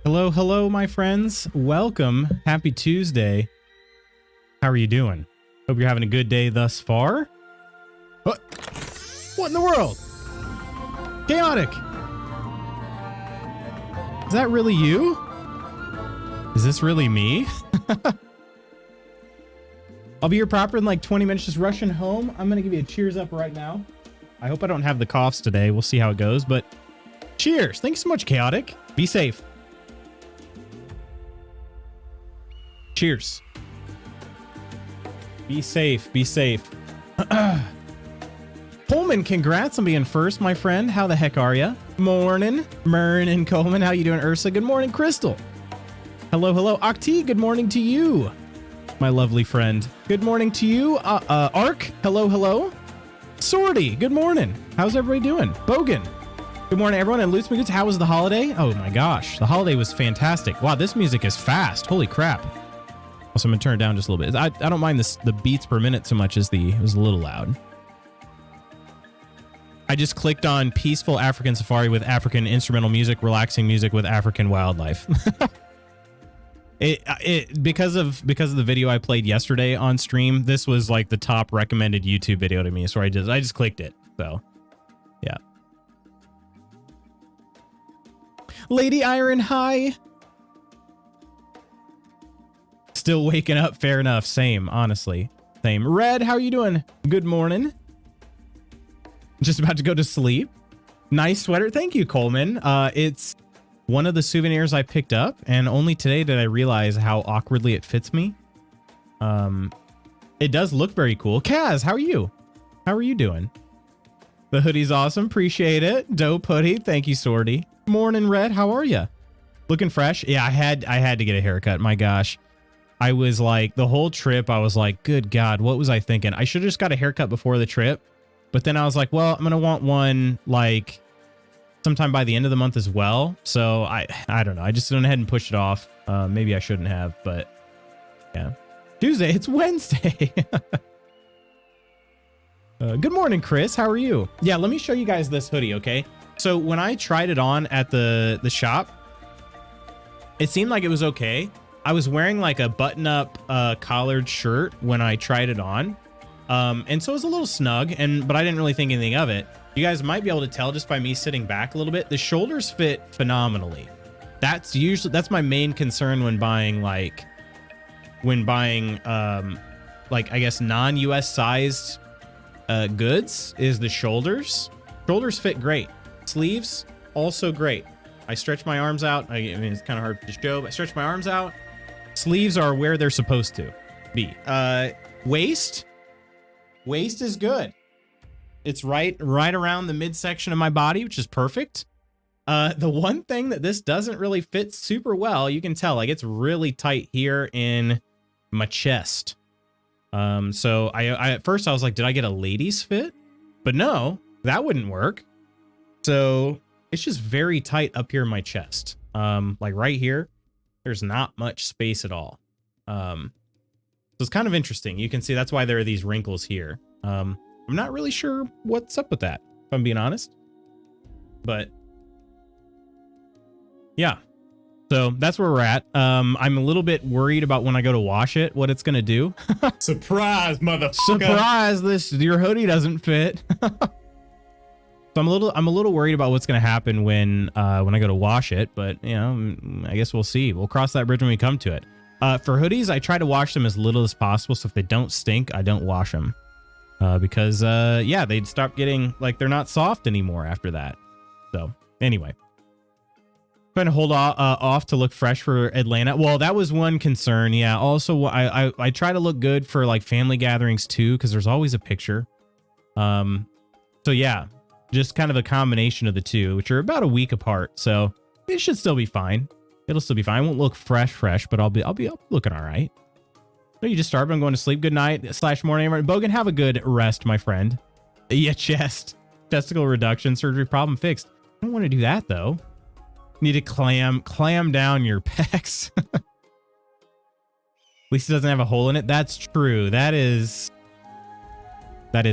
Hello, hello, my friends. Welcome. Happy Tuesday. How are you doing? Hope you're having a good day thus far. What in the world? Chaotic. Is that really you? Is this really me? I'll be here proper in like 20 minutes, just rushing home. I'm going to give you a cheers up right now. I hope I don't have the coughs today. We'll see how it goes, but cheers. Thanks so much, Chaotic. Be safe. Cheers. Be safe. Be safe. Coleman, congrats on being first, my friend. How the heck are you? Morning. Morning, Coleman. How you doing, Ursa? Good morning, Crystal. Hello, hello. Octi, good morning to you, my lovely friend. Good morning to you. Ark, hello, hello. Sorty, good morning. How's everybody doing? Bogan, good morning, everyone. And Loose Moods, how was the holiday? Oh my gosh, the holiday was fantastic. Wow, this music is fast. Holy crap. Also, I'm gonna turn it down just a little bit. I don't mind the beats per minute so much as it was a little loud. I just clicked on peaceful African safari with African instrumental music, relaxing music with African wildlife. Because of the video I played yesterday on stream, this was like the top recommended YouTube video to me, so I just clicked it. So, yeah. Lady Iron, hi. Still waking up, fair enough. Same, honestly. Same. Red, how are you doing? Good morning. Just about to go to sleep. Nice sweater. Thank you, Coleman. It's one of the souvenirs I picked up, and only today did I realize how awkwardly it fits me. It does look very cool. Kaz, how are you? How are you doing? The hoodie's awesome. Appreciate it. Dope hoodie. Thank you, Sorty. Morning, Red. How are you? Looking fresh? Yeah, I had to get a haircut. My gosh. I was like, the whole trip, I was like, good God, what was I thinking? I should have just got a haircut before the trip. But then I was like, well, I'm going to want one like sometime by the end of the month as well. So I don't know. I just went ahead and pushed it off. Maybe I shouldn't have, but yeah. Tuesday, it's Wednesday. Good morning, Chris. How are you? Yeah, let me show you guys this hoodie, okay? So when I tried it on at the shop, it seemed like it was okay. I was wearing like a button-up collared shirt when I tried it on. And so it was a little snug, but I didn't really think anything of it. You guys might be able to tell just by me sitting back a little bit. The shoulders fit phenomenally. That's my main concern when buying I guess non-US sized goods is the shoulders. Shoulders fit great. Sleeves also great. I stretch my arms out. I mean, it's kind of hard to show, but I stretch my arms out. Sleeves are where they're supposed to be. Waist is good. It's right around the midsection of my body, which is perfect. The one thing that this doesn't really fit super well, you can tell, like it's really tight here in my chest. So I at first I was like, did I get a ladies fit? But no, that wouldn't work. So it's just very tight up here in my chest. Like right here, there's not much space at all. So it's kind of interesting. You can see that's why there are these wrinkles here. I'm not really sure what's up with that, if I'm being honest. But yeah, so that's where we're at. I'm a little bit worried about when I go to wash it, what it's going to do. Surprise, motherfucker. Surprise, your hoodie doesn't fit. So I'm a little worried about what's going to happen when I go to wash it, but you know, I guess we'll see. We'll cross that bridge when we come to it. For hoodies, I try to wash them as little as possible. So if they don't stink, I don't wash them. Because yeah, they'd stop getting like they're not soft anymore after that. So anyway, trying to hold off to look fresh for Atlanta. Well, that was one concern. Yeah. Also, I try to look good for like family gatherings too, because there's always a picture. So yeah, just kind of a combination of the two, which are about a week apart. So it should still be fine. It'll still be fine. I won't look fresh, but I'll be looking all right. No, you just starved. I'm going to sleep. Good night / morning. Bogan, have a good rest, my friend. Yeah, testicle reduction surgery problem fixed. I don't want to do that though. Need to clam down your pecs. At least it doesn't have a hole in it. That's true. That is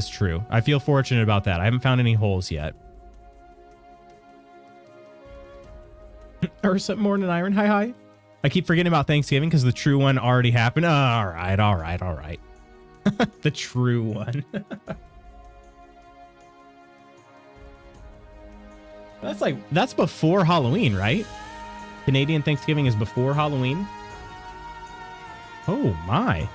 true. I feel fortunate about that. I haven't found any holes yet. Or something more than iron. Hi. I keep forgetting about Thanksgiving because the true one already happened. Oh, all right. The true one. That's before Halloween, right? Canadian Thanksgiving is before Halloween. Oh my.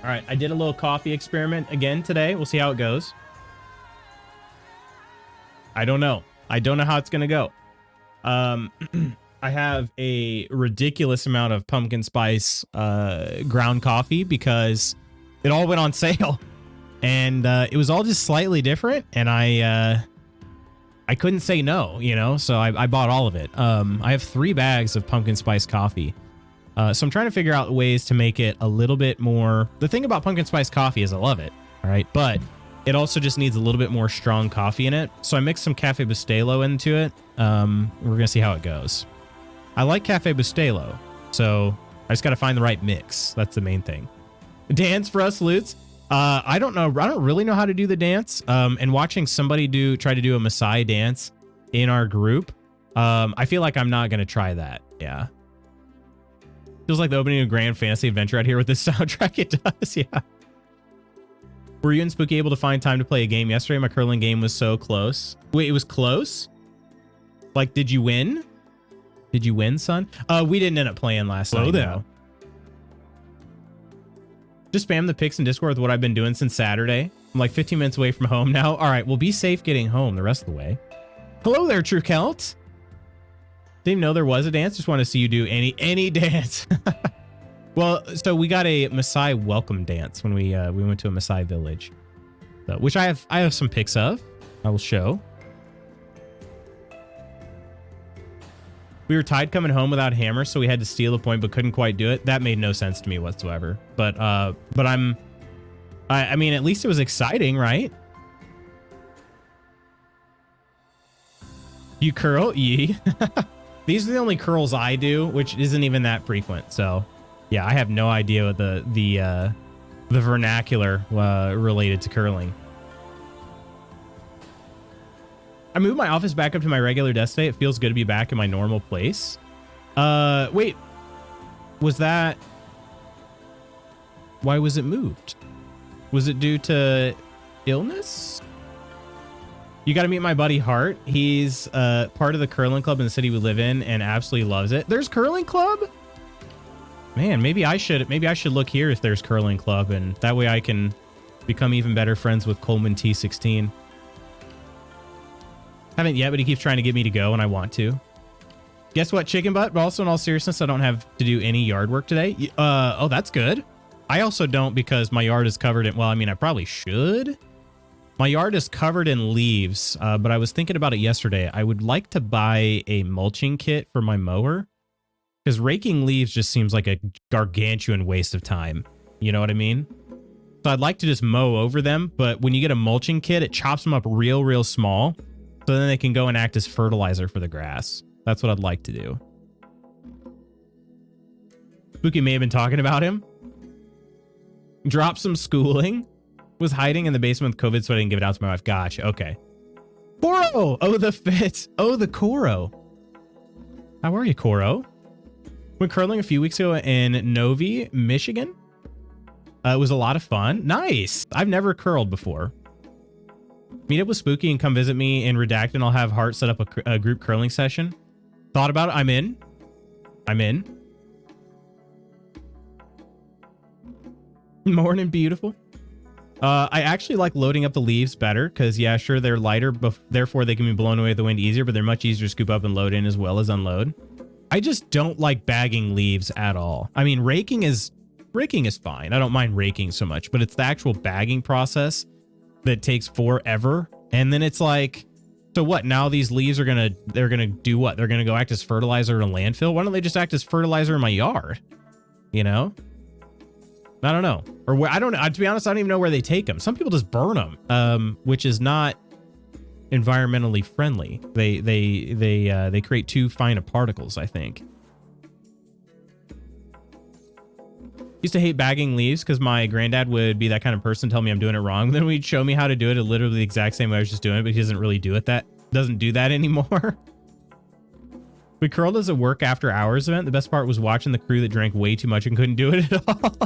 All right, I did a little coffee experiment again today. We'll see how it goes. I don't know how it's gonna go. I have a ridiculous amount of pumpkin spice ground coffee because it all went on sale, and it was all just slightly different, and I couldn't say no, you know, so I bought all of it. I have 3 bags of pumpkin spice coffee. So I'm trying to figure out ways to make it a little bit more. The thing about pumpkin spice coffee is I love it. All right. But it also just needs a little bit more strong coffee in it. So I mixed some Cafe Bustelo into it. We're going to see how it goes. I like Cafe Bustelo. So I just got to find the right mix. That's the main thing. Dance for us, Lutz. I don't know. I don't really know how to do the dance. And watching somebody try to do a Maasai dance in our group. I feel like I'm not going to try that. Yeah. Feels like the opening of Grand Fantasy Adventure out here with this soundtrack. It does, yeah. Were you and Spooky able to find time to play a game yesterday? My curling game was so close. Wait, it was close? Like, did you win? Did you win, son? We didn't end up playing last night. Though. Just spam the pics in Discord with what I've been doing since Saturday. I'm like 15 minutes away from home now. All right, well, be safe getting home the rest of the way. Hello there, True Celt. Didn't know there was a dance. Just want to see you do any dance. Well, so we got a Maasai welcome dance when we went to a Maasai village, so, which I have some pics of. I will show. We were tied coming home without hammer, so we had to steal a point, but couldn't quite do it. That made no sense to me whatsoever. But I mean, at least it was exciting, right? You curl, yee. These are the only curls I do, which isn't even that frequent. So, yeah, I have no idea what the vernacular related to curling. I moved my office back up to my regular desk today. It feels good to be back in my normal place. Wait, was that? Why was it moved? Was it due to illness? You got to meet my buddy Hart. He's part of the curling club in the city we live in and absolutely loves it. There's curling club? Man, maybe I should look here if there's curling club, and that way I can become even better friends with Coleman T16. Haven't yet, but he keeps trying to get me to go, and I want to. Guess what, chicken butt? But also, in all seriousness, I don't have to do any yard work today. Oh, that's good. I also don't because my yard is covered in, well, I mean, I probably should. My yard is covered in leaves, but I was thinking about it yesterday. I would like to buy a mulching kit for my mower because raking leaves just seems like a gargantuan waste of time. You know what I mean? So I'd like to just mow over them, but when you get a mulching kit, it chops them up real small, so then they can go and act as fertilizer for the grass. That's what I'd like to do. Spooky may have been talking about him. Drop some schooling. Was hiding in the basement with COVID, so I didn't give it out to my wife. Gotcha. Okay. Koro! Oh, the fit. Oh, the Koro. How are you, Koro? Went curling a few weeks ago in Novi, Michigan. It was a lot of fun. Nice. I've never curled before. Meet up with Spooky and come visit me in Redacted, and I'll have Hart set up a group curling session. Thought about it. I'm in. Morning, beautiful. I actually like loading up the leaves better because, yeah, sure, they're lighter, but therefore they can be blown away with the wind easier, but they're much easier to scoop up and load in as well as unload. I just don't like bagging leaves at all. I mean, raking is fine. I don't mind raking so much, but it's the actual bagging process that takes forever. And then it's like, so what? Now these leaves they're gonna do what? They're gonna go act as fertilizer in a landfill? Why don't they just act as fertilizer in my yard? You know? I don't know. Or where, I don't know. To be honest, I don't even know where they take them. Some people just burn them, which is not environmentally friendly. They create too fine of particles, I think. Used to hate bagging leaves because my granddad would be that kind of person, tell me I'm doing it wrong. Then he'd show me how to do it literally the exact same way I was just doing it, but he doesn't really do it doesn't do that anymore. We curled as a work after hours event. The best part was watching the crew that drank way too much and couldn't do it at all.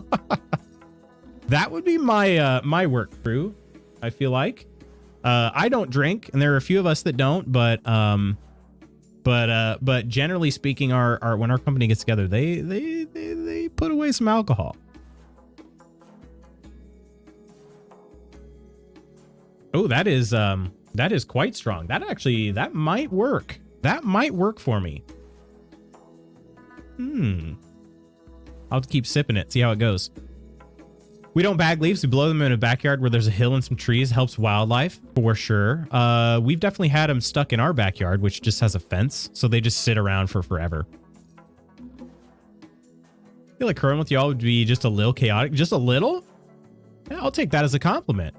That would be my my work crew, I feel like. I don't drink, and there are a few of us that don't, but generally speaking, our when our company gets together, they put away some alcohol. Oh, that is quite strong. That might work. That might work for me. I'll have to keep sipping it, see how it goes. We don't bag leaves. We blow them in a backyard where there's a hill and some trees. Helps wildlife for sure. We've definitely had them stuck in our backyard, which just has a fence, so they just sit around for forever. I feel like curling with y'all would be just a little chaotic. Just a little? Yeah, I'll take that as a compliment.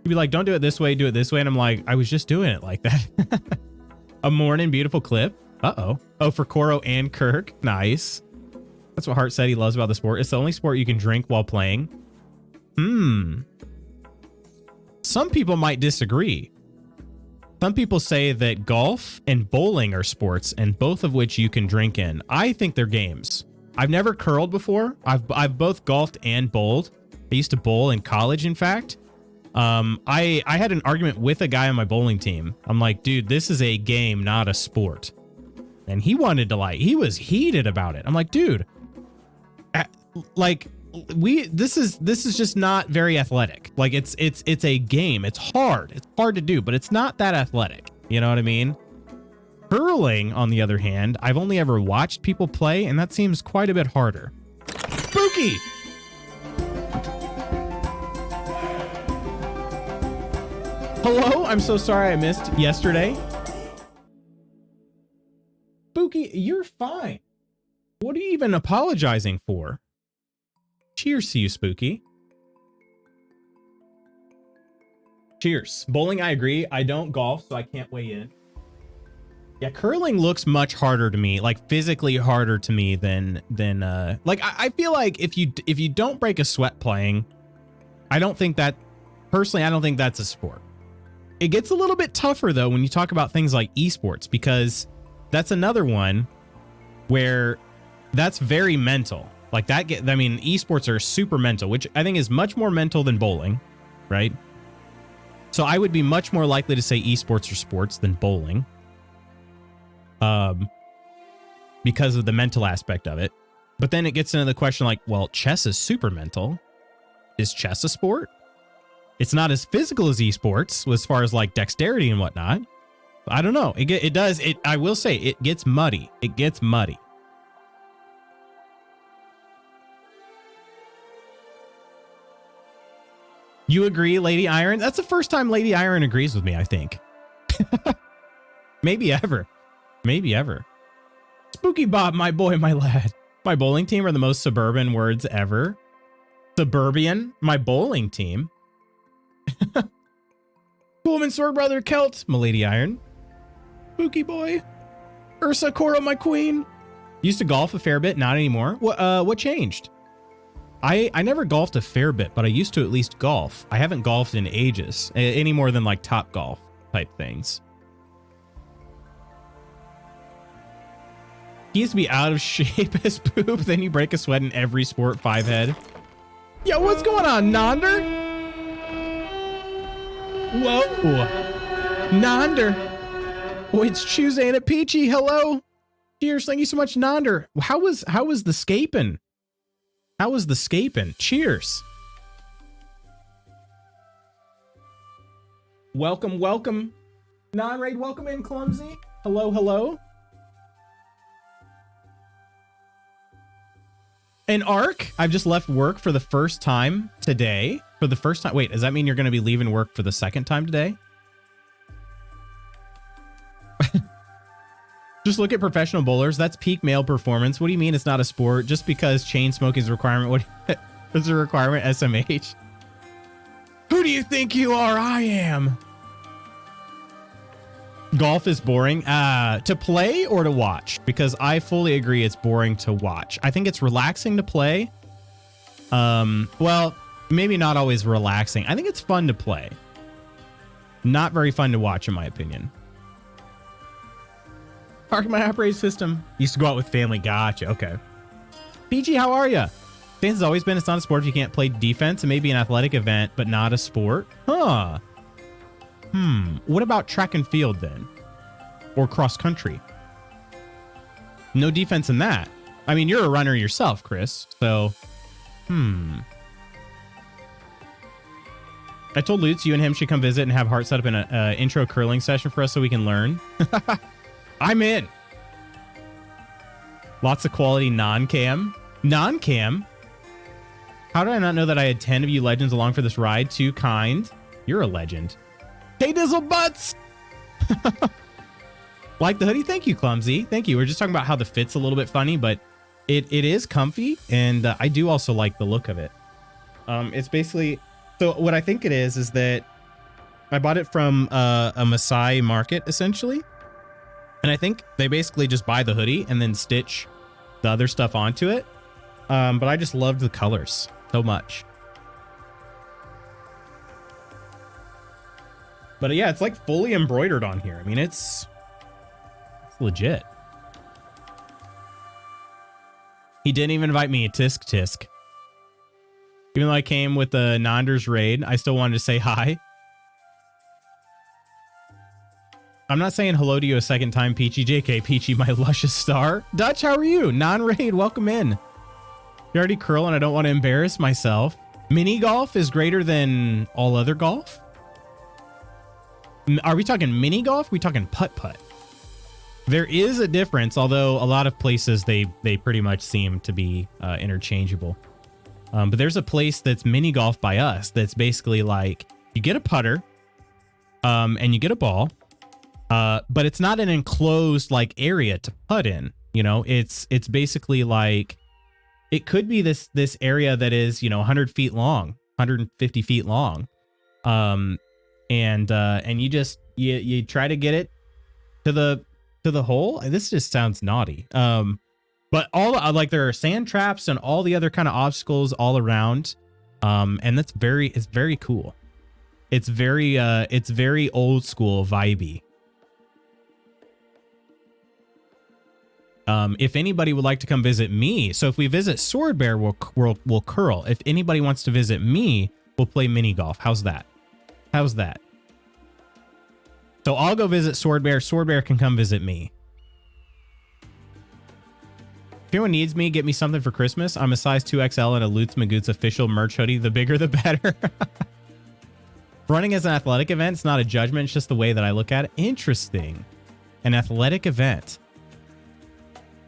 You'd be like, don't do it this way, do it this way. And I'm like, I was just doing it like that. A morning beautiful clip. Uh-oh. Oh, for Koro and Kirk. Nice. That's what Hart said he loves about the sport. It's the only sport you can drink while playing. Some people might disagree. Some people say that golf and bowling are sports, and both of which you can drink in. I think they're games. I've never curled before. I've both golfed and bowled. I used to bowl in college, in fact. I had an argument with a guy on my bowling team. I'm like, dude, this is a game, not a sport. And he wanted to he was heated about it. I'm like, dude, this is just not very athletic. Like it's a game. It's hard to do, but it's not that athletic. You know what I mean? Curling, on the other hand, I've only ever watched people play, and that seems quite a bit harder. Spooky! Hello? I'm so sorry I missed yesterday. Spooky, you're fine. What are you even apologizing for? Cheers to you, Spooky. Cheers. Bowling, I agree. I don't golf, so I can't weigh in. Yeah, curling looks much harder to me, like physically harder to me than like I feel like if you don't break a sweat playing, I don't think that's a sport. It gets a little bit tougher though when you talk about things like esports, because that's another one where that's very mental. Like esports are super mental, which I think is much more mental than bowling, right? So I would be much more likely to say esports are sports than bowling. Because of the mental aspect of it. But then it gets into the question like, well, chess is super mental. Is chess a sport? It's not as physical as esports as far as like dexterity and whatnot. I don't know. I will say it gets muddy. It gets muddy. You agree, Lady Iron? That's the first time Lady Iron agrees with me, I think. Maybe ever. Maybe ever. Spooky Bob, my boy, my lad. My bowling team are the most suburban words ever. Suburban, my bowling team. Coolman, Sword Brother, Kelt, my Lady Iron. Spooky boy. Ursa, Koro, my queen. Used to golf a fair bit, not anymore. What changed? I never golfed a fair bit, but I used to at least golf. I haven't golfed in ages, any more than like Top Golf type things. He used to be out of shape as poop, then you break a sweat in every sport 5 head. Yo, what's going on, Nonder? Whoa. Nonder. Oh, it's Tuesday and a Peachy. Hello. Cheers. Thank you so much, Nonder. How was the scaping? How was the scaping? Cheers. Welcome, welcome. Non-raid, welcome in, Clumsy. Hello, hello. An ARC. I've just left work for the first time today. For the first time. Wait, does that mean you're going to be leaving work for the second time today? Just look at professional bowlers. That's peak male performance. What do you mean it's not a sport? Just because chain smoking is a requirement. What is a requirement? SMH. Who do you think you are? I am. Golf is boring to play or to watch, because I fully agree it's boring to watch. I think it's relaxing to play. Well, maybe not always relaxing. I think it's fun to play. Not very fun to watch, in my opinion. Park my operating system. Used to go out with family. Gotcha. Okay. PG, how are you? Stance has always been it's not a sport if you can't play defense. It may be an athletic event, but not a sport. Huh. What about track and field then? Or cross country? No defense in that. I mean, you're a runner yourself, Chris. So, I told Lutz you and him should come visit and have Hart set up an intro curling session for us so we can learn. I'm in. Lots of quality non-cam. Non-cam? How did I not know that I had 10 of you legends along for this ride? Too kind. You're a legend. Hey, Dizzle Butts! Like the hoodie? Thank you, Clumsy. Thank you. We're just talking about how the fit's a little bit funny, but it is comfy, and I do also like the look of it. It's basically... So what I think it is that I bought it from a Maasai market, essentially. And I think they basically just buy the hoodie and then stitch the other stuff onto it. But I just loved the colors so much. But yeah, it's like fully embroidered on here. I mean, it's legit. He didn't even invite me. Tisk tisk. Even though I came with the Nanders raid, I still wanted to say hi. I'm not saying hello to you a second time, Peachy. JK, Peachy, my luscious star. Dutch, how are you? Non-raid, welcome in. You already curl and I don't want to embarrass myself. Mini golf is greater than all other golf? Are we talking mini golf? Are we talking putt-putt? There is a difference, although a lot of places they pretty much seem to be interchangeable. But there's a place that's mini golf by us that's basically like you get a putter and you get a ball, but it's not an enclosed like area to putt in. You know, it's basically like it could be this area that is, you know, 100 feet long, 150 feet long. And you just you try to get it to the hole. This just sounds naughty. But all like there are sand traps and all the other kind of obstacles all around. And it's very cool. It's very old school vibey. If anybody would like to come visit me, so if we visit Sword Bear, we'll curl. If anybody wants to visit me, we'll play mini golf. How's that? How's that? So I'll go visit Sword Bear. Sword Bear can come visit me. If anyone needs me, get me something for Christmas. I'm a size 2XL and a Lutz Magoots official merch hoodie. The bigger, the better. Running as an athletic event, it's not a judgment. It's just the way that I look at it. Interesting. An athletic event.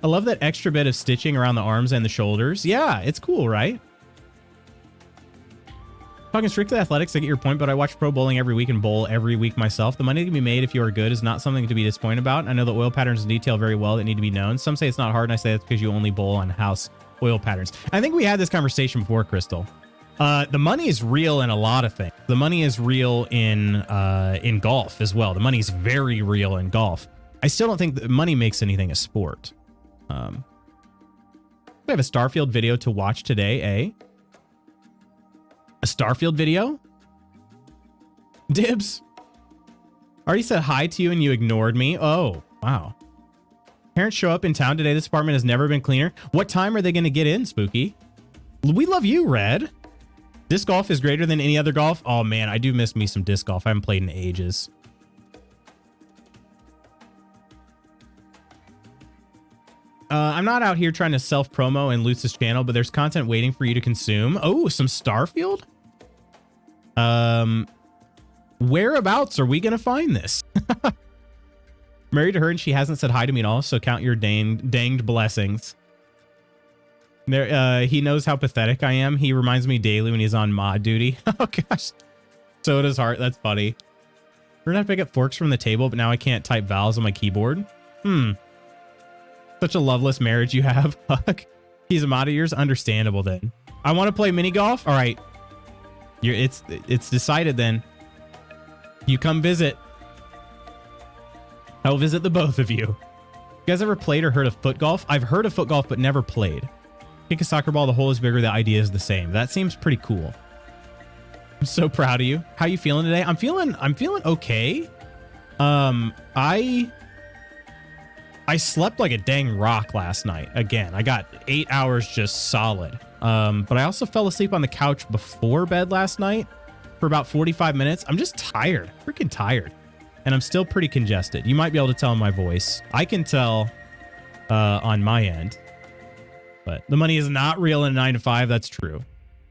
I love that extra bit of stitching around the arms and the shoulders. Yeah, it's cool, right? Talking strictly athletics, I get your point, but I watch pro bowling every week and bowl every week myself. The money that can be made if you are good is not something to be disappointed about. I know the oil patterns in detail very well that need to be known. Some say it's not hard, and I say that's because you only bowl on house oil patterns. I think we had this conversation before, Crystal. The money is real in a lot of things. The money is real in golf as well. The money is very real in golf. I still don't think that money makes anything a sport. We have a Starfield video to watch today, eh? A Starfield video? Dibs. I already said hi to you and you ignored me. Oh, wow. Parents show up in town today. This apartment has never been cleaner. What time are they going to get in, Spooky? We love you, Red. Disc golf is greater than any other golf. Oh, man, I do miss me some disc golf. I haven't played in ages. I'm not out here trying to self-promo and Lutz's channel, but there's content waiting for you to consume. Oh, some Starfield? Whereabouts are we going to find this? Married to her and she hasn't said hi to me at all, so count your danged blessings. There, he knows how pathetic I am. He reminds me daily when he's on mod duty. Oh, gosh. So does Heart. That's funny. We're going to have to pick up forks from the table, but now I can't type vowels on my keyboard. Such a loveless marriage you have. Fuck. He's a mod of yours. Understandable then. I want to play mini golf. All right. It's decided then. You come visit. I'll visit the both of you. You guys ever played or heard of foot golf? I've heard of foot golf, but never played. Kick a soccer ball, the hole is bigger, the idea is the same. That seems pretty cool. I'm so proud of you. How you feeling today? I'm feeling okay. I slept like a dang rock last night. Again, I got 8 hours just solid. But I also fell asleep on the couch before bed last night for about 45 minutes. I'm just tired, freaking tired. And I'm still pretty congested. You might be able to tell in my voice. I can tell on my end. But the money is not real in a 9-to-5. That's true.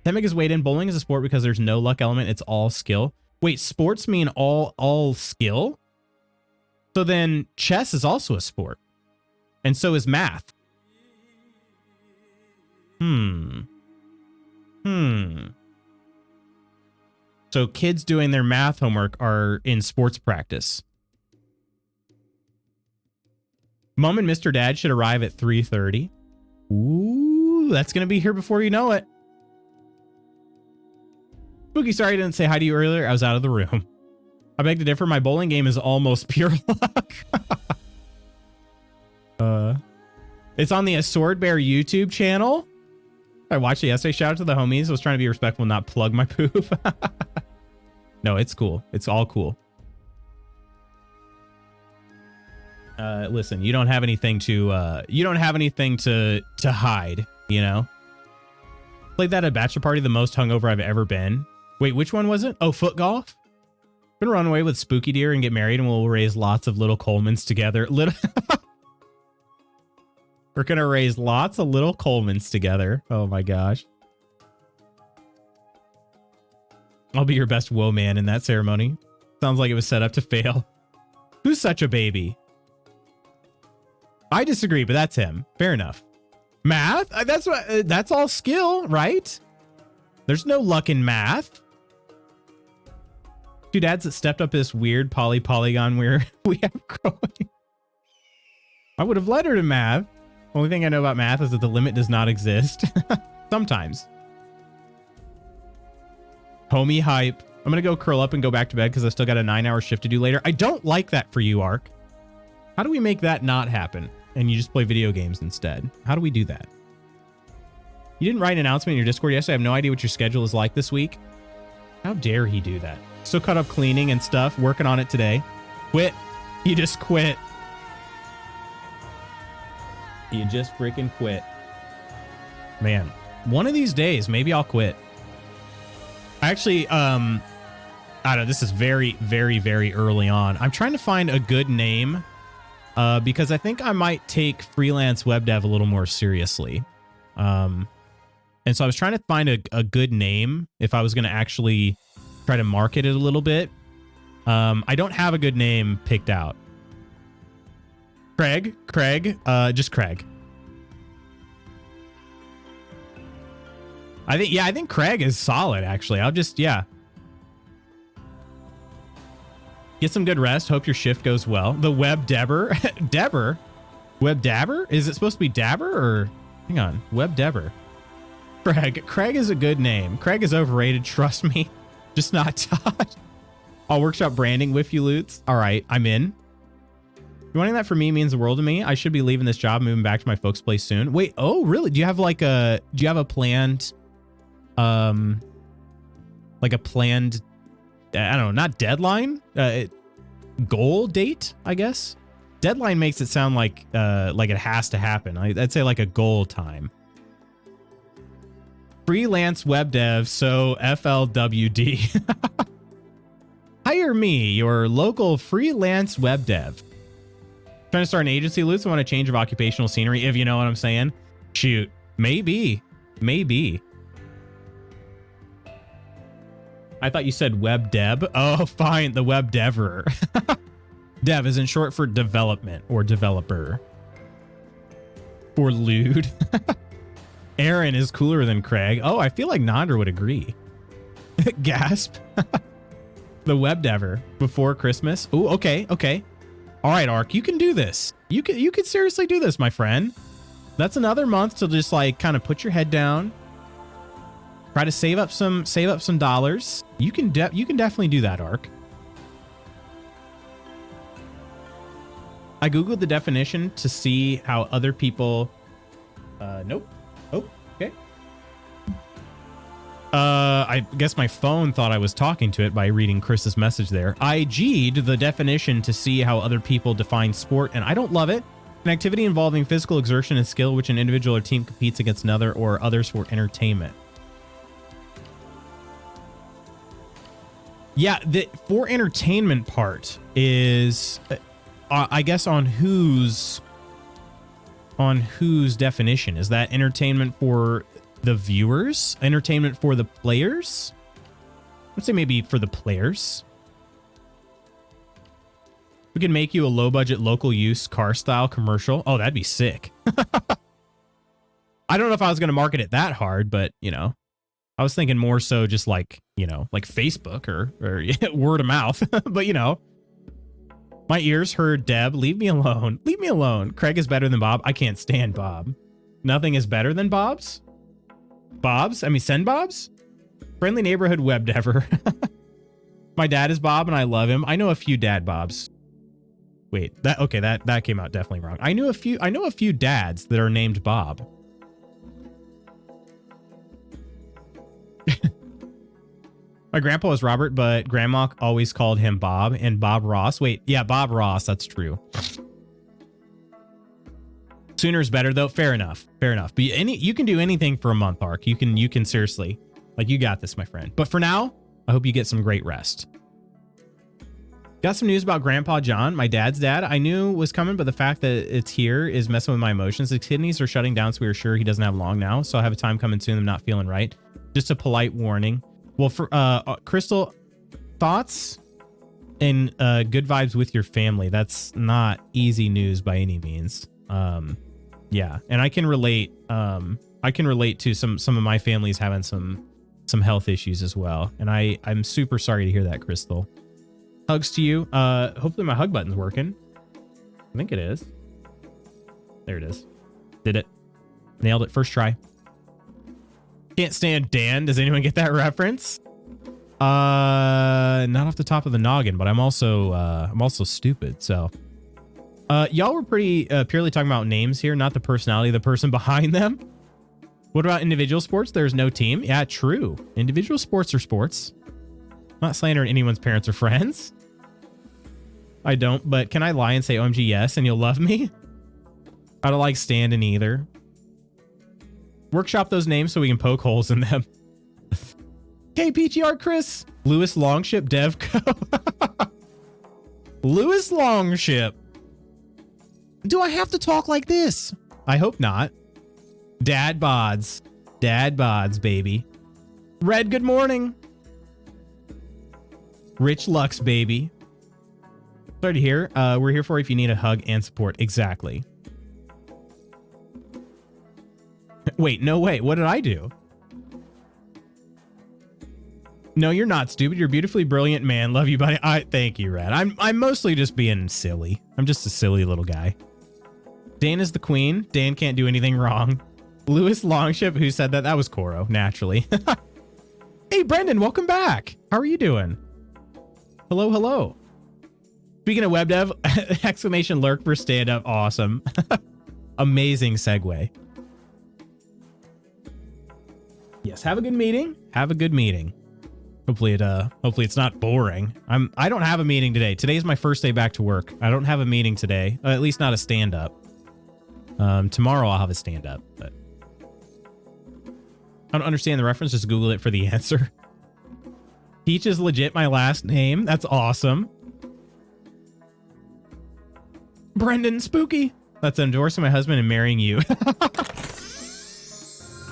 Temic is weighed in. Bowling is a sport because there's no luck element. It's all skill. Wait, sports mean all skill? So then chess is also a sport. And so is math. So kids doing their math homework are in sports practice. Mom and Mr. Dad should arrive at 3:30. Ooh, that's going to be here before you know it. Spooky, sorry I didn't say hi to you earlier. I was out of the room. I beg to differ. My bowling game is almost pure luck. It's on the Sword Bear YouTube channel. I watched it yesterday. Shout out to the homies. I was trying to be respectful and not plug my poop. No, it's cool. It's all cool. Listen, you don't have anything to hide, you know? Played that at a bachelor party, the most hungover I've ever been. Wait, which one was it? Oh, foot golf? Gonna run away with Spooky Deer and get married, and we'll raise lots of little Colemans together. We're gonna raise lots of little Colemans together. Oh my gosh. I'll be your best woe man in that ceremony. Sounds like it was set up to fail. Who's such a baby? I disagree, but that's him. Fair enough. Math? That's all skill, right? There's no luck in math. Two dads that stepped up this weird polygon we have growing. I would have led her to math. Only thing I know about math is that the limit does not exist. Sometimes. Homie hype. I'm going to go curl up and go back to bed because I still got a 9-hour shift to do later. I don't like that for you, Ark. How do we make that not happen? And you just play video games instead. How do we do that? You didn't write an announcement in your Discord yesterday. I have no idea what your schedule is like this week. How dare he do that? Still caught up cleaning and stuff. Working on it today. Quit. You just quit. You just freaking quit. Man, one of these days, maybe I'll quit. Actually, I don't know. This is very, very, very early on. I'm trying to find a good name because I think I might take freelance web dev a little more seriously. And so I was trying to find a good name if I was going to actually try to market it a little bit. I don't have a good name picked out. Craig, just Craig. I think Craig is solid, actually. I'll just, yeah. Get some good rest. Hope your shift goes well. The Web Debber. Debber? Web Dabber? Is it supposed to be Dabber or... Hang on. Web Debber. Craig is a good name. Craig is overrated, trust me. Just not Todd. I'll workshop branding with you, Lutz. All right, I'm in. Wanting that for me means the world to me. I should be leaving this job, moving back to my folks' place soon. Wait, oh, really? Do you have a planned, I don't know, not deadline, goal date, I guess. Deadline makes it sound like it has to happen. I'd say like a goal time. Freelance web dev, so FLWD. Hire me, your local freelance web dev. Trying to start an agency, Lutz. I want a change of occupational scenery, if you know what I'm saying. Shoot, maybe. I thought you said web deb. Oh, fine, the web dever. Dev is in short for development or developer. Or lewd. Aaron is cooler than Craig. Oh, I feel like Nandra would agree. Gasp. The web dever before Christmas. Oh, okay. All right, Ark, you can do this. You could seriously do this, my friend. That's another month to just like kind of put your head down. Try to save up some dollars. You can definitely do that, Ark. I googled the definition to see how other people. Nope. Oh, okay. I guess my phone thought I was talking to it by reading Chris's message there. I G'd the definition to see how other people define sport, and I don't love it. An activity involving physical exertion and skill which an individual or team competes against another or others for entertainment. Yeah, the for entertainment part is, I guess, on whose definition. Is that entertainment for the viewers? Entertainment for the players? I'd say maybe for the players. We can make you a low-budget, local-use, car-style commercial. Oh, that'd be sick. I don't know if I was going to market it that hard, but, you know, I was thinking more so just like, you know, like Facebook or word of mouth. But, you know, my ears heard Deb, leave me alone. Leave me alone. Craig is better than Bob. I can't stand Bob. Nothing is better than Bob's? Bob's? I mean, send Bob's? Friendly neighborhood web dever. My dad is Bob and I love him. I know a few dad Bobs. Wait, that came out definitely wrong. I know a few dads that are named Bob. My grandpa was Robert, but grandma always called him Bob and Bob Ross. Wait, yeah, Bob Ross, that's true. Sooner's better though. Fair enough. Fair enough. But you can do anything for a month, Ark. You can seriously, like, you got this, my friend. But for now, I hope you get some great rest. Got some news about Grandpa John, my dad's dad. I knew was coming, but the fact that it's here is messing with my emotions. His kidneys are shutting down, so we are sure he doesn't have long now. So I have a time coming soon. I'm not feeling right. Just a polite warning. Well, for Crystal, thoughts and good vibes with your family. That's not easy news by any means. Yeah, and I can relate. I can relate to some of my family's having some health issues as well, and I'm super sorry to hear that, Crystal. Hugs to you. Hopefully my hug button's working. I think it is. There it is. Did it. Nailed it. First try. Can't stand Dan. Does anyone get that reference? Not off the top of the noggin, but I'm also stupid. So, y'all were pretty purely talking about names here, not the personality of the person behind them. What about individual sports? There's no team. Yeah, true. Individual sports are sports. I'm not slandering anyone's parents or friends. I don't, but can I lie and say OMG yes and you'll love me? I don't like standing either. Workshop those names so we can poke holes in them. Hey, PTR Chris. Lewis Longship Devco. Lewis Longship. Do I have to talk like this? I hope not. Dad bods. Dad bods, baby. Red, good morning. Rich Lux, baby. Sorry to hear. We're here for you if you need a hug and support. Exactly. Wait, no way. What did I do? No, you're not stupid. You're a beautifully brilliant man. Love you, buddy. Thank you, Red. I'm mostly just being silly. I'm just a silly little guy. Dan is the queen. Dan can't do anything wrong. Lewis Longship, who said that? That was Koro, naturally. Hey, Brendan, welcome back. How are you doing? Hello, hello. Speaking of web dev, exclamation lurk for stand up. Awesome. Amazing segue. Yes, have a good meeting. Have a good meeting. Hopefully it's not boring. I don't have a meeting today. Today's my first day back to work. I don't have a meeting today. At least not a stand up. Tomorrow I'll have a stand up, but I don't understand the reference. Just Google it for the answer. Peach is legit my last name. That's awesome. Brendan Spooky. That's endorsing my husband and marrying you.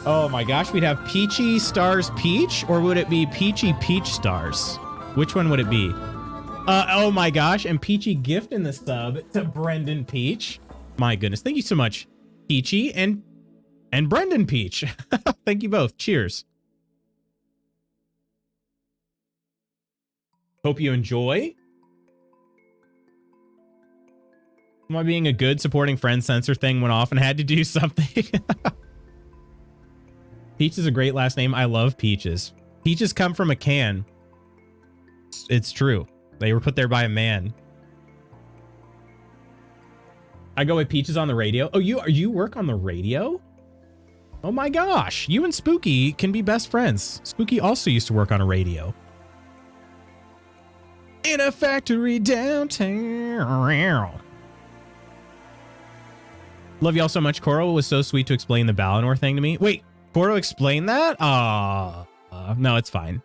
Oh my gosh, we'd have Peachy Stars Peach, or would it be Peachy Peach Stars? Which one would it be? Oh my gosh, and Peachy gift in the sub to Brendan Peach. My goodness, thank you so much, Peachy and Brendan Peach. Thank you both. Cheers. Hope you enjoy. Am I being a good supporting friend? Sensor thing went off and had to do something. Peach is a great last name. I love peaches. Peaches come from a can. It's true. They were put there by a man. I go with Peaches on the radio. Oh, you work on the radio? Oh my gosh. You and Spooky can be best friends. Spooky also used to work on a radio. In a factory downtown. Love y'all so much. Koro was so sweet to explain the Balinor thing to me. Wait, Koro explained that? No, it's fine.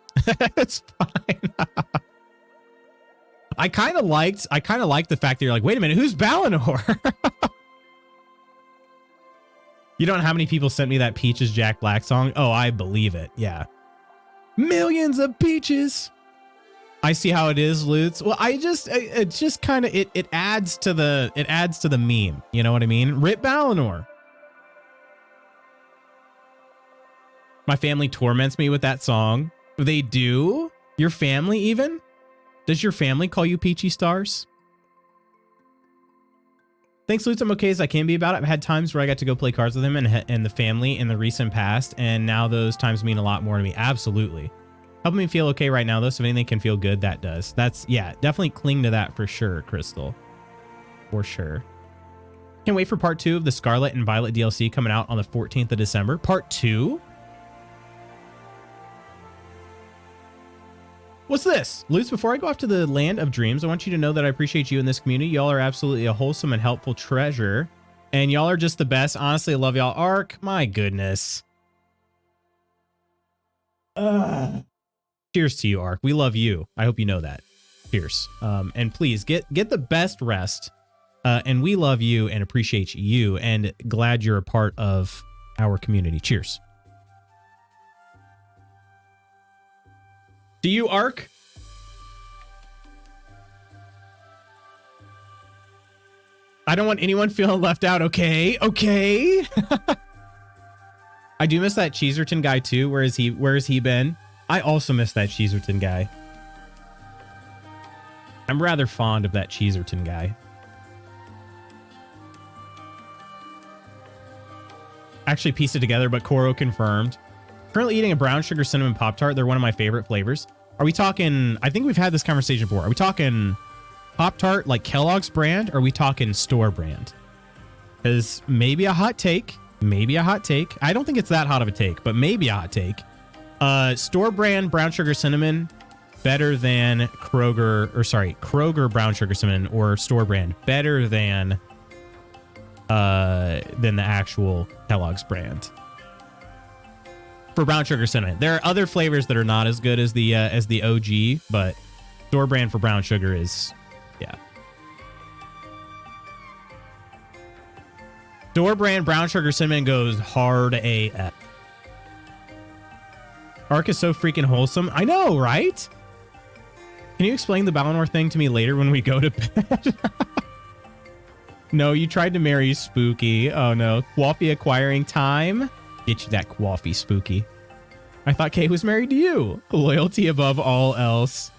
It's fine. I kind of liked the fact that you're like, wait a minute, who's Balinor? You don't know how many people sent me that Peaches Jack Black song? Oh, I believe it. Yeah. Millions of peaches. I see how it is, Lutz. Well, it just kind of, it adds to the meme. You know what I mean? Rip Balinor. My family torments me with that song. They do? Your family even? Does your family call you Peachy Stars? Thanks, Lutz. I'm okay as I can be about it. I've had times where I got to go play cards with him and the family in the recent past, and now those times mean a lot more to me. Absolutely. Helping me feel okay right now, though, so if anything can feel good, that does. Yeah, definitely cling to that for sure, Crystal. For sure. Can't wait for part 2 of the Scarlet and Violet DLC coming out on the 14th of December. Part 2? What's this? Lutz, before I go off to the land of dreams, I want you to know that I appreciate you in this community. Y'all are absolutely a wholesome and helpful treasure. And y'all are just the best. Honestly, I love y'all. Ark, my goodness. Cheers to you, Ark. We love you. I hope you know that. Cheers. And please get the best rest. And we love you and appreciate you and glad you're a part of our community. Cheers. To you, Ark. I don't want anyone feeling left out. Okay. Okay. I do miss that Cheeserton guy too. Where has he been? I also miss that Cheeserton guy. I'm rather fond of that Cheeserton guy. Actually pieced it together, but Koro confirmed. Currently eating a brown sugar cinnamon Pop-Tart. They're one of my favorite flavors. Are we talking, I think we've had this conversation before. Are we talking Pop-Tart like Kellogg's brand? Or are we talking store brand? Because maybe a hot take. Maybe a hot take. I don't think it's that hot of a take, but maybe a hot take. Store brand brown sugar cinnamon better than Kroger brown sugar cinnamon, or store brand better than the actual Kellogg's brand. For brown sugar cinnamon. There are other flavors that are not as good as the OG, but store brand for brown sugar is, yeah. Store brand brown sugar cinnamon goes hard AF. Ark is so freaking wholesome. I know, right? Can you explain the Balinor thing to me later when we go to bed? No, you tried to marry Spooky. Oh no. Quaffy acquiring time. Get you that Quaffy, Spooky. I thought Kay was married to you. Loyalty above all else.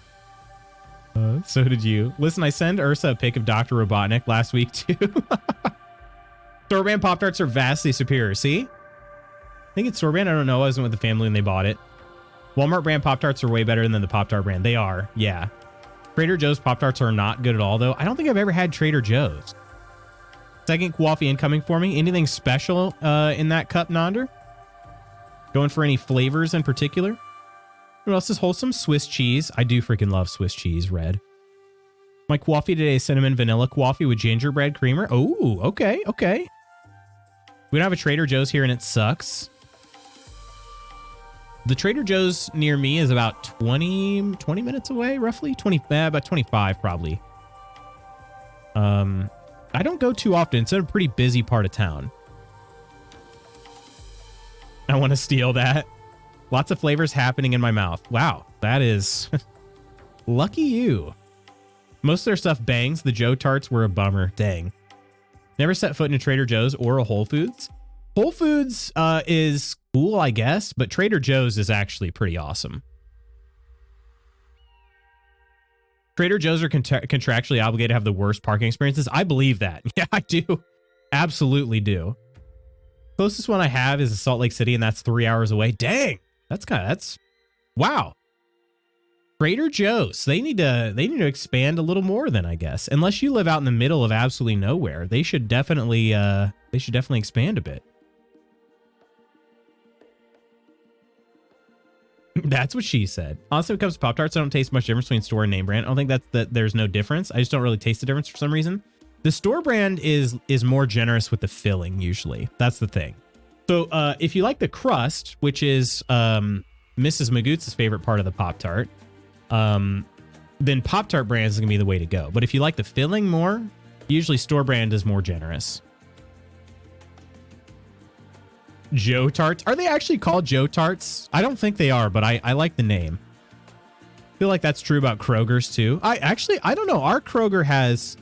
So did you. Listen, I sent Ursa a pic of Dr. Robotnik last week too. Store brand Pop-Tarts are vastly superior. See? I think it's store brand. I don't know. I wasn't with the family when they bought it. Walmart brand Pop-Tarts are way better than the Pop-Tart brand. They are. Yeah. Trader Joe's Pop-Tarts are not good at all, though. I don't think I've ever had Trader Joe's. Second Quaffy incoming for me. Anything special in that cup, Nonder? Going for any flavors in particular? What else is wholesome? Swiss cheese. I do freaking love Swiss cheese, red. My Quaffy today is cinnamon vanilla Quaffy with gingerbread creamer. Oh, okay, okay. We don't have a Trader Joe's here and it sucks. The Trader Joe's near me is about 20 minutes away, roughly. About 25 probably. I don't go too often. It's in a pretty busy part of town. I want to steal that. Lots of flavors happening in my mouth. Wow, that is lucky you. Most of their stuff bangs. The Joe Tarts were a bummer. Dang. Never set foot in a Trader Joe's or a Whole Foods. Whole Foods is cool, I guess, but Trader Joe's is actually pretty awesome. Trader Joe's are contractually obligated to have the worst parking experiences. I believe that. Yeah, I do. Absolutely do. Closest one I have is Salt Lake City, and that's 3 hours away. Dang. That's wow. Trader Joe's. They need to expand a little more then, I guess. Unless you live out in the middle of absolutely nowhere, they should definitely expand a bit. That's what she said. Honestly, when it comes to Pop-Tarts, I don't taste much difference between store and name brand. I don't think that there's no difference. I just don't really taste the difference for some reason. The store brand is more generous with the filling usually. That's the thing. So if you like the crust, which is Mrs. Magoots' favorite part of the Pop-Tart, then Pop-Tart brand is gonna be the way to go. But if you like the filling more, usually store brand is more generous. Joe Tarts. Are they actually called Joe Tarts? I don't think they are, but I like the name. I feel like that's true about Kroger's too. I don't know. Our Kroger has,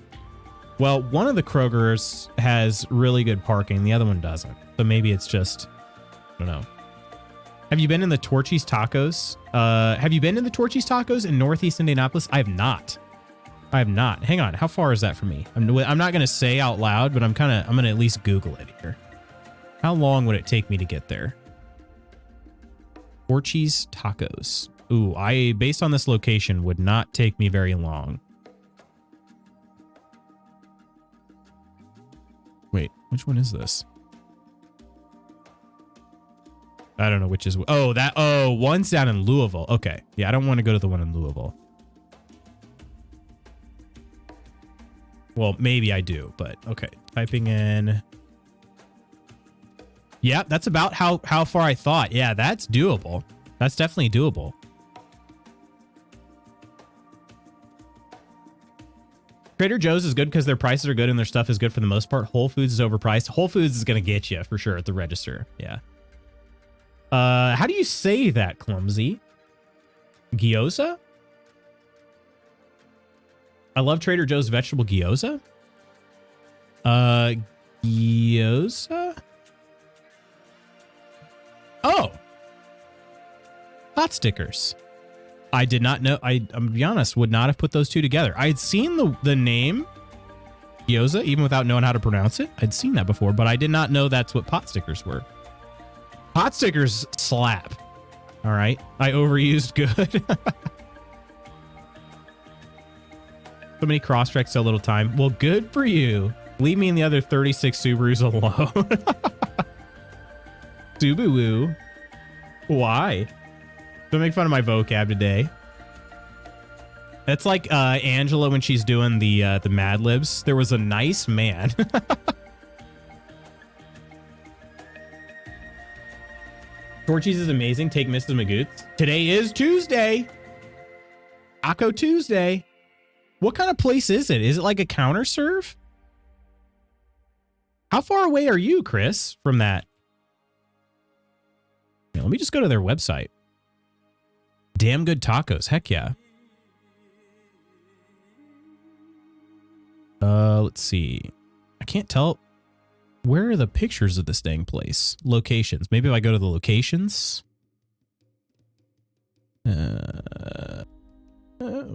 well, one of the Krogers has really good parking. The other one doesn't. So maybe it's just, I don't know. Have you been in the Torchy's Tacos? Have you been in the Torchy's Tacos in Northeast Indianapolis? I have not. Hang on. How far is that from me? I'm not going to say out loud, but I'm going to at least Google it here. How long would it take me to get there? Torchy's Tacos. Ooh, based on this location, would not take me very long. Wait, which one is this? I don't know which is. Oh, one's down in Louisville. Okay. Yeah, I don't want to go to the one in Louisville. Well, maybe I do, but okay. Typing in. Yeah, that's about how far I thought. Yeah, that's doable. That's definitely doable. Trader Joe's is good because their prices are good and their stuff is good for the most part. Whole Foods is overpriced. Whole Foods is going to get you for sure at the register. Yeah. How do you say that, Clumsy? Gyoza? I love Trader Joe's vegetable gyoza. Gyoza? Oh, pot stickers. I did not know. I'm to be honest, would not have put those two together. I had seen the name gyoza, even without knowing how to pronounce it. I'd seen that before, but I did not know that's what pot stickers were. Pot stickers slap. All right. I overused good. So many cross-tracks, so little time. Well, good for you. Leave me and the other 36 Subarus alone. Subaru. Why? Don't make fun of my vocab today. That's like Angela when she's doing the Mad Libs. There was a nice man. Torchy's is amazing. Take Mrs. Magoots. Today is Tuesday. Taco Tuesday. What kind of place is it? Is it like a counter serve? How far away are you, Chris, from that? Yeah, let me just go to their website. Damn good tacos. Heck yeah. Let's see. I can't tell. Where are the pictures of this dang place? Locations. Maybe if I go to the locations. What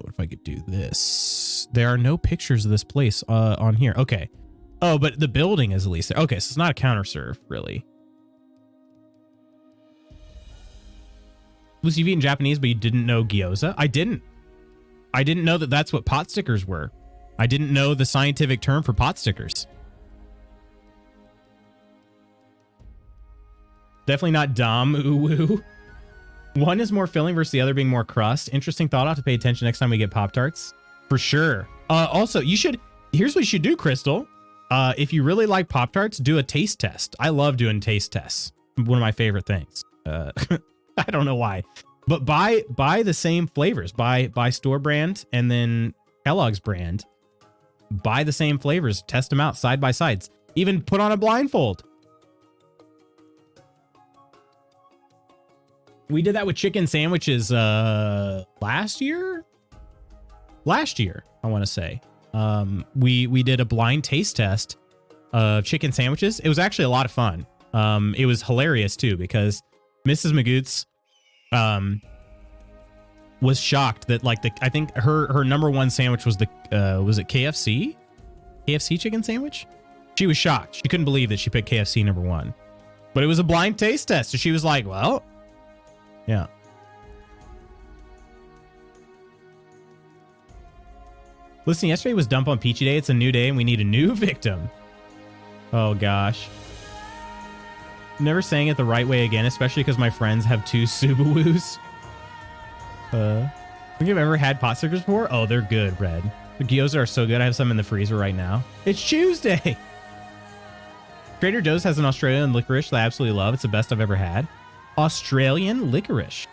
if I could do this? There are no pictures of this place on here. Okay. Oh, but the building is at least there. Okay, so it's not a counter serve, really. Lucy, you've eaten Japanese, but you didn't know gyoza? I didn't know that that's what pot stickers were. I didn't know the scientific term for pot stickers. Definitely not Dom. Ooh. One is more filling versus the other being more crust. Interesting thought. I'll have to pay attention next time we get Pop-Tarts. For sure. Also, here's what you should do, Crystal. If you really like Pop-Tarts, do a taste test. I love doing taste tests. One of my favorite things. I don't know why. But buy the same flavors. Buy store brand and then Kellogg's brand. Buy the same flavors. Test them out side by sides. Even put on a blindfold. We did that with chicken sandwiches last year, I want to say. We did a blind taste test of chicken sandwiches. It was actually a lot of fun. It was hilarious too because Mrs. Magoots was shocked that I think her number one sandwich was was it KFC chicken sandwich? She was shocked. She couldn't believe that she picked KFC number one, but it was a blind taste test. So she was like, well, yeah. Listen, yesterday was Dump on Peachy Day. It's a new day and we need a new victim. Oh gosh. Never saying it the right way again, especially because my friends have 2 Subaru's. Think you've ever had pot stickers before? Oh, they're good, Red. The gyoza are so good. I have some in the freezer right now. It's Tuesday. Trader Joe's has an Australian licorice that I absolutely love. It's the best I've ever had. Australian licorice.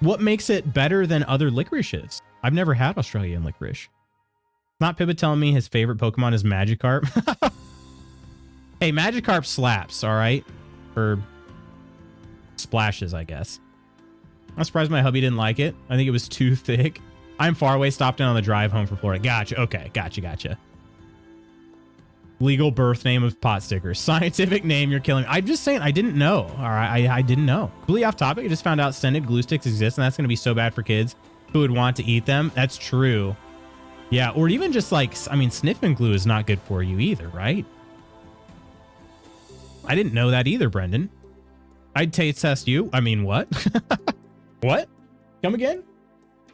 What makes it better than other licorices? I've never had Australian licorice. Not Pibba telling me his favorite Pokemon is Magikarp. Hey, Magikarp slaps, all right? Or splashes, I guess. I'm surprised my hubby didn't like it. I think it was too thick. I'm far away, stopped in on the drive home from Florida. Gotcha. Okay, gotcha. Legal birth name of pot stickers. Scientific name, you're killing me. I'm just saying, I didn't know. All right, I didn't know. Completely off topic, I just found out scented glue sticks exist, and that's going to be so bad for kids who would want to eat them. That's true. Yeah, or even just like, I mean, sniffing glue is not good for you either, right? I didn't know that either, Brendan. I'd taste test you. I mean, what? What? Come again?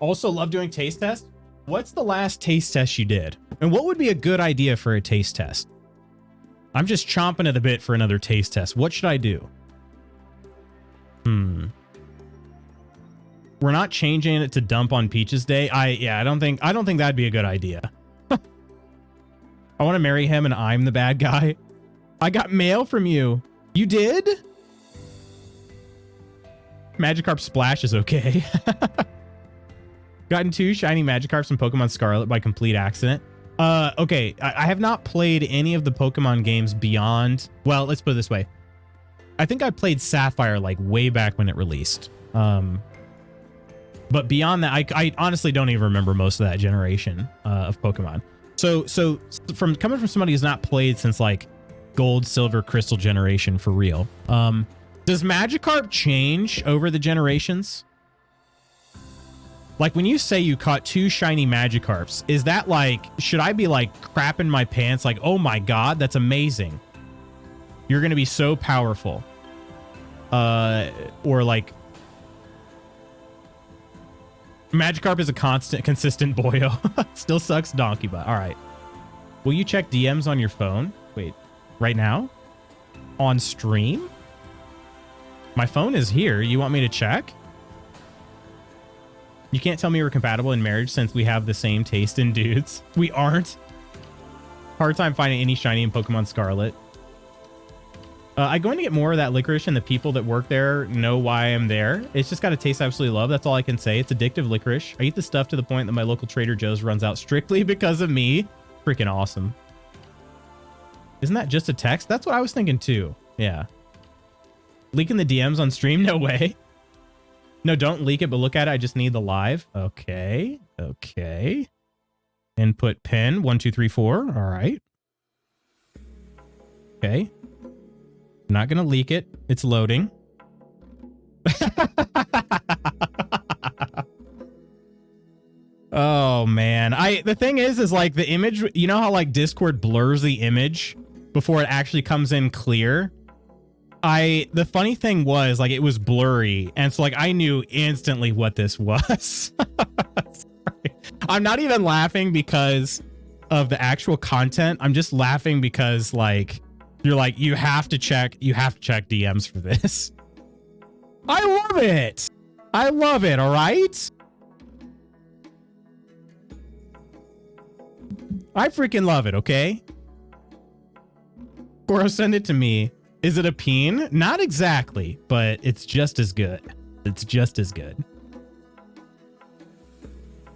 Also love doing taste tests. What's the last taste test you did? And what would be a good idea for a taste test? I'm just chomping at the bit for another taste test. What should I do? We're not changing it to Dump on Peaches Day. I don't think that'd be a good idea. I want to marry him and I'm the bad guy. I got mail from you. You did? Magikarp Splash is okay. Gotten 2 shiny Magikarps in Pokemon Scarlet by complete accident. Okay, I have not played any of the Pokemon games beyond... Well, let's put it this way. I think I played Sapphire like way back when it released. But beyond that, I honestly don't even remember most of that generation of Pokemon. So from coming from somebody who's not played since like Gold, Silver, Crystal generation for real. Does Magikarp change over the generations? Like when you say you caught 2 shiny Magikarps, is that like, should I be like crapping my pants? Like, oh my God, that's amazing. You're going to be so powerful. Or like Magikarp is a consistent boyo. Still sucks donkey butt. All right. Will you check DMs on your phone? Wait, right now? On stream? My phone is here. You want me to check? You can't tell me we're compatible in marriage since we have the same taste in dudes. We aren't. Hard time finding any shiny in Pokemon Scarlet. I'm going to get more of that licorice, and the people that work there know why I'm there. It's just got a taste I absolutely love. That's all I can say. It's addictive licorice. I eat the stuff to the point that my local Trader Joe's runs out strictly because of me. Freaking awesome. Isn't that just a text? That's what I was thinking too. Yeah. Leaking the DMs on stream? No way. No, don't leak it, but look at it. I just need the live. Okay. Okay. Input pin 1, 2, 3, 4. All right. Okay. I'm not going to leak it. It's loading. Oh man. The thing is like the image, you know how like Discord blurs the image before it actually comes in clear? The funny thing was like it was blurry, and so like I knew instantly what this was. Sorry. I'm not even laughing because of the actual content. I'm just laughing because like you're like you have to check DMs for this. I love it. I love it, all right? I freaking love it, okay? Goro, send it to me. Is it a peen? Not exactly, but it's just as good. It's just as good.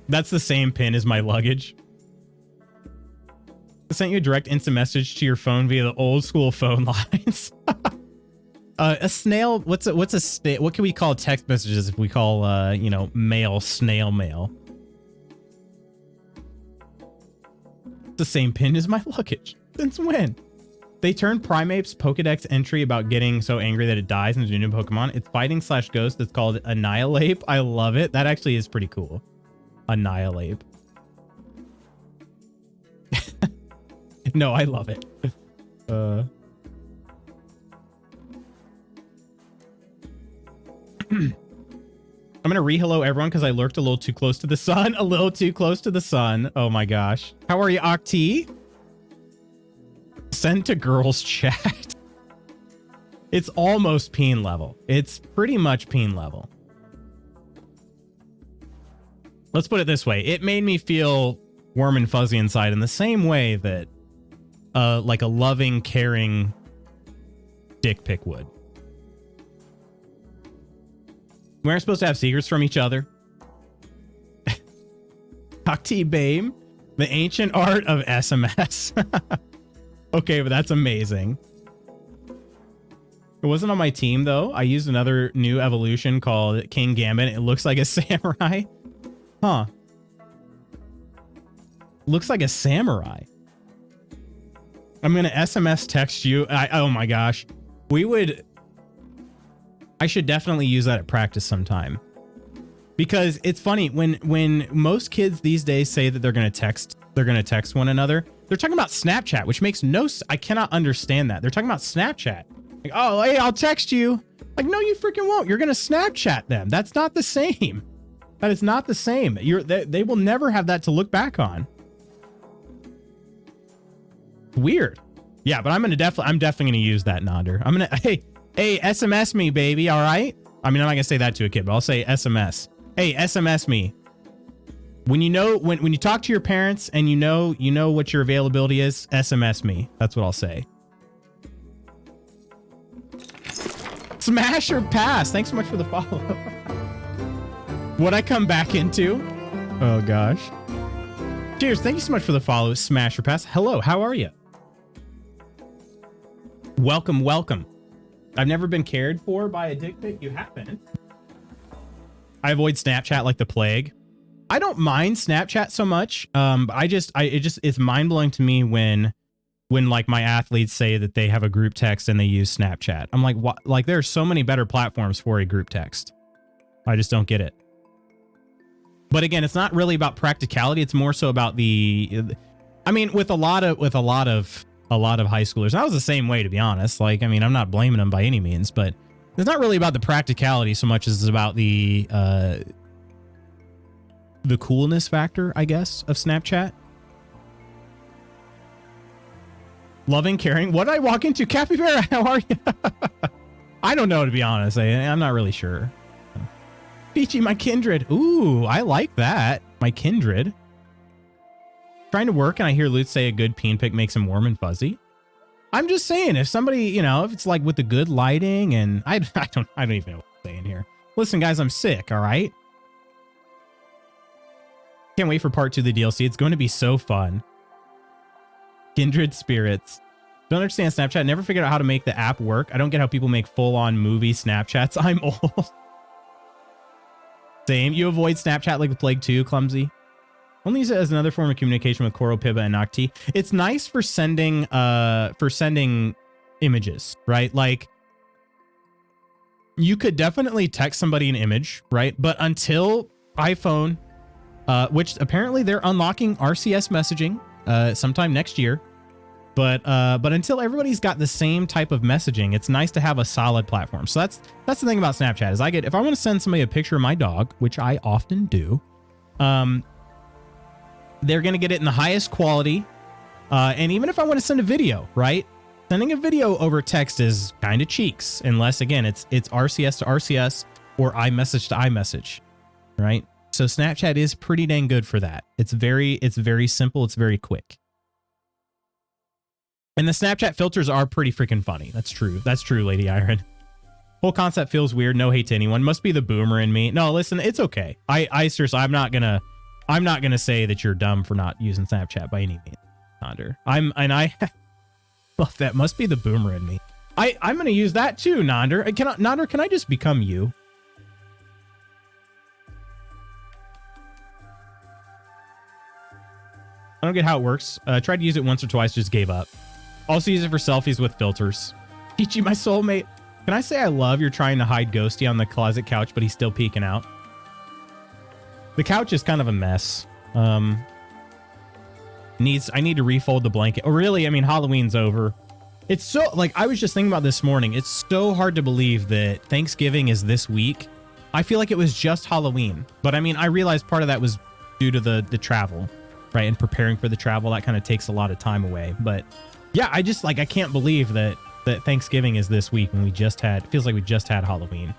That's the same pin as my luggage. I sent you a direct instant message to your phone via the old school phone lines. A snail. What can we call text messages if we call mail snail mail? It's the same pin as my luggage. Since when? They turned Primeape's Pokedex entry about getting so angry that it dies into a new Pokemon. It's fighting / ghost that's called Annihilate. I love it. That actually is pretty cool. Annihilate. No, I love it. I'm going to re-hello everyone because I lurked a little too close to the sun. A little too close to the sun. Oh my gosh. How are you, Octi? Send to girls chat. It's almost peen level. It's pretty much peen level. Let's put it this way. It made me feel warm and fuzzy inside in the same way that like a loving, caring dick pic would. We aren't supposed to have secrets from each other. Octi Babe, the ancient art of SMS. Okay, but that's amazing. It wasn't on my team though. I used another new evolution called King Gambit. It looks like a samurai. Huh. Looks like a samurai. I'm going to SMS text you. Oh my gosh. I should definitely use that at practice sometime. Because it's funny when most kids these days say that they're going to text one another. They're talking about Snapchat, which makes I cannot understand that. They're talking about Snapchat. Like, oh, hey, I'll text you. Like, no, you freaking won't. You're going to Snapchat them. That's not the same. That is not the same. They will never have that to look back on. Weird. Yeah, but I'm definitely going to use that, Nonder. I'm going to, hey, SMS me, baby. All right. I mean, I'm not going to say that to a kid, but I'll say SMS. Hey, SMS me. When you know, when you talk to your parents and you know what your availability is, SMS me. That's what I'll say. Smash or pass. Thanks so much for the follow. What I come back into? Oh gosh. Cheers. Thank you so much for the follow. Smash or pass. Hello. How are you? Welcome, welcome. I've never been cared for by a dick pic. You haven't. I avoid Snapchat like the plague. I don't mind Snapchat so much. It's mind blowing to me when like my athletes say that they have a group text and they use Snapchat. I'm like, what? Like there are so many better platforms for a group text. I just don't get it. But again, it's not really about practicality. It's more so about with a lot of high schoolers. And I was the same way, to be honest. Like, I mean, I'm not blaming them by any means, but it's not really about the practicality so much as it's about the coolness factor, I guess, of Snapchat. Loving, caring. What did I walk into? Capybara, how are you? I don't know, to be honest. I'm not really sure. Peachy, my kindred. Ooh, I like that. My kindred. Trying to work and I hear Lutz say a good peen pic makes him warm and fuzzy. I'm just saying, if somebody, if it's like with the good lighting and I don't even know what I'm saying here. Listen, guys, I'm sick. All right. Can't wait for part 2 of the DLC. It's going to be so fun. Kindred spirits. Don't understand Snapchat. Never figured out how to make the app work. I don't get how people make full-on movie Snapchats. I'm old. Same. You avoid Snapchat like the plague too, Clumsy. Only use it as another form of communication with Coral, Piba, and Octi. It's nice for sending images, right? Like you could definitely text somebody an image, right? But until iPhone, which apparently they're unlocking RCS messaging sometime next year. But until everybody's got the same type of messaging, it's nice to have a solid platform. So that's the thing about Snapchat is if I want to send somebody a picture of my dog, which I often do, they're going to get it in the highest quality. And even if I want to send a video, right? Sending a video over text is kind of cheeks, unless again, it's RCS to RCS or iMessage to iMessage, right? So Snapchat is pretty dang good for that. It's very simple. It's very quick. And the Snapchat filters are pretty freaking funny. That's true. That's true, Lady Iron. Whole concept feels weird. No hate to anyone. Must be the boomer in me. No, listen, it's okay. I seriously, I'm not gonna say that you're dumb for not using Snapchat by any means, Nonder. Well, that must be the boomer in me. I'm gonna use that too, Nonder. Nonder, can I just become you? I don't get how it works. Tried to use it once or twice, just gave up. Also use it for selfies with filters. Peachy, my soulmate. Can I say I love you're trying to hide Ghosty on the closet couch, but he's still peeking out? The couch is kind of a mess. I need to refold the blanket. Oh, really? I mean, Halloween's over. It's so, like, I was just thinking about this morning. It's so hard to believe that Thanksgiving is this week I feel like it was just Halloween, but I mean, I realized part of that was due to the travel, right? And preparing for the travel, that kind of takes a lot of time away. But yeah, I just like, I can't believe that Thanksgiving is this week when we just had, it feels like we just had Halloween.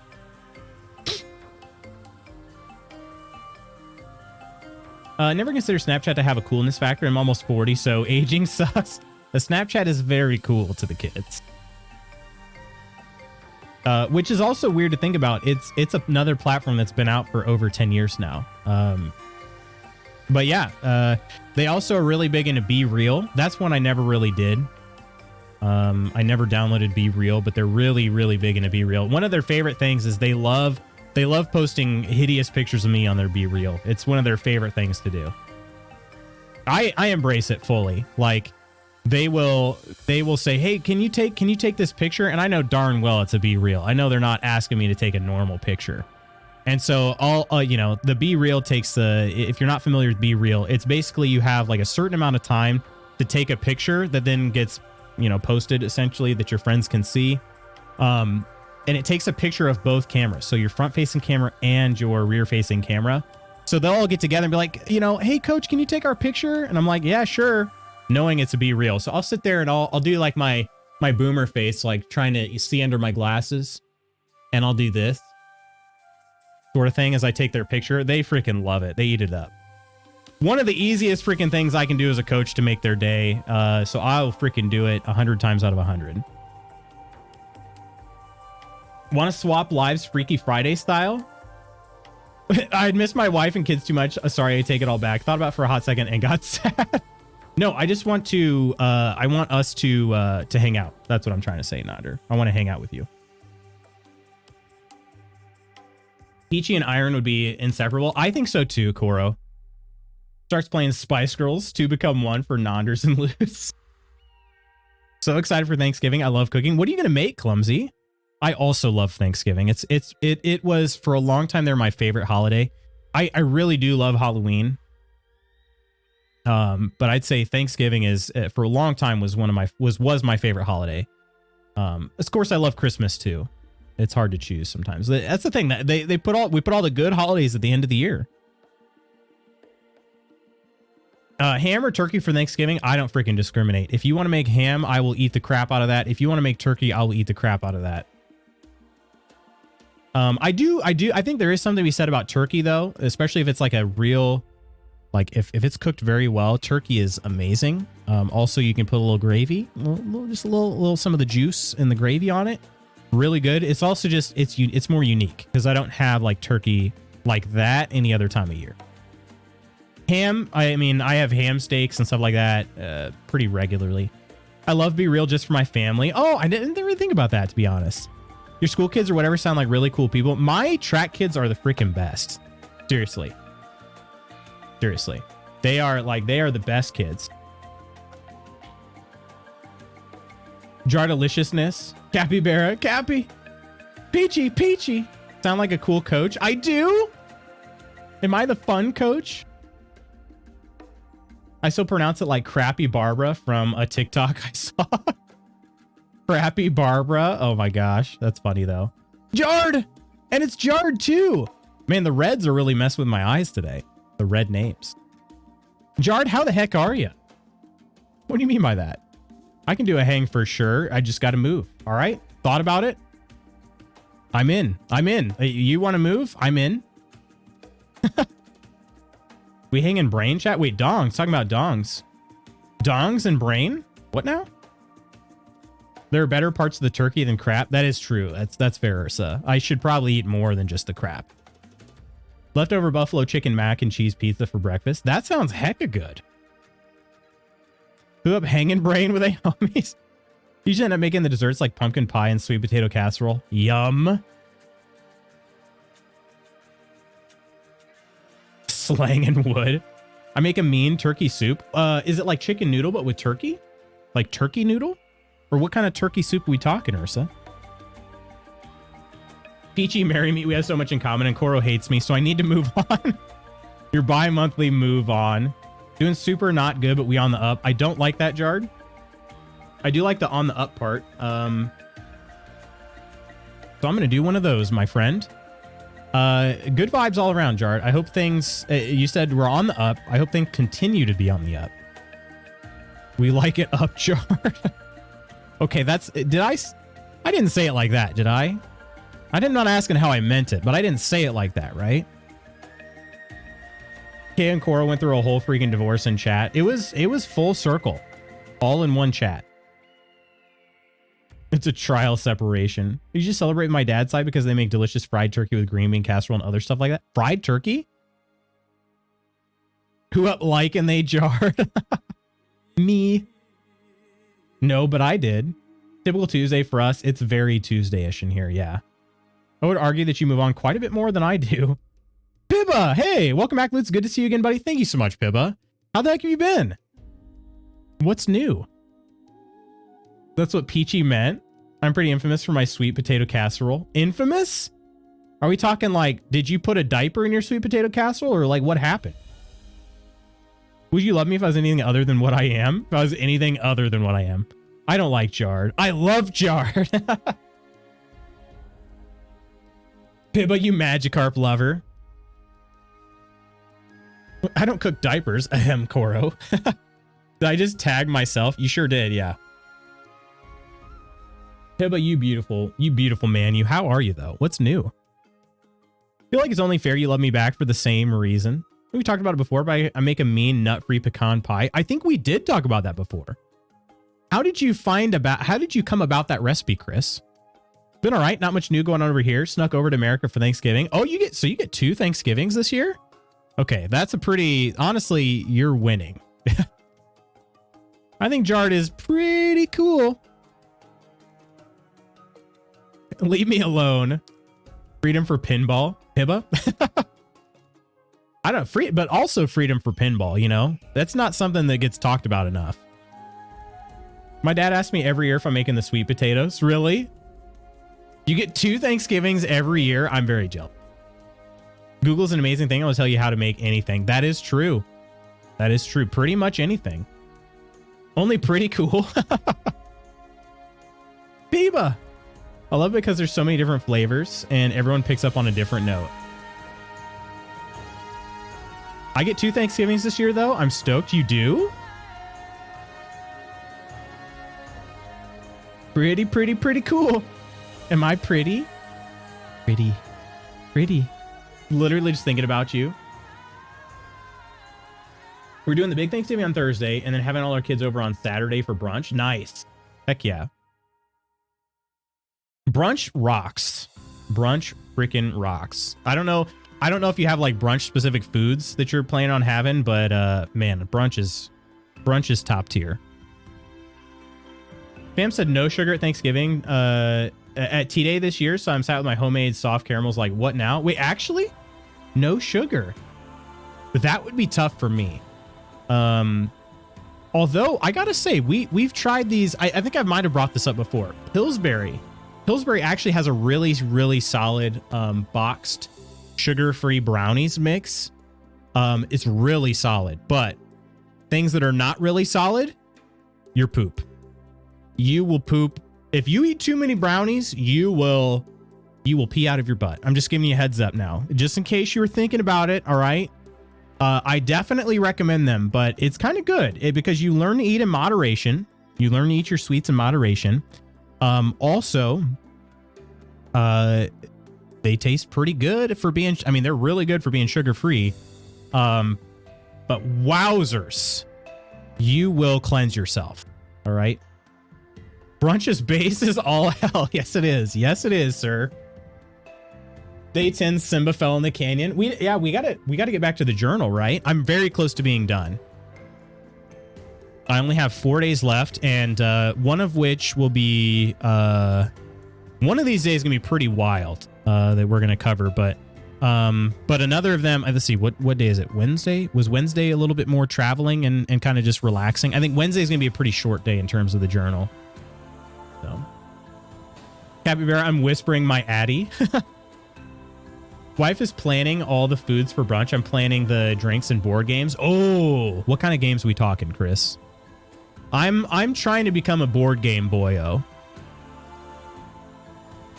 Never consider Snapchat to have a coolness factor. I'm almost 40, so aging sucks. The Snapchat is very cool to the kids. Which is also weird to think about. It's another platform that's been out for over 10 years now. But yeah, they also are really big into Be Real. That's one I never really did. I never downloaded Be Real, but they're really, really big into Be Real. One of their favorite things is they love posting hideous pictures of me on their Be Real. It's one of their favorite things to do. I embrace it fully. Like, they will say, hey, can you take this picture? And I know darn well it's a Be Real. I know they're not asking me to take a normal picture. And so the Be Real takes if you're not familiar with Be Real, it's basically you have like a certain amount of time to take a picture that then gets, posted essentially that your friends can see. And it takes a picture of both cameras. So your front facing camera and your rear facing camera. So they'll all get together and be like, hey coach, can you take our picture? And I'm like, yeah, sure. Knowing it's a Be Real. So I'll sit there and I'll do like my boomer face, like trying to see under my glasses, and I'll do this sort of thing as I take their picture. They freaking love it. They eat it up. One of the easiest freaking things I can do as a coach to make their day. So I'll freaking do it 100 times out of 100. Want to swap lives Freaky Friday style? I'd miss my wife and kids too much. Sorry, I take it all back. Thought about it for a hot second and got sad. No, I just want to, I want us to hang out. That's what I'm trying to say, Nader. I want to hang out with you. Peachy and Iron would be inseparable. I think so too, Koro. Starts playing Spice Girls, 2 become 1 for Nonders and Loose. So excited for Thanksgiving. I love cooking. What are you going to make, Clumsy? I also love Thanksgiving. It was for a long time, they're my favorite holiday. I really do love Halloween. But I'd say Thanksgiving is for a long time was my favorite holiday. Of course, I love Christmas too. It's hard to choose sometimes. That's the thing that we put all the good holidays at the end of the year. Ham or turkey for Thanksgiving? I don't freaking discriminate. If you want to make ham, I will eat the crap out of that. If you want to make turkey, I will eat the crap out of that. I think there is something to be said about turkey though, especially if it's like a real, like if it's cooked very well, turkey is amazing. Also you can put a little gravy, just a little some of the juice in the gravy on it. Really good. It's also just, it's more unique because I don't have like turkey like that any other time of year. Ham, I mean, I have ham steaks and stuff like that pretty regularly. I love Be Real just for my family. Oh, I didn't really think about that, to be honest. Your school kids or whatever sound like really cool people. My track kids are the freaking best. Seriously. They are the best kids. Jar Deliciousness. Capybara. Cappy. Peachy. Sound like a cool coach. I do. Am I the fun coach? I still pronounce it like Crappy Barbara from a TikTok I saw. Crappy Barbara. Oh my gosh. That's funny though. Jard! And it's Jard too. Man, the reds are really messing with my eyes today. The red names. Jard, how the heck are you? What do you mean by that? I can do a hang for sure. I just got to move. All right. Thought about it. I'm in. You want to move? I'm in. We hang in brain chat? Wait, dongs. Talking about dongs. Dongs and brain? What now? There are better parts of the turkey than crap. That is true. That's fair, Ursa. I should probably eat more than just the crap. Leftover buffalo chicken mac and cheese pizza for breakfast. That sounds hecka good. Who up hanging brain with a homies? You should end up making the desserts like pumpkin pie and sweet potato casserole. Yum. Slanging wood. I make a mean turkey soup. Is it like chicken noodle but with turkey? Like turkey noodle? Or what kind of turkey soup are we talking, Ursa? Peachy, marry me. We have so much in common, and Koro hates me, so I need to move on. Your bi-monthly move on. Doing super not good, but we on the up. I don't like that, Jard. I do like the on the up part. So I'm going to do one of those, my friend. Good vibes all around, Jard. I hope things, you said we're on the up. I hope things continue to be on the up. We like it up, Jard. Okay, I didn't say it like that, did I? I'm not asking how I meant it, but I didn't say it like that, right? Kay and Cora went through a whole freaking divorce in chat. It was full circle. All in one chat. It's a trial separation. You just celebrate my dad's side because they make delicious fried turkey with green bean casserole and other stuff like that. Fried turkey? Who up like and they jarred? Me. No, but I did. Typical Tuesday for us. It's very Tuesday-ish in here, yeah. I would argue that you move on quite a bit more than I do. Pibba! Hey, welcome back, Lutz. Good to see you again, buddy. Thank you so much, Pibba. How the heck have you been? What's new? That's what Peachy meant. I'm pretty infamous for my sweet potato casserole. Infamous? Are we talking like, did you put a diaper in your sweet potato casserole or like what happened? Would you love me if I was anything other than what I am? If I was anything other than what I am. I don't like Jard. I love Jard. Pibba, you Magikarp lover. I don't cook diapers. Ahem, Koro. Did I just tag myself? You sure did, yeah. Pibba, you beautiful man. How are you though? What's new? I feel like it's only fair you love me back for the same reason. We talked about it before, but I make a mean nut-free pecan pie. I think we did talk about that before. How did you come about that recipe, Chris? Been all right. Not much new going on over here. Snuck over to America for Thanksgiving. Oh, you get 2 Thanksgivings this year? Okay, that's honestly, you're winning. I think Jard is pretty cool. Leave me alone. Freedom for pinball. Pibba? I don't free, but also freedom for pinball, you know? That's not something that gets talked about enough. My dad asks me every year if I'm making the sweet potatoes. Really? You get 2 Thanksgivings every year? I'm very jealous. Google's an amazing thing. I'll tell you how to make anything. That is true. That is true. Pretty much anything. Only pretty cool. Biba. I love it because there's so many different flavors and everyone picks up on a different note. I get 2 Thanksgivings this year though. I'm stoked. You do? Pretty cool. Am I pretty? Pretty. Literally just thinking about you. We're doing the big Thanksgiving on Thursday and then having all our kids over on Saturday for brunch. Nice. Heck yeah. Brunch rocks. Brunch freaking rocks. I don't know if you have like brunch specific foods that you're planning on having, but man, brunch is top tier. Fam said no sugar at Thanksgiving at T-Day this year, so I'm sat with my homemade soft caramels like, what now? Wait, actually? No sugar. That would be tough for me. Although, I gotta say, we've tried these. I think I might have brought this up before. Pillsbury actually has a really, really solid boxed sugar-free brownies mix. It's really solid, but things that are not really solid, you're poop. You will poop. If you eat too many brownies, you will pee out of your butt. I'm just giving you a heads up now, just in case you were thinking about it. All right. I definitely recommend them, but it's kind of good because you learn to eat in moderation. You learn to eat your sweets in moderation. Also, they taste pretty good for being, I mean, they're really good for being sugar-free. But wowzers, you will cleanse yourself. All right. Brunch's base is all hell. Yes, it is. Yes, it is, sir. Day 10, Simba fell in the canyon. We gotta get back to the journal, right? I'm very close to being done. I only have 4 days left, and one of which will be one of these days is gonna be pretty wild that we're gonna cover, but another of them, let's see, what day is it? Wednesday? Was Wednesday a little bit more traveling and kind of just relaxing? I think Wednesday is gonna be a pretty short day in terms of the journal. So, Capybara, I'm whispering my Addy. Wife is planning all the foods for brunch. I'm planning the drinks and board games. Oh, what kind of games are we talking, Chris? I'm trying to become a board game boyo.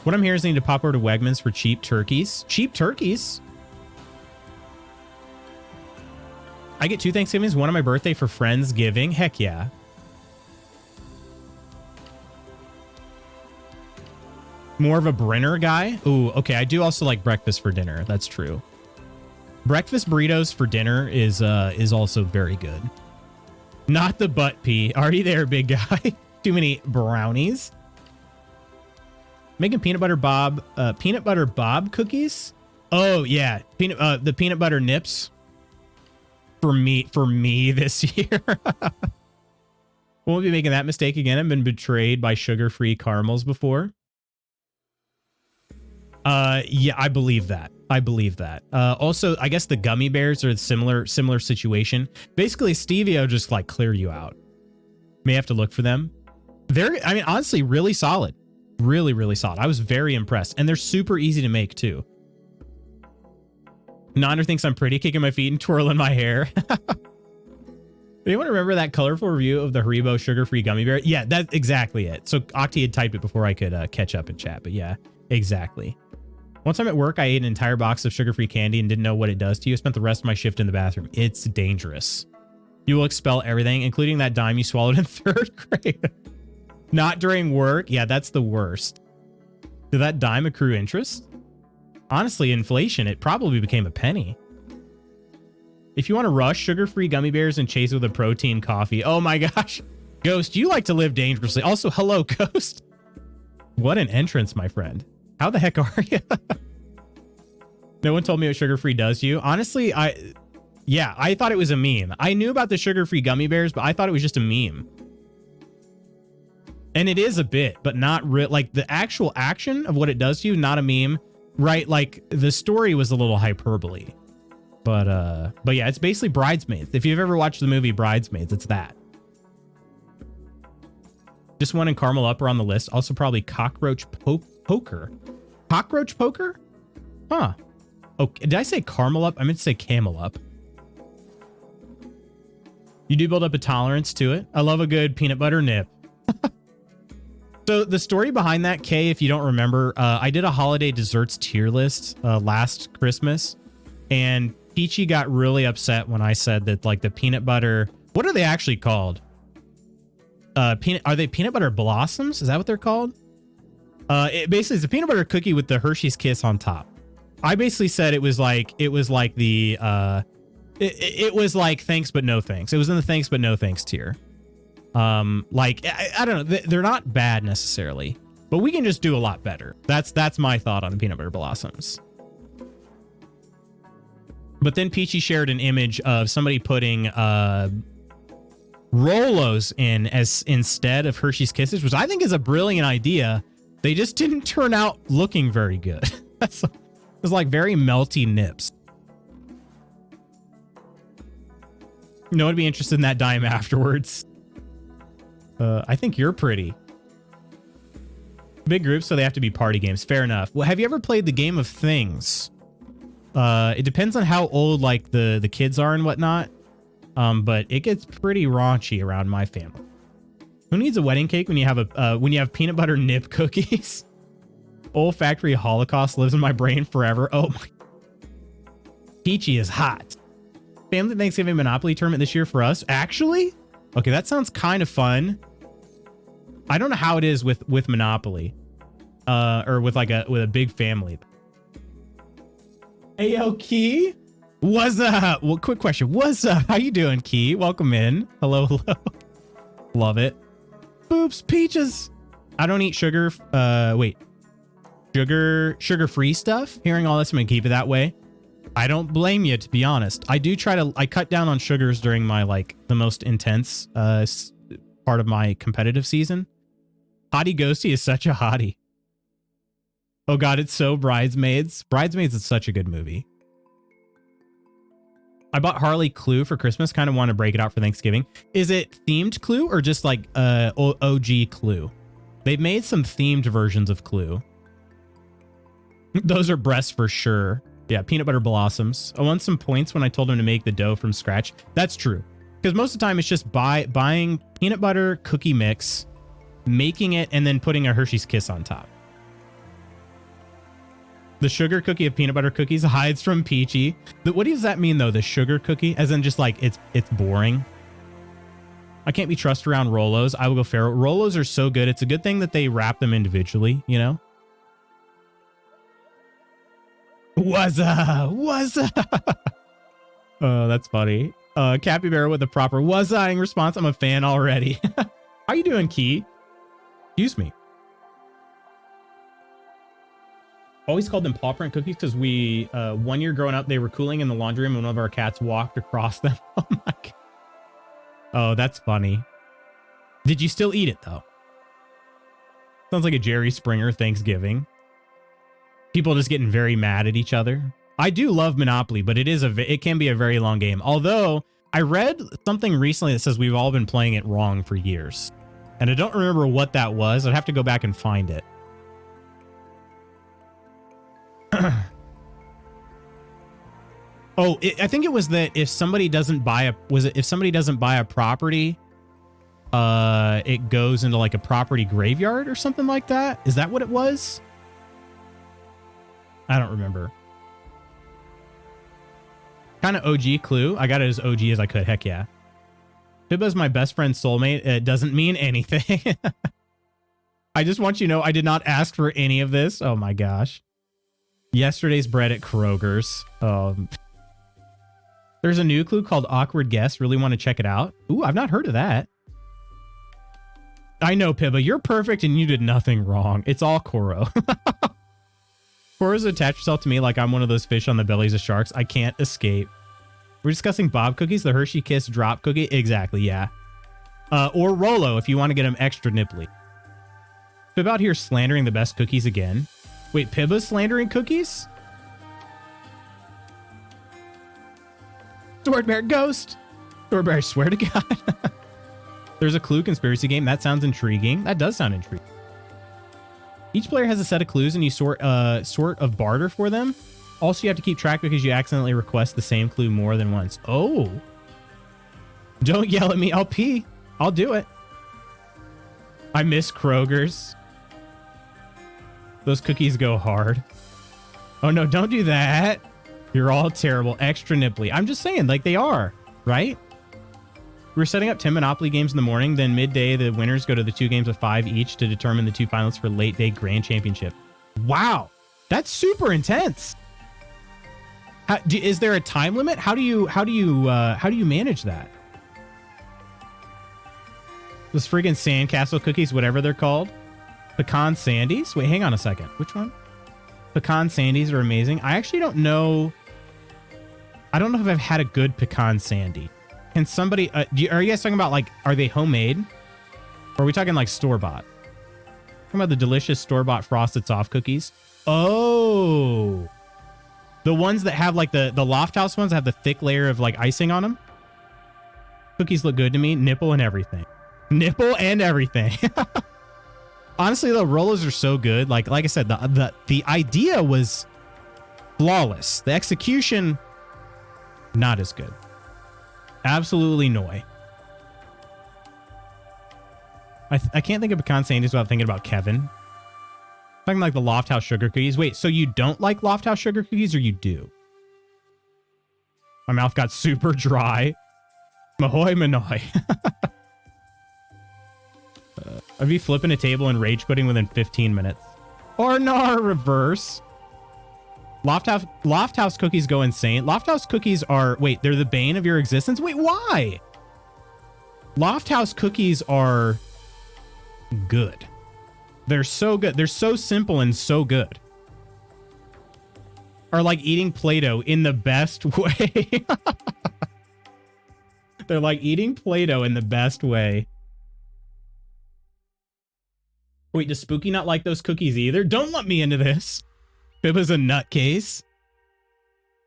What I'm hearing is I need to pop over to Wegmans for cheap turkeys. Cheap turkeys? I get 2 Thanksgivings, one on my birthday for Friendsgiving. Heck yeah. More of a Brenner guy? Ooh, okay. I do also like breakfast for dinner. That's true. Breakfast burritos for dinner is also very good. Not the butt pee. Already there, big guy. Too many brownies. Making peanut butter bob cookies. Oh yeah, the peanut butter nips. For me this year. Won't be making that mistake again. I've been betrayed by sugar-free caramels before. Yeah, I believe that. Also, I guess the gummy bears are a similar situation. Basically, stevia just like clear you out. May have to look for them. I mean, honestly, really solid. Really, really solid. I was very impressed. And they're super easy to make too. Nonder thinks I'm pretty, kicking my feet and twirling my hair. Anyone remember that colorful review of the Haribo sugar-free gummy bear? Yeah, that's exactly it. So Octi had typed it before I could catch up and chat, but yeah, exactly. One time at work, I ate an entire box of sugar-free candy and didn't know what it does to you. I spent the rest of my shift in the bathroom. It's dangerous. You will expel everything, including that dime you swallowed in 3rd grade. Not during work. Yeah, that's the worst. Did that dime accrue interest? Honestly, inflation, it probably became a penny. If you want to rush sugar-free gummy bears and chase with a protein coffee. Oh my gosh. Ghost, you like to live dangerously. Also, hello, Ghost. What an entrance, my friend. How the heck are you? No one told me what sugar-free does to you. Honestly, I thought it was a meme. I knew about the sugar-free gummy bears, but I thought it was just a meme. And it is a bit, but not real. Like the actual action of what it does to you, not a meme. Right, like the story was a little hyperbole, but yeah, it's basically Bridesmaids. If you've ever watched the movie Bridesmaids, it's that. Just one and caramel up are on the list. Also, probably cockroach poker. Cockroach poker? Huh? Oh, did I say caramel up? I meant to say camel up. You do build up a tolerance to it. I love a good peanut butter nip. So the story behind that, Kay, if you don't remember, I did a holiday desserts tier list last Christmas, and Peachy got really upset when I said that like the peanut butter, what are they actually called? Are they peanut butter blossoms? Is that what they're called? It basically is a peanut butter cookie with the Hershey's Kiss on top. I basically said it was like the it was like thanks but no thanks. It was in the thanks but no thanks tier. Like I don't know, they're not bad necessarily, but we can just do a lot better. That's my thought on the peanut butter blossoms. But then Peachy shared an image of somebody putting Rolos in as instead of Hershey's Kisses, which I think is a brilliant idea. They just didn't turn out looking very good. It was like very melty nips. No one would be interested in that dime afterwards. I think you're pretty. Big groups, so they have to be party games. Fair enough. Well, have you ever played the Game of Things? It depends on how old like the kids are and whatnot. But it gets pretty raunchy around my family. Who needs a wedding cake when you have peanut butter nip cookies? Olfactory holocaust lives in my brain forever. Oh my. Peachy is hot. Family Thanksgiving Monopoly tournament this year for us. Actually? Okay, that sounds kind of fun. I don't know how it is with Monopoly. Or with a big family. Hey yo, Key. What's up? Well, quick question. What's up? How you doing, Key? Welcome in. Hello. Love it. Oops, peaches. I don't eat sugar. Sugar-free stuff. Hearing all this, I'm gonna keep it that way. I don't blame you, to be honest. I cut down on sugars during my the most intense part of my competitive season. Hottie Ghosty is such a hottie. Oh god, it's so Bridesmaids. Bridesmaids is such a good movie. I bought Harley Clue for Christmas. Kind of want to break it out for Thanksgiving. Is it themed Clue or just like OG Clue? They've made some themed versions of Clue. Those are breasts for sure. Yeah, peanut butter blossoms. I won some points when I told him to make the dough from scratch. That's true. Because most of the time it's just buying peanut butter cookie mix, making it, and then putting a Hershey's Kiss on top. The sugar cookie of peanut butter cookies hides from Peachy. What does that mean though? The sugar cookie, as in just like it's boring. I can't be trusted around Rolos. I will go Pharaoh. Rolos are so good. It's a good thing that they wrap them individually, you know? Wazza. Oh, that's funny. Capybara with the proper wazza-ing response. I'm a fan already. How you doing, Key? Excuse me. Always called them paw print cookies because we, 1 year growing up, they were cooling in the laundry room and one of our cats walked across them. Oh my God. Oh, that's funny. Did you still eat it though? Sounds like a Jerry Springer Thanksgiving. People just getting very mad at each other. I do love Monopoly, but it can be a very long game. Although I read something recently that says we've all been playing it wrong for years. And I don't remember what that was. I'd have to go back and find it. I think it was that if somebody doesn't buy a property, it goes into like a property graveyard or something like that. Is that what it was? I don't remember. Kind of OG clue. I got it as OG as I could. Heck yeah. Pibba's my best friend's soulmate. It doesn't mean anything. I just want you to know I did not ask for any of this. Oh my gosh. Yesterday's bread at Kroger's. There's a new clue called Awkward Guess. Really want to check it out. Ooh, I've not heard of that. I know, Pibba. You're perfect and you did nothing wrong. It's all Koro. Koro's attached herself to me like I'm one of those fish on the bellies of sharks. I can't escape. We're discussing Bob cookies, the Hershey Kiss drop cookie. Exactly, yeah. Or Rolo if you want to get them extra nipply. Pibba out here slandering the best cookies again. Wait, Pibba's slandering cookies? Swordbear Ghost. Swordbear, I swear to God. There's a clue conspiracy game. That sounds intriguing. That does sound intriguing. Each player has a set of clues and you sort of barter for them. Also, you have to keep track because you accidentally request the same clue more than once. Oh. Don't yell at me. I'll pee. I'll do it. I miss Kroger's. Those cookies go hard. Oh no, don't do that. You're all terrible. Extra nipply. I'm just saying, like they are, right? We're setting up 10 Monopoly games in the morning. Then midday, the winners go to the 2 games of 5 each to determine the 2 finalists for late day grand championship. Wow. That's super intense. Is there a time limit? How do you manage that? Those friggin' sandcastle cookies, whatever they're called. Pecan Sandies? Wait, hang on a second. Which one? Pecan Sandies are amazing. I actually don't know. I don't know if I've had a good pecan sandy. Can somebody, are you guys talking about like, are they homemade? Or are we talking like store-bought? Talking about the delicious store-bought frosted soft cookies. Oh, the ones that have like the Loft House ones that have the thick layer of like icing on them. Cookies look good to me. Nipple and everything. Nipple and everything. Honestly, though, Rolos are so good. Like I said, the idea was flawless. The execution, not as good. Absolutely noi. I can't think of pecan sandies without thinking about Kevin. Talking like the Loft House sugar cookies. Wait, so you don't like Loft House sugar cookies or you do? My mouth got super dry. Mahoy Manoy. I'd be flipping a table and rage quitting within 15 minutes. Or no, reverse. Loft House cookies go insane. Loft House cookies are, wait, they're the bane of your existence? Wait, why? Loft House cookies are good. They're so good. They're so simple and so good. Are like eating Play-Doh in the best way. They're like eating Play-Doh in the best way. Wait, does Spooky not like those cookies either? Don't let me into this. Pibba's a nutcase.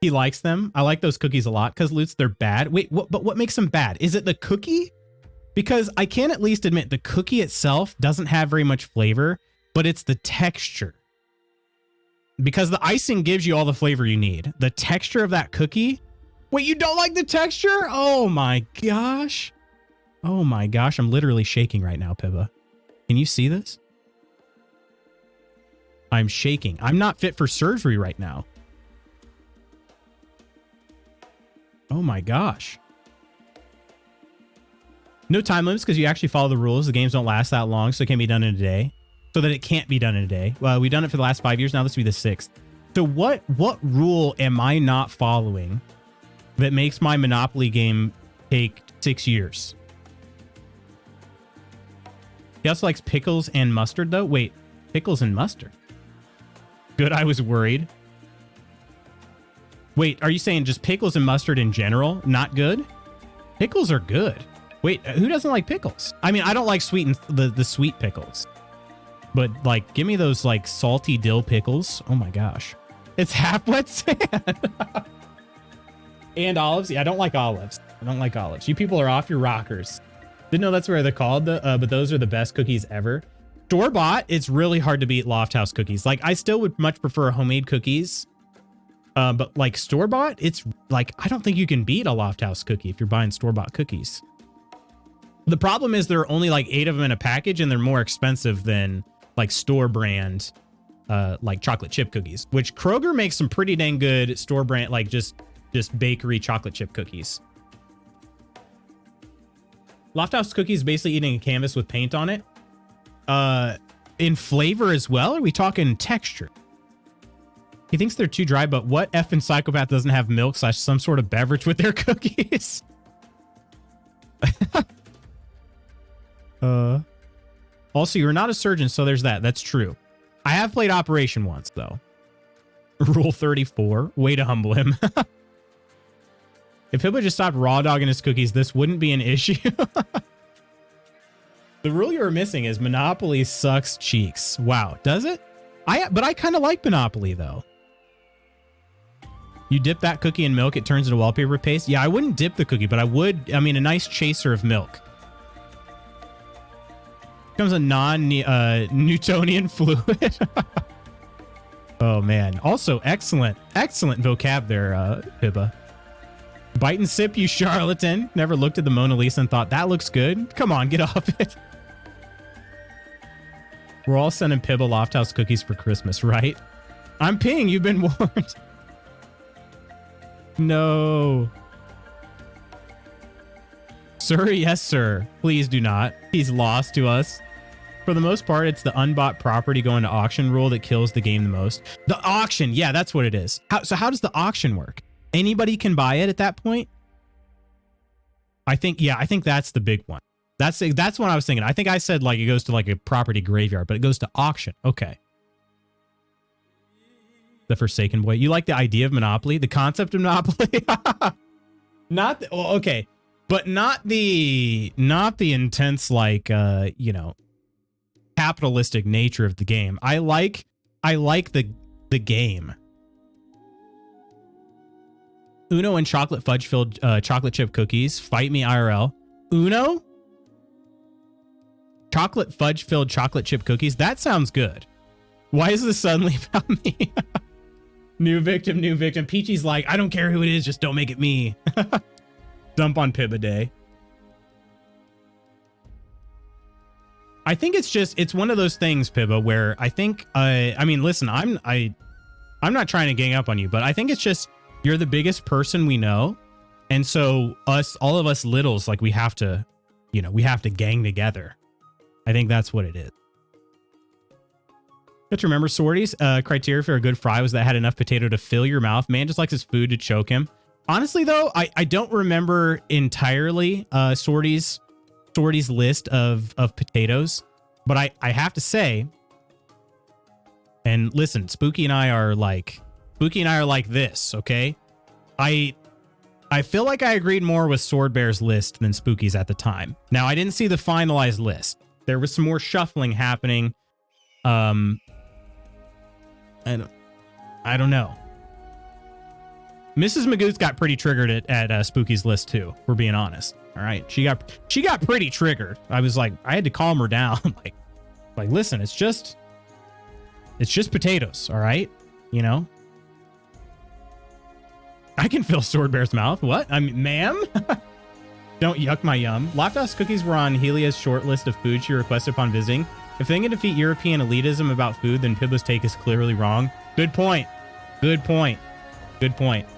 He likes them. I like those cookies a lot because Lutz, they're bad. Wait, but what makes them bad? Is it the cookie? Because I can at least admit the cookie itself doesn't have very much flavor, but it's the texture. Because the icing gives you all the flavor you need. The texture of that cookie. Wait, you don't like the texture? Oh my gosh. Oh my gosh. I'm literally shaking right now, Pibba. Can you see this? I'm shaking. I'm not fit for surgery right now. Oh my gosh. No time limits because you actually follow the rules. The games don't last that long, so it can be done in a day. So that it can't be done in a day. Well, we've done it for the last 5 years. Now this will be the 6th. So what rule am I not following that makes my Monopoly game take 6 years? He also likes pickles and mustard, though. Wait, pickles and mustard? Good, I was worried. Wait, are you saying just pickles and mustard in general? Not good? Pickles are good. Wait, who doesn't like pickles? I mean, I don't like sweet and the sweet pickles. But, like, give me those, like, salty dill pickles. Oh, my gosh. It's half wet sand. And olives. Yeah, I don't like olives. I don't like olives. You people are off your rockers. Didn't know that's where they're called, but those are the best cookies ever. Store-bought, it's really hard to beat Loft House cookies. Like, I still would much prefer homemade cookies. But, like, store-bought, it's, like, I don't think you can beat a Loft House cookie if you're buying store-bought cookies. The problem is there are only, like, 8 of them in a package, and they're more expensive than like store brand like chocolate chip cookies, which Kroger makes some pretty dang good store brand, like just bakery chocolate chip cookies. Loft House cookies basically eating a canvas with paint on it. In flavor as well? Are we talking texture? He thinks they're too dry, but what effing psychopath doesn't have milk / some sort of beverage with their cookies? Also, you're not a surgeon, so there's that. That's true. I have played Operation once, though. Rule 34. Way to humble him. If Hippo just stopped raw dogging his cookies, this wouldn't be an issue. The rule you were missing is Monopoly sucks cheeks. Wow, does it? But I kind of like Monopoly, though. You dip that cookie in milk, it turns into wallpaper paste. Yeah, I wouldn't dip the cookie, but I would. I mean, a nice chaser of milk. Becomes a non-Newtonian fluid. Oh man. Also excellent vocab there, Pibba. Bite and sip, you charlatan. Never looked at the Mona Lisa and thought that looks good. Come on, get off it. We're all sending Pibba Loft House cookies for Christmas, right? I'm Ping, you've been warned. No. Sir, yes, sir. Please do not. He's lost to us. For the most part, it's the unbought property going to auction rule that kills the game the most. The auction, yeah, that's what it is. So how does the auction work? Anybody can buy it at that point? I think that's the big one. That's what I was thinking. I think I said like it goes to like a property graveyard, but it goes to auction. Okay. The Forsaken Boy. You like the idea of Monopoly? The concept of Monopoly? Not the, well, okay. But not the intense like you know, capitalistic nature of the game. I like the game. Uno and chocolate fudge filled chocolate chip cookies. Fight me IRL. Uno? Chocolate fudge filled chocolate chip cookies. That sounds good. Why is this suddenly about me? New victim. Peachy's like, I don't care who it is, just don't make it me. Dump on Pibba Day. I think it's one of those things, Pibba, where I think I mean, listen, I'm not trying to gang up on you, but I think it's just you're the biggest person we know, and so all of us littles, like we have to gang together. I think that's what it is. You have to remember, Sorties, criteria for a good fry was that it had enough potato to fill your mouth. Man just likes his food to choke him. Honestly, though, I don't remember entirely Sorty's list of potatoes, but I have to say, and listen, Spooky and I are like this, okay? I feel like I agreed more with Sword Bear's list than Spooky's at the time. Now, I didn't see the finalized list. There was some more shuffling happening. I don't know. Mrs. Magoo's got pretty triggered at Spooky's list too. We're being honest. All right, she got pretty triggered. I was like, I had to calm her down. like, listen, it's just potatoes. All right, you know. I can fill Sword Bear's mouth. What? I mean, ma'am. Don't yuck my yum. Loft House cookies were on Helia's short list of food she requested upon visiting. If they can defeat European elitism about food, then Pibbo's take is clearly wrong. Good point. Good point. Good point.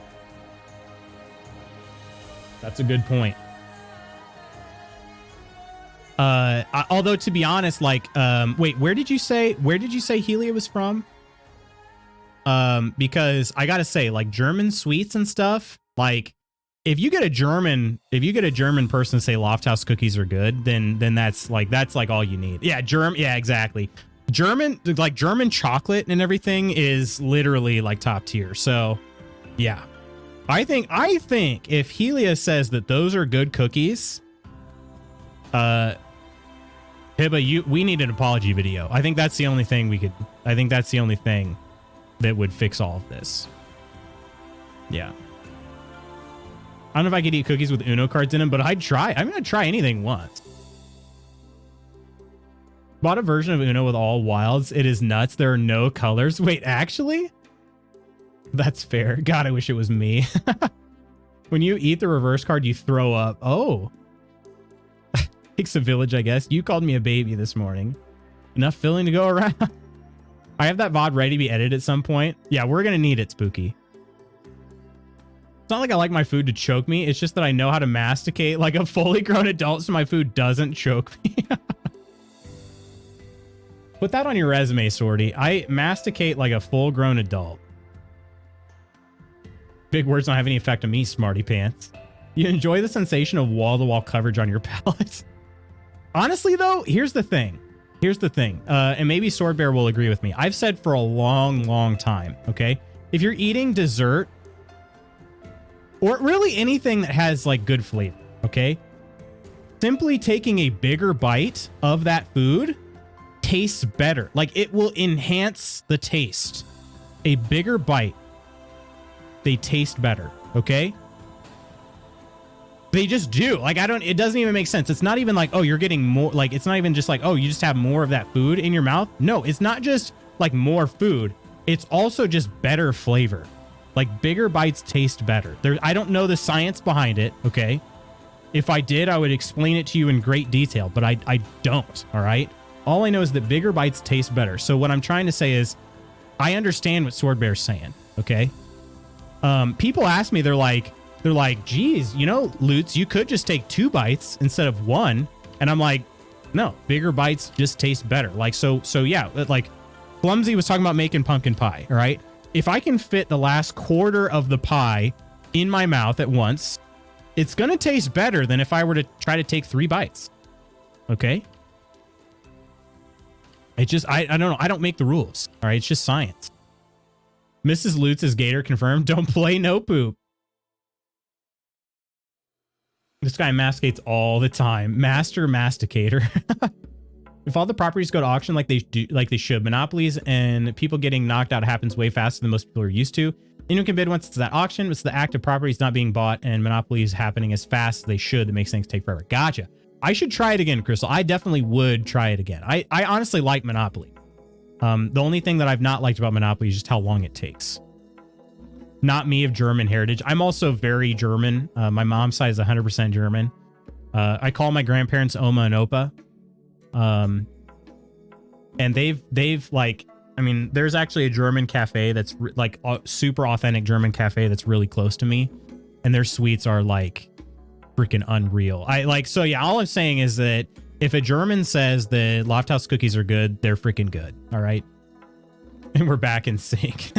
That's a good point. Although to be honest, like, wait, where did you say Helia was from? Because I gotta say, like, German sweets and stuff, like, if you get a German person to say Lofthouse cookies are good, then that's like all you need. Yeah, yeah, exactly. German chocolate and everything is literally like top tier. So yeah. I think if Helia says that those are good cookies, Hibba, we need an apology video. I think that's the only thing that would fix all of this. Yeah. I don't know if I could eat cookies with Uno cards in them, but I'd try. I'm going to try anything once. Bought a version of Uno with all wilds. It is nuts. There are no colors. Wait, actually? That's fair. God, I wish it was me. When you eat the reverse card, you throw up. Oh. Takes a village, I guess. You called me a baby this morning. Enough filling to go around. I have that VOD ready to be edited at some point. Yeah, we're going to need it, Spooky. It's not like I like my food to choke me. It's just that I know how to masticate like a fully grown adult so my food doesn't choke me. Put that on your resume, Sorty. I masticate like a full-grown adult. Big words don't have any effect on me, smarty pants. You enjoy the sensation of wall-to-wall coverage on your palate. Honestly, though, here's the thing. And maybe Sword Bear will agree with me. I've said for a long, long time, okay? If you're eating dessert, or really anything that has like good flavor, okay? Simply taking a bigger bite of that food tastes better. Like, it will enhance the taste. A bigger bite, they taste better, okay? They just do. Like, it doesn't even make sense. It's not even like, oh, you're getting more, like, it's not even just like, oh, you just have more of that food in your mouth. No, it's not just like more food. It's also just better flavor. Like, bigger bites taste better. I don't know the science behind it, okay? If I did, I would explain it to you in great detail, but I don't, all right? All I know is that bigger bites taste better. So what I'm trying to say is, I understand what Sword Bear's saying, okay? People ask me, they're like, geez, you know, Lutz, you could just take 2 bites instead of 1. And I'm like, no, bigger bites just taste better. Like, so yeah, like Clumsy was talking about making pumpkin pie, all right? If I can fit the last quarter of the pie in my mouth at once, it's going to taste better than if I were to try to take 3 bites. Okay? It just, I don't know. I don't make the rules. All right. It's just science. Mrs. Lutz is Gator confirmed. Don't play, no poop. This guy masticates all the time. Master masticator. If all the properties go to auction like they should, monopolies and people getting knocked out happens way faster than most people are used to. Anyone can bid once it's at auction. It's the act of properties not being bought and monopolies happening as fast as they should that makes things take forever. Gotcha. I should try it again, Crystal. I definitely would try it again. I honestly like Monopoly. The only thing that I've not liked about Monopoly is just how long it takes. Not me of German heritage. I'm also very German. My mom's side is 100% German. I call my grandparents Oma and Opa. And they've like, I mean, there's actually a German cafe that's like a super authentic German cafe that's really close to me. And their sweets are like freaking unreal. So yeah, all I'm saying is that if a German says the Lofthouse cookies are good, they're freaking good. All right. And we're back in sync.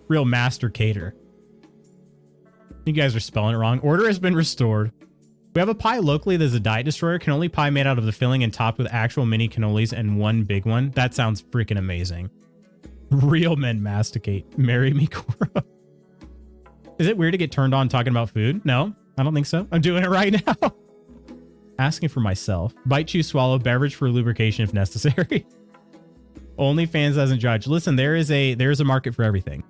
Real master cater. You guys are spelling it wrong. Order has been restored. We have a pie locally that's a diet destroyer. Cannoli pie made out of the filling and topped with actual mini cannolis and one big one. That sounds freaking amazing. Real men masticate. Marry me, Cora. Is it weird to get turned on talking about food? No, I don't think so. I'm doing it right now. Asking for myself. Bite, chew, swallow. Beverage for lubrication if necessary. OnlyFans doesn't judge. Listen, there is a market for everything.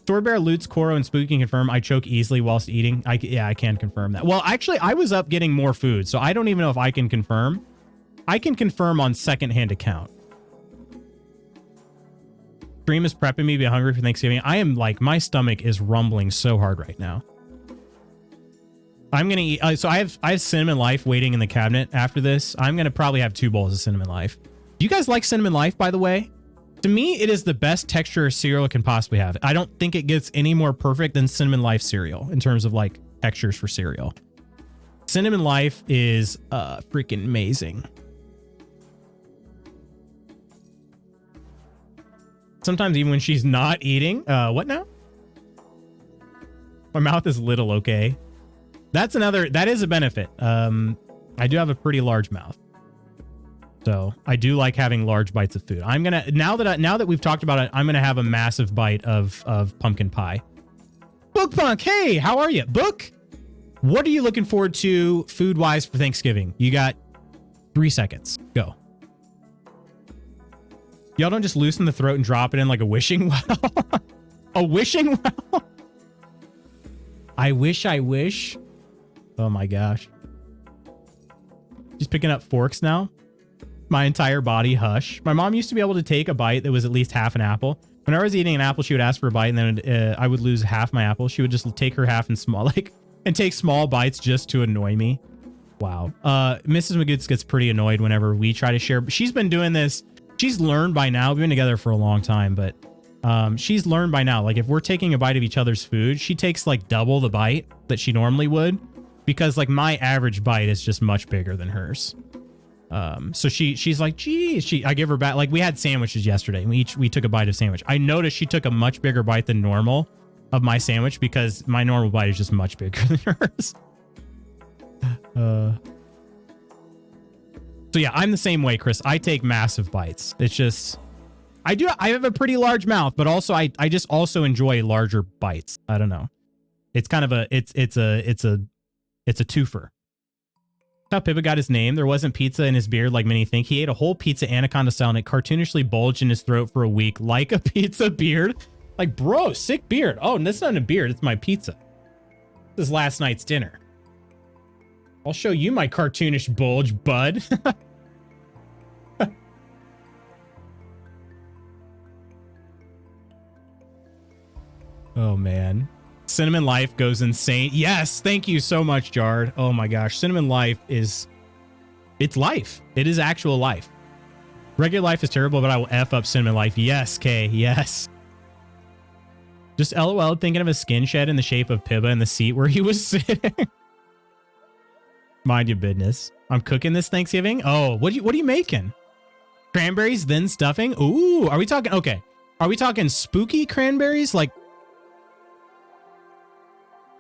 Sword Bear, Lutz, Koro, and Spooky can confirm I choke easily whilst eating. I can confirm that. Well, actually, I was up getting more food, so I don't even know if I can confirm. I can confirm on secondhand account. Stream is prepping me to be hungry for Thanksgiving. I am like, my stomach is rumbling so hard right now. I'm gonna eat. So I have Cinnamon Life waiting in the cabinet after this. I'm gonna probably have 2 bowls of Cinnamon Life. Do you guys like Cinnamon Life, by the way? To me, it is the best texture cereal it can possibly have. I don't think it gets any more perfect than Cinnamon Life cereal in terms of like textures for cereal. Cinnamon Life is freaking amazing. Sometimes even when she's not eating. What now? My mouth is little, okay? That is a benefit. I do have a pretty large mouth. So I do like having large bites of food. I'm gonna now that we've talked about it, I'm gonna have a massive bite of pumpkin pie. Book Punk, hey, how are you? Book, what are you looking forward to food wise for Thanksgiving? You got 3 seconds. Go. Y'all don't just loosen the throat and drop it in like a wishing well. A wishing well. I wish. Oh my gosh. Just picking up forks now. My entire body, hush. My mom used to be able to take a bite that was at least half an apple. Whenever I was eating an apple, she would ask for a bite, and then I would lose half my apple. She would just take her half and take small bites just to annoy me. Wow. Mrs. Magoots gets pretty annoyed whenever we try to share. She's been doing this. She's learned by now. We've been together for a long time, but she's learned by now. Like if we're taking a bite of each other's food, she takes like double the bite that she normally would, because like my average bite is just much bigger than hers. So she's like, geez, I give her back. Like we had sandwiches yesterday. We took a bite of sandwich. I noticed she took a much bigger bite than normal of my sandwich because my normal bite is just much bigger than hers. So yeah, I'm the same way, Chris. I take massive bites. It's just, I have a pretty large mouth, but also I just also enjoy larger bites. I don't know. It's kind of it's a twofer. How Pippa got his name. There wasn't pizza in his beard like many think. He ate a whole pizza anaconda style and it cartoonishly bulged in his throat for a week like a pizza beard. Like, bro, sick beard. Oh, that's not a beard. It's my pizza. This is last night's dinner. I'll show you my cartoonish bulge, bud. Oh, man. Cinnamon Life goes insane. Yes, thank you so much, Jard. Oh my gosh, Cinnamon Life it's life. It is actual life. Regular life is terrible, but I will F up Cinnamon Life. Yes, Kay, yes. Just LOL thinking of a skin shed in the shape of Pibba in the seat where he was sitting. Mind your business. I'm cooking this Thanksgiving. Oh, what are you making? Cranberries, then stuffing? Ooh, are we talking, okay. Are we talking spooky cranberries? Like,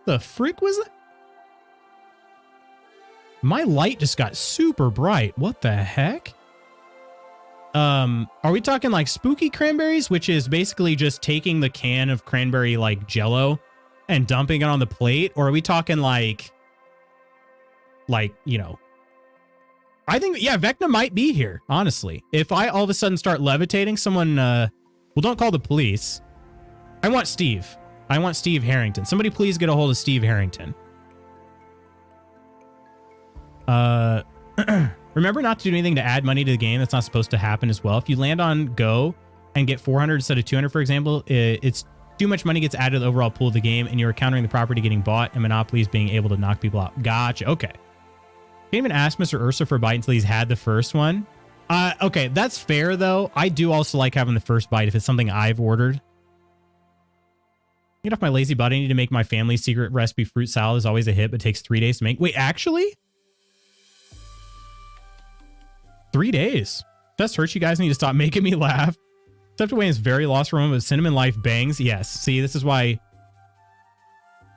the frick was that? My light just got super bright. What the heck? Are we talking like spooky cranberries, which is basically just taking the can of cranberry like Jello and dumping it on the plate? Or are we talking like, you know, I think, yeah, Vecna might be here, honestly. If I all of a sudden start levitating, someone, well, don't call the police. I want Steve. I want Steve Harrington. Somebody please get a hold of Steve Harrington. Remember not to do anything to add money to the game. That's not supposed to happen as well. If you land on Go and get 400 instead of 200, for example, it's too much money gets added to the overall pool of the game, and you're countering the property getting bought and monopolies being able to knock people out. Gotcha. Okay. Can't even ask Mr. Ursa for a bite until he's had the first one. Okay, that's fair though. I do also like having the first bite if it's something I've ordered. Get off my lazy butt. I need to make my family's secret recipe fruit salad. Is always a hit, but takes 3 days to make. Wait, actually? 3 days. That's hurt. You guys need to stop making me laugh. Stepped away and is very lost for a moment, but Cinnamon Life bangs. Yes. See, this is why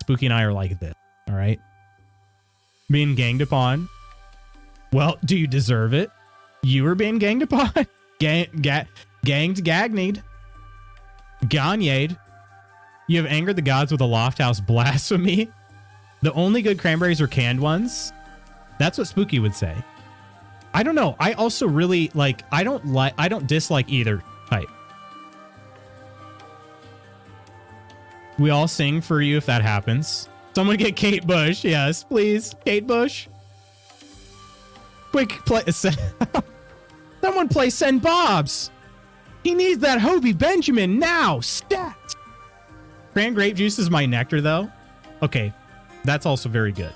Spooky and I are like this. All right. Being ganged upon. Well, do you deserve it? You were being ganged upon? Ganged, gagned. Ganyade. You have angered the gods with a Lofthouse blasphemy. The only good cranberries are canned ones. That's what Spooky would say. I don't know. I also really like, I don't dislike either type. We all sing for you if that happens. Someone get Kate Bush. Yes, please. Kate Bush. Quick play. Someone play Send Bob's. He needs that Hobie Benjamin now. Stat. Cran grape juice is my nectar, though. Okay, that's also very good.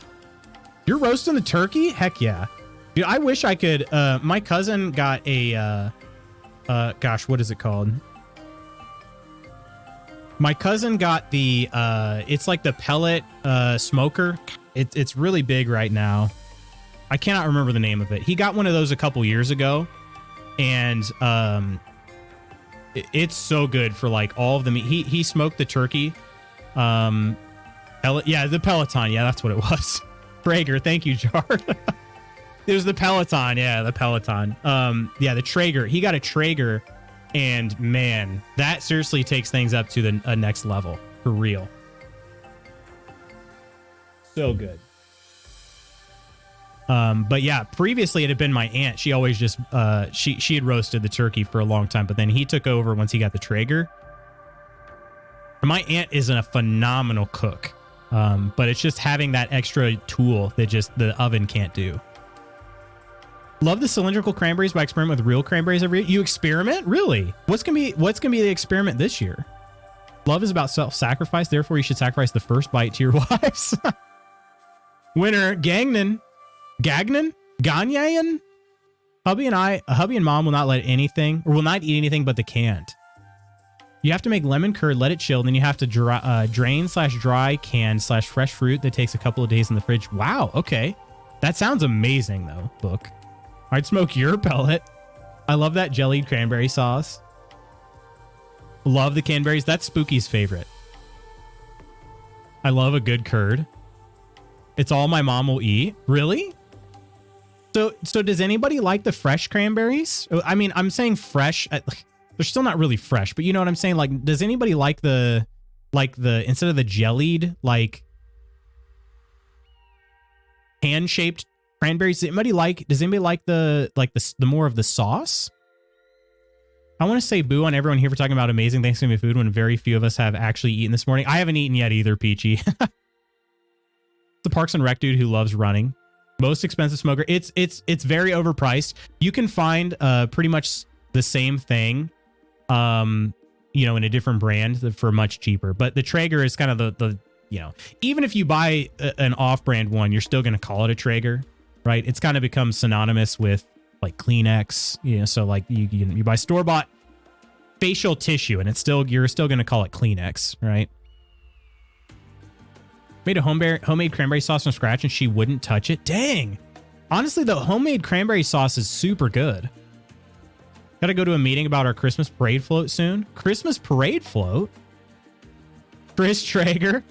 You're roasting the turkey? Heck yeah. Dude, I wish I could. My cousin got a, gosh, what is it called? My cousin got the, it's like the pellet smoker. It's really big right now. I cannot remember the name of it. He got one of those a couple years ago, and it's so good for like all of the meat. He smoked the turkey. Yeah, the Peloton. Yeah, that's what it was. Traeger. Thank you, Jar. It was the Peloton. Yeah, the Peloton. Yeah, the Traeger. He got a Traeger, and man, that seriously takes things up to the next level for real. So good. But yeah, previously it had been my aunt. She always just she had roasted the turkey for a long time, but then he took over once he got the Traeger. My aunt is a phenomenal cook, but it's just having that extra tool that just the oven can't do. Love the cylindrical cranberries, but I experiment with real cranberries every year. You experiment? Really? What's gonna be the experiment this year? Love is about self-sacrifice, therefore you should sacrifice the first bite to your wives. Winner, Gagnon. Ganyan? Hubby and mom will not let anything, or will not eat anything but the canned. You have to make lemon curd, let it chill, then you have to drain/dry canned/fresh fruit that takes a couple of days in the fridge. Wow, okay. That sounds amazing though, Book. I'd smoke your pellet. I love that jellied cranberry sauce. Love the cranberries. That's Spooky's favorite. I love a good curd. It's all my mom will eat. Really? So does anybody like the fresh cranberries? I mean, I'm saying fresh. They're still not really fresh, but you know what I'm saying? Like, does anybody like the instead of the jellied, like hand-shaped cranberries? Does anybody like the more of the sauce? I want to say boo on everyone here for talking about amazing Thanksgiving food when very few of us have actually eaten this morning. I haven't eaten yet either, Peachy. The Parks and Rec dude who loves running. Most expensive smoker. It's very overpriced. You can find pretty much the same thing, you know, in a different brand for much cheaper. But the Traeger is kind of the you know, even if you buy an off-brand one, you're still going to call it a Traeger, right? It's kind of become synonymous with like Kleenex, you know. So like you buy store-bought facial tissue, and you're still going to call it Kleenex, right? Made a homemade cranberry sauce from scratch and she wouldn't touch it. Dang. Honestly, the homemade cranberry sauce is super good. Got to go to a meeting about our Christmas parade float soon. Christmas parade float? Chris Traeger.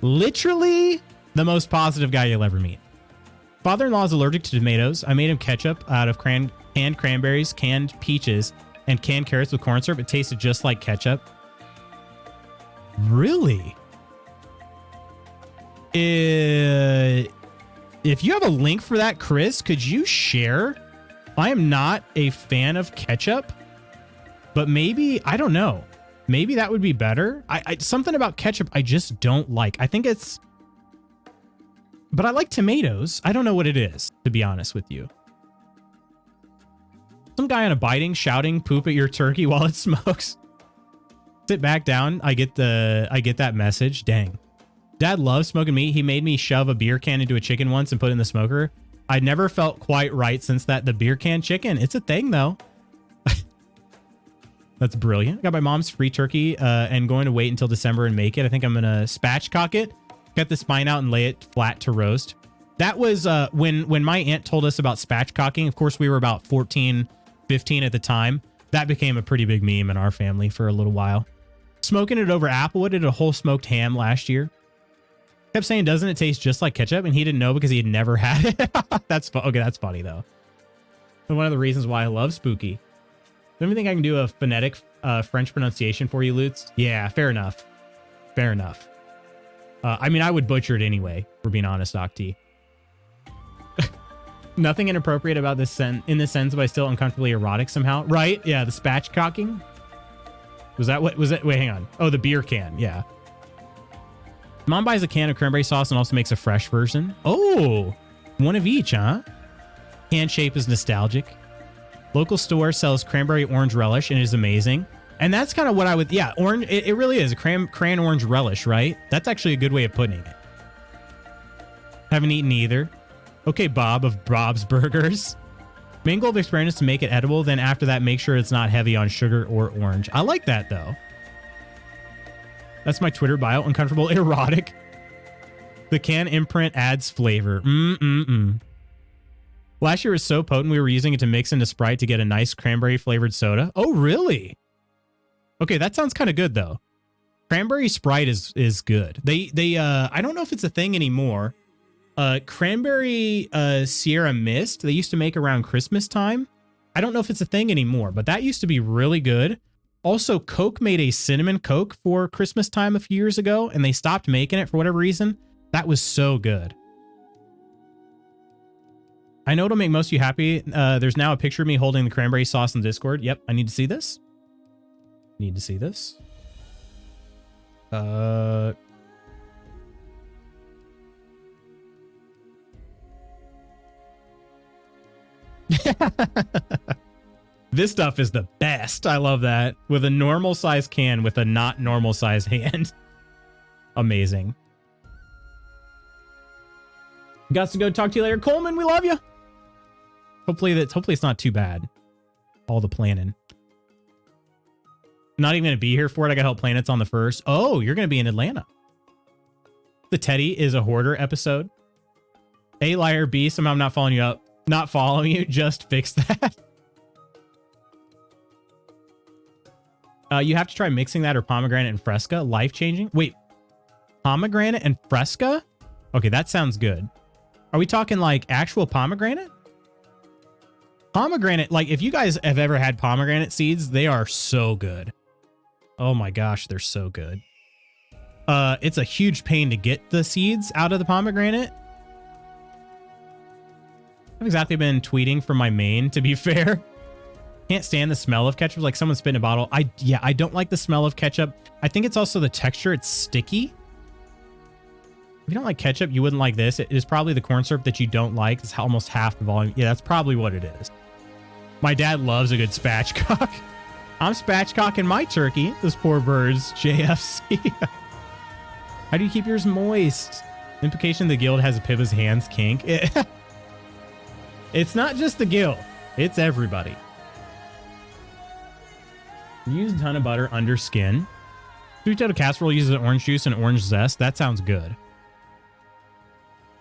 Literally the most positive guy you'll ever meet. Father-in-law is allergic to tomatoes. I made him ketchup out of canned cranberries, canned peaches, and canned carrots with corn syrup. It tasted just like ketchup. Really? If you have a link for that, Chris, could you share? I am not a fan of ketchup, but maybe, I don't know. Maybe that would be better. Something about ketchup I just don't like. I think it's, but I like tomatoes. I don't know what it is, to be honest with you. Some guy on a biting, shouting poop at your turkey while it smokes. Sit back down. I get that message. Dang. Dad loves smoking meat. He made me shove a beer can into a chicken once and put it in the smoker. I never felt quite right since that. The beer can chicken. It's a thing, though. That's brilliant. I got my mom's free turkey and going to wait until December and make it. I think I'm going to spatchcock it, cut the spine out, and lay it flat to roast. That was when my aunt told us about spatchcocking. Of course, we were about 14, 15 at the time. That became a pretty big meme in our family for a little while. Smoking it over Applewood. Did a whole smoked ham last year. Kept saying, doesn't it taste just like ketchup? And he didn't know because he had never had it. Okay, that's funny though. And one of the reasons why I love Spooky. Don't you think I can do a phonetic French pronunciation for you, Lutz? Yeah, fair enough. Fair enough. I mean, I would butcher it anyway, for being honest, Octi. Nothing inappropriate about this in this sentence, but still uncomfortably erotic somehow. Right? Yeah, the spatchcocking. Was that what was it? Wait, hang on. Oh, the beer can. Yeah. Mom buys a can of cranberry sauce and also makes a fresh version. Oh, one of each, huh? Can shape is nostalgic. Local store sells cranberry orange relish and it is amazing. And that's kind of what I would, yeah, orange. It really is a cran orange relish, right? That's actually a good way of putting it. Haven't eaten either. Okay, Bob of Bob's Burgers. Main goal of experiment is to make it edible. Then after that, make sure it's not heavy on sugar or orange. I like that, though. That's my Twitter bio. Uncomfortable erotic. The can imprint adds flavor. Last year was so potent, we were using it to mix into Sprite to get a nice cranberry flavored soda. Oh, really? Okay, that sounds kind of good, though. Cranberry Sprite is good. I don't know if it's a thing anymore. Cranberry Sierra Mist, they used to make around Christmas time. I don't know if it's a thing anymore, but that used to be really good. Also, Coke made a cinnamon Coke for Christmas time a few years ago, and they stopped making it for whatever reason. That was so good. I know it'll make most of you happy. There's now a picture of me holding the cranberry sauce in Discord. Yep, I need to see this. Need to see this. This stuff is the best. I love that. With a normal size can with a not normal size hand. Amazing. Got to go talk to you later. Coleman, we love you. Hopefully it's not too bad. All the planning. Not even going to be here for it. I got to help planets on the 1st. Oh, you're going to be in Atlanta. The Teddy is a hoarder episode. A, liar. B, somehow I'm not following you up. Not following you. Just fix that. You have to try mixing that or pomegranate and Fresca. Life-changing. Wait. Pomegranate and Fresca? Okay, that sounds good. Are we talking like actual pomegranate? Pomegranate, like if you guys have ever had pomegranate seeds, they are so good. Oh my gosh, they're so good. It's a huge pain to get the seeds out of the pomegranate. I've exactly been tweeting from my main, to be fair. Can't stand the smell of ketchup. Like someone spit in a bottle. I don't like the smell of ketchup. I think it's also the texture. It's sticky. If you don't like ketchup, you wouldn't like this. It is probably the corn syrup that you don't like. It's almost half the volume. Yeah, that's probably what it is. My dad loves a good spatchcock. I'm spatchcocking my turkey. Those poor birds. JFC. How do you keep yours moist? Implication the guild has a Pibba's hands kink. It's not just the guild. It's everybody. Use a ton of butter under skin. Sweet potato casserole uses orange juice and orange zest. That sounds good.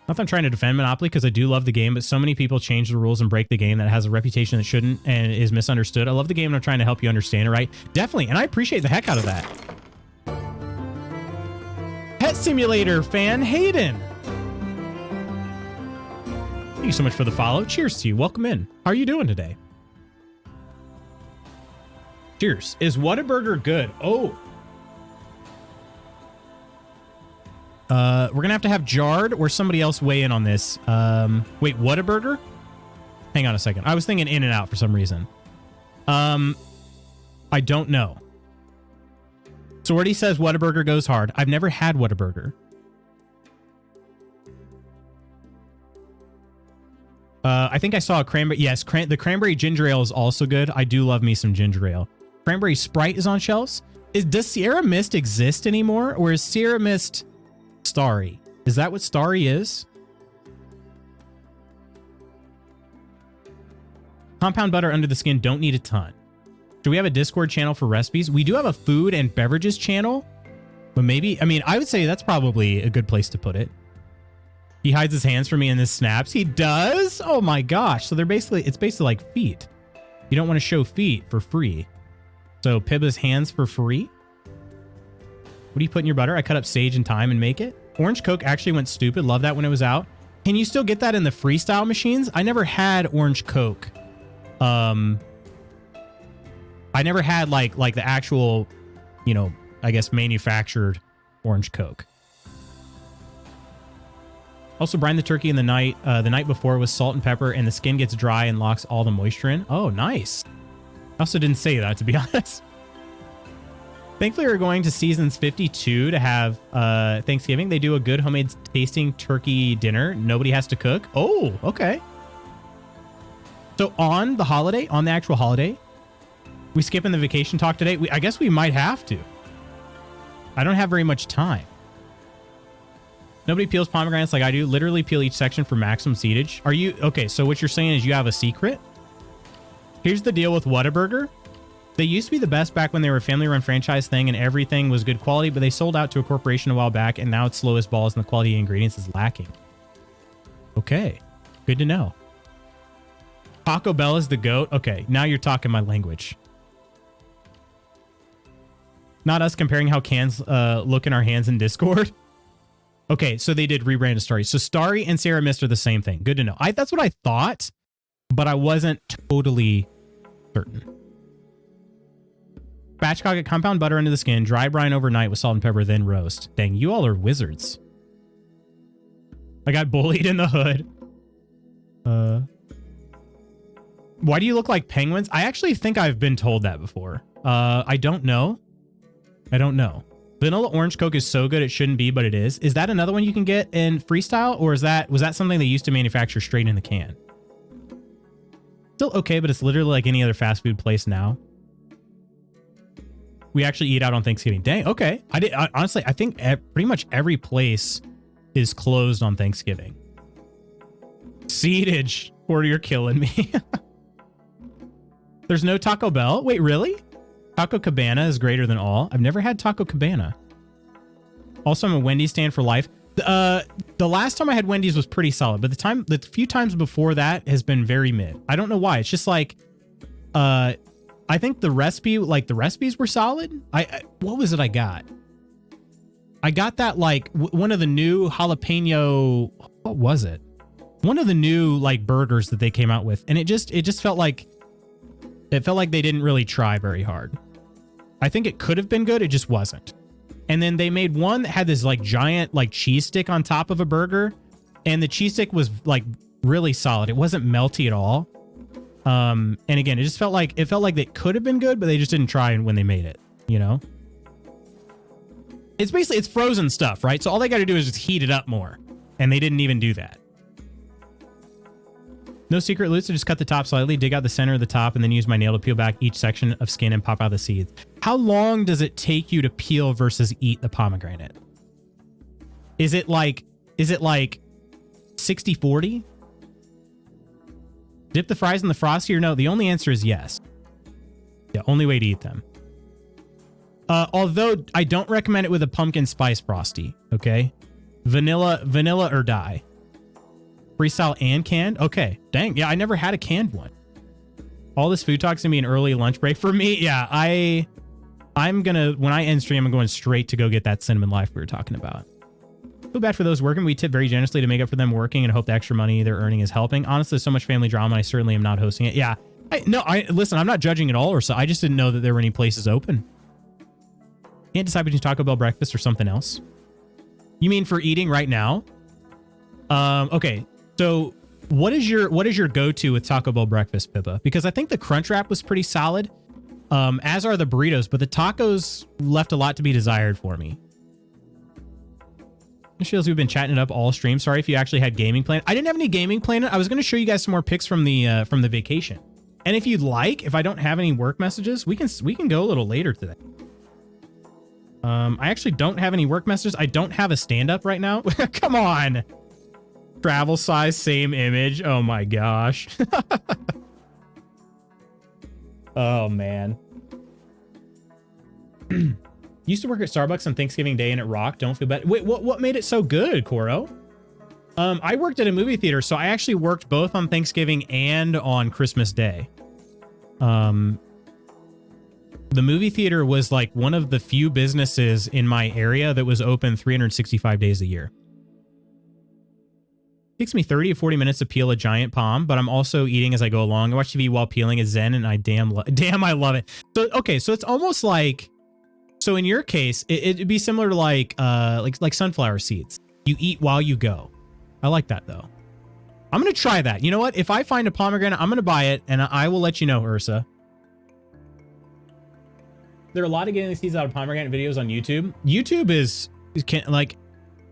Not that I'm trying to defend Monopoly because I do love the game, but so many people change the rules and break the game that has a reputation that shouldn't and is misunderstood. I love the game and I'm trying to help you understand it, right? Definitely, and I appreciate the heck out of that. Pet Simulator fan Hayden. Thank you so much for the follow. Cheers to you. Welcome in. How are you doing today? Cheers. Is Whataburger good? Oh. We're going to have Jard or somebody else weigh in on this. Wait, Whataburger? Hang on a second. I was thinking In-N-Out for some reason. I don't know. Sorty says Whataburger goes hard. I've never had Whataburger. I think I saw a cranberry. Yes, the cranberry ginger ale is also good. I do love me some ginger ale. Cranberry Sprite is on shelves. Does Sierra Mist exist anymore, or is Sierra Mist Starry? Is that what Starry is? Compound butter under the skin. Don't need a ton. Do we have a Discord channel for recipes? We do have a food and beverages channel, but maybe, I mean, I would say that's probably a good place to put it. He hides his hands from me in this snaps. He does? Oh my gosh. So it's basically like feet. You don't want to show feet for free. So Pibba's hands for free. What do you put in your butter? I cut up sage and thyme and make it. Orange Coke actually went stupid. Love that when it was out. Can you still get that in the freestyle machines? I never had Orange Coke. I never had like the actual, you know, I guess manufactured Orange Coke. Also brine the turkey in the night before with salt and pepper, and the skin gets dry and locks all the moisture in. Oh, nice. I also didn't say that, to be honest. Thankfully, we're going to Seasons 52 to have Thanksgiving. They do a good homemade tasting turkey dinner. Nobody has to cook. Oh, okay. So on the actual holiday, we skipping the vacation talk today? I guess we might have to. I don't have very much time. Nobody peels pomegranates like I do. Literally peel each section for maximum seedage. Are you okay? So what you're saying is you have a secret? Here's the deal with Whataburger. They used to be the best back when they were a family-run franchise thing and everything was good quality, but they sold out to a corporation a while back, and now it's slow as balls and the quality of ingredients is lacking. Okay, good to know. Taco Bell is the GOAT. Okay, now you're talking my language. Not us comparing how cans look in our hands in Discord. Okay, so they did rebrand to Starry. So Starry and Sierra Mist are the same thing. Good to know. That's what I thought, but I wasn't totally certain. Spatchcock, get compound butter into the skin, dry brine overnight with salt and pepper, then roast. Dang, you all are wizards. I got bullied in the hood. Why do you look like penguins? I actually think I've been told that before. I don't know. I don't know. Vanilla orange Coke is so good it shouldn't be, but it is. Is that another one you can get in Freestyle, or was that something they used to manufacture straight in the can? Still okay, but it's literally like any other fast food place now. We actually eat out on Thanksgiving. Dang, okay. Honestly, I think pretty much every place is closed on Thanksgiving. Seedage. Porter, you're killing me. There's no Taco Bell? Wait, really? Taco Cabana is greater than all. I've never had Taco Cabana. Also, I'm a Wendy's stand for life. The last time I had Wendy's was pretty solid, but the few times before that has been very mid. I don't know why. It's just like, I think the recipes were solid. What was it I got? I got that like one of the new jalapeno. What was it? One of the new like burgers that they came out with, and it just felt like they didn't really try very hard. I think it could have been good. It just wasn't. And then they made one that had this like giant like cheese stick on top of a burger, and the cheese stick was like really solid. It wasn't melty at all. And again, it felt like it could have been good, but they just didn't try when they made it, you know? It's frozen stuff, right? So all they got to do is just heat it up more, and they didn't even do that. No secret loot, so just cut the top slightly, dig out the center of the top, and then use my nail to peel back each section of skin and pop out the seeds. How long does it take you to peel versus eat the pomegranate? Is it like 60-40? Dip the fries in the Frosty or no? The only answer is yes. Yeah, only way to eat them. Although I don't recommend it with a pumpkin spice Frosty, okay? Vanilla or die. Freestyle and canned? Okay. Dang. Yeah, I never had a canned one. All this food talk's gonna be an early lunch break for me. Yeah, I'm gonna, when I end stream, I'm going straight to go get that cinnamon life we were talking about. Feel bad for those working. We tip very generously to make up for them working and hope the extra money they're earning is helping. Honestly, there's so much family drama. I certainly am not hosting it. Yeah. Listen, I'm not judging at all, or so. I just didn't know that there were any places open. Can't decide between Taco Bell breakfast or something else. You mean for eating right now? Okay. So what is your go-to with Taco Bell breakfast, Pippa? Because I think the Crunch Wrap was pretty solid, as are the burritos, but the tacos left a lot to be desired for me. Shields, we've been chatting it up all stream. Sorry if you actually had gaming planned. I didn't have any gaming planned. I was going to show you guys some more pics from the vacation. And if you'd like, if I don't have any work messages, we can go a little later today. I actually don't have any work messages. I don't have a stand-up right now. Come on. Travel size, same image. Oh my gosh. Oh man. Used to work at Starbucks on Thanksgiving Day and it rocked. Don't feel bad. Wait, what made it so good, Koro? I worked at a movie theater, so I actually worked both on Thanksgiving and on Christmas Day. The movie theater was like one of the few businesses in my area that was open 365 days a year. It takes me 30 to 40 minutes to peel a giant palm, but I'm also eating as I go along. I watch TV while peeling is zen, and I damn I love it. So okay, so it's almost like, so in your case, it'd be similar to like sunflower seeds. You eat while you go. I like that though. I'm gonna try that. You know what? If I find a pomegranate, I'm gonna buy it, and I will let you know, Ursa. There are a lot of getting the seeds out of pomegranate videos on YouTube. YouTube is like,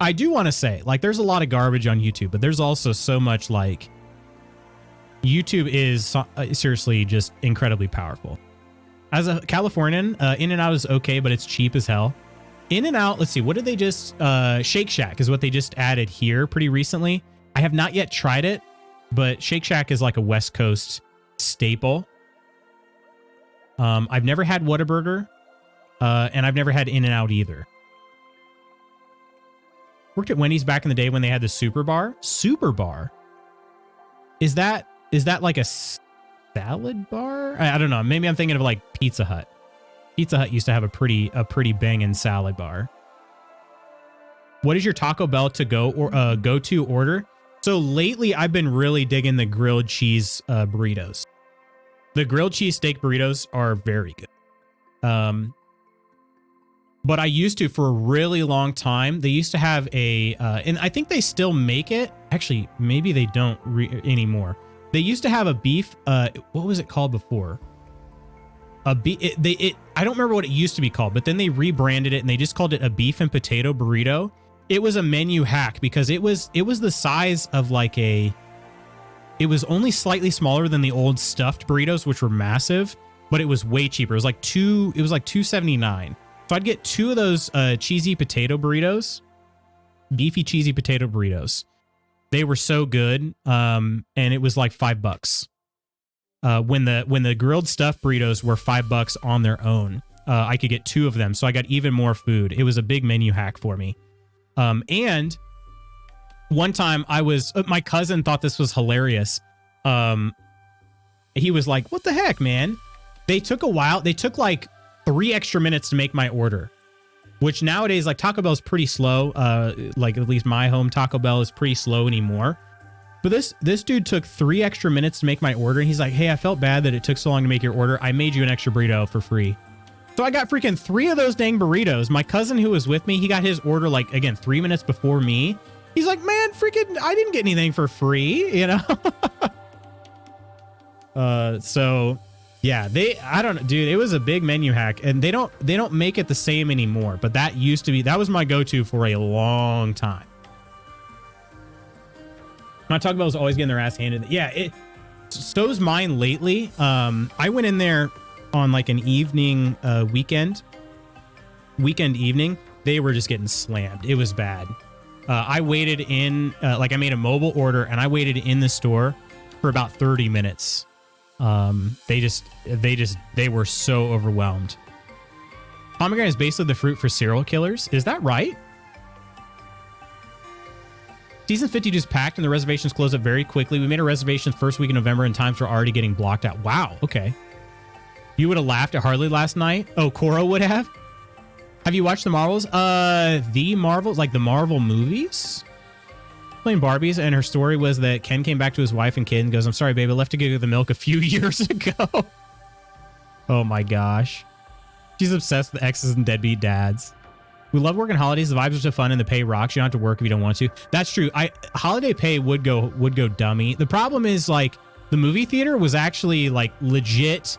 I do want to say, like, there's a lot of garbage on YouTube, but there's also so much, like, YouTube is seriously just incredibly powerful. As a Californian, In-N-Out is okay, but it's cheap as hell. In-N-Out, let's see, what did they just, Shake Shack is what they just added here pretty recently. I have not yet tried it, but Shake Shack is like a West Coast staple. I've never had Whataburger, and I've never had In-N-Out either. Worked at Wendy's back in the day when they had the Super Bar. Super Bar? Is that like a salad bar? I don't know. Maybe I'm thinking of like Pizza Hut. Pizza Hut used to have a pretty banging salad bar. What is your Taco Bell to go or go-to order? So lately I've been really digging the grilled cheese burritos. The grilled cheese steak burritos are very good. But I used to for a really long time. They used to have and I think they still make it. Actually, maybe they don't anymore. They used to have a beef. What was it called before? I don't remember what it used to be called, but then they rebranded it and they just called it a beef and potato burrito. It was a menu hack because it was the size of like it was only slightly smaller than the old stuffed burritos, which were massive, but it was way cheaper. It was like $2.79. So I'd get 2 of those cheesy potato burritos, beefy cheesy potato burritos. They were so good. And it was like $5. When the grilled stuffed burritos were $5 on their own, I could get 2 of them. So I got even more food. It was a big menu hack for me. And one time my cousin thought this was hilarious. He was like, what the heck, man? They took a while. They took like 3 extra minutes to make my order, which nowadays, like Taco Bell is pretty slow. Like at least my home Taco Bell is pretty slow anymore. But this dude took 3 extra minutes to make my order. And he's like, hey, I felt bad that it took so long to make your order. I made you an extra burrito for free. So I got freaking 3 of those dang burritos. My cousin who was with me, he got his order like, again, 3 minutes before me. He's like, man, freaking, I didn't get anything for free, you know? So yeah, I don't know, dude, it was a big menu hack and they don't make it the same anymore, but that was my go-to for a long time. My Taco Bell was always getting their ass handed. Yeah, so's mine lately. I went in there on like an evening, weekend evening. They were just getting slammed. It was bad. I waited in, like I made a mobile order and I waited in the store for about 30 minutes. They were so overwhelmed. Pomegranate is basically the fruit for serial killers. Is that right? Season 50 just packed and the reservations closed up very quickly. We made a reservation first week in November and times were already getting blocked out. Wow. Okay. You would have laughed at Harley last night. Oh, Cora would have. Have you watched the Marvels? The Marvels, like the Marvel movies? Playing Barbies, and her story was that Ken came back to his wife and kid and goes, I'm sorry, babe, I left to get the milk a few years ago. Oh my gosh. She's obsessed with exes and deadbeat dads. We love working holidays. The vibes are so fun and the pay rocks. You don't have to work if you don't want to. That's true. Holiday pay would go dummy. The problem is like the movie theater was actually like legit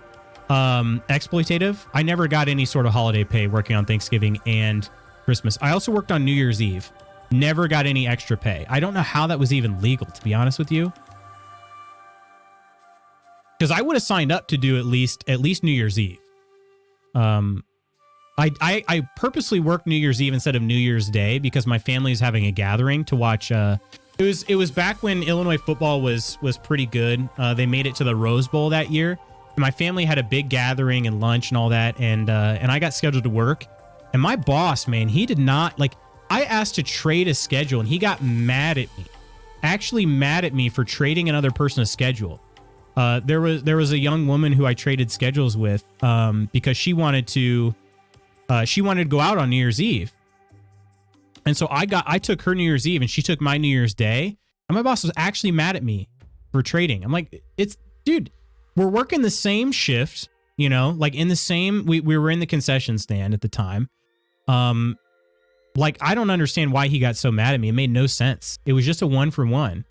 exploitative. I never got any sort of holiday pay working on Thanksgiving and Christmas. I also worked on New Year's Eve. Never got any extra pay. I don't know how that was even legal, to be honest with you. Because I would have signed up to do at least New Year's Eve. I purposely worked New Year's Eve instead of New Year's Day because my family is having a gathering to watch. It was back when Illinois football was pretty good. They made it to the Rose Bowl that year. And my family had a big gathering and lunch and all that, and I got scheduled to work. And my boss, man, he did not like. I asked to trade a schedule, and he got mad at me. Actually, mad at me for trading another person's schedule. There was a young woman who I traded schedules with because she wanted to go out on New Year's Eve. And so I took her New Year's Eve and she took my New Year's Day. And my boss was actually mad at me for trading. I'm like, dude, we're working the same shift, you know, like in the same, we were in the concession stand at the time. Like, I don't understand why he got so mad at me. It made no sense. It was just a 1-for-1.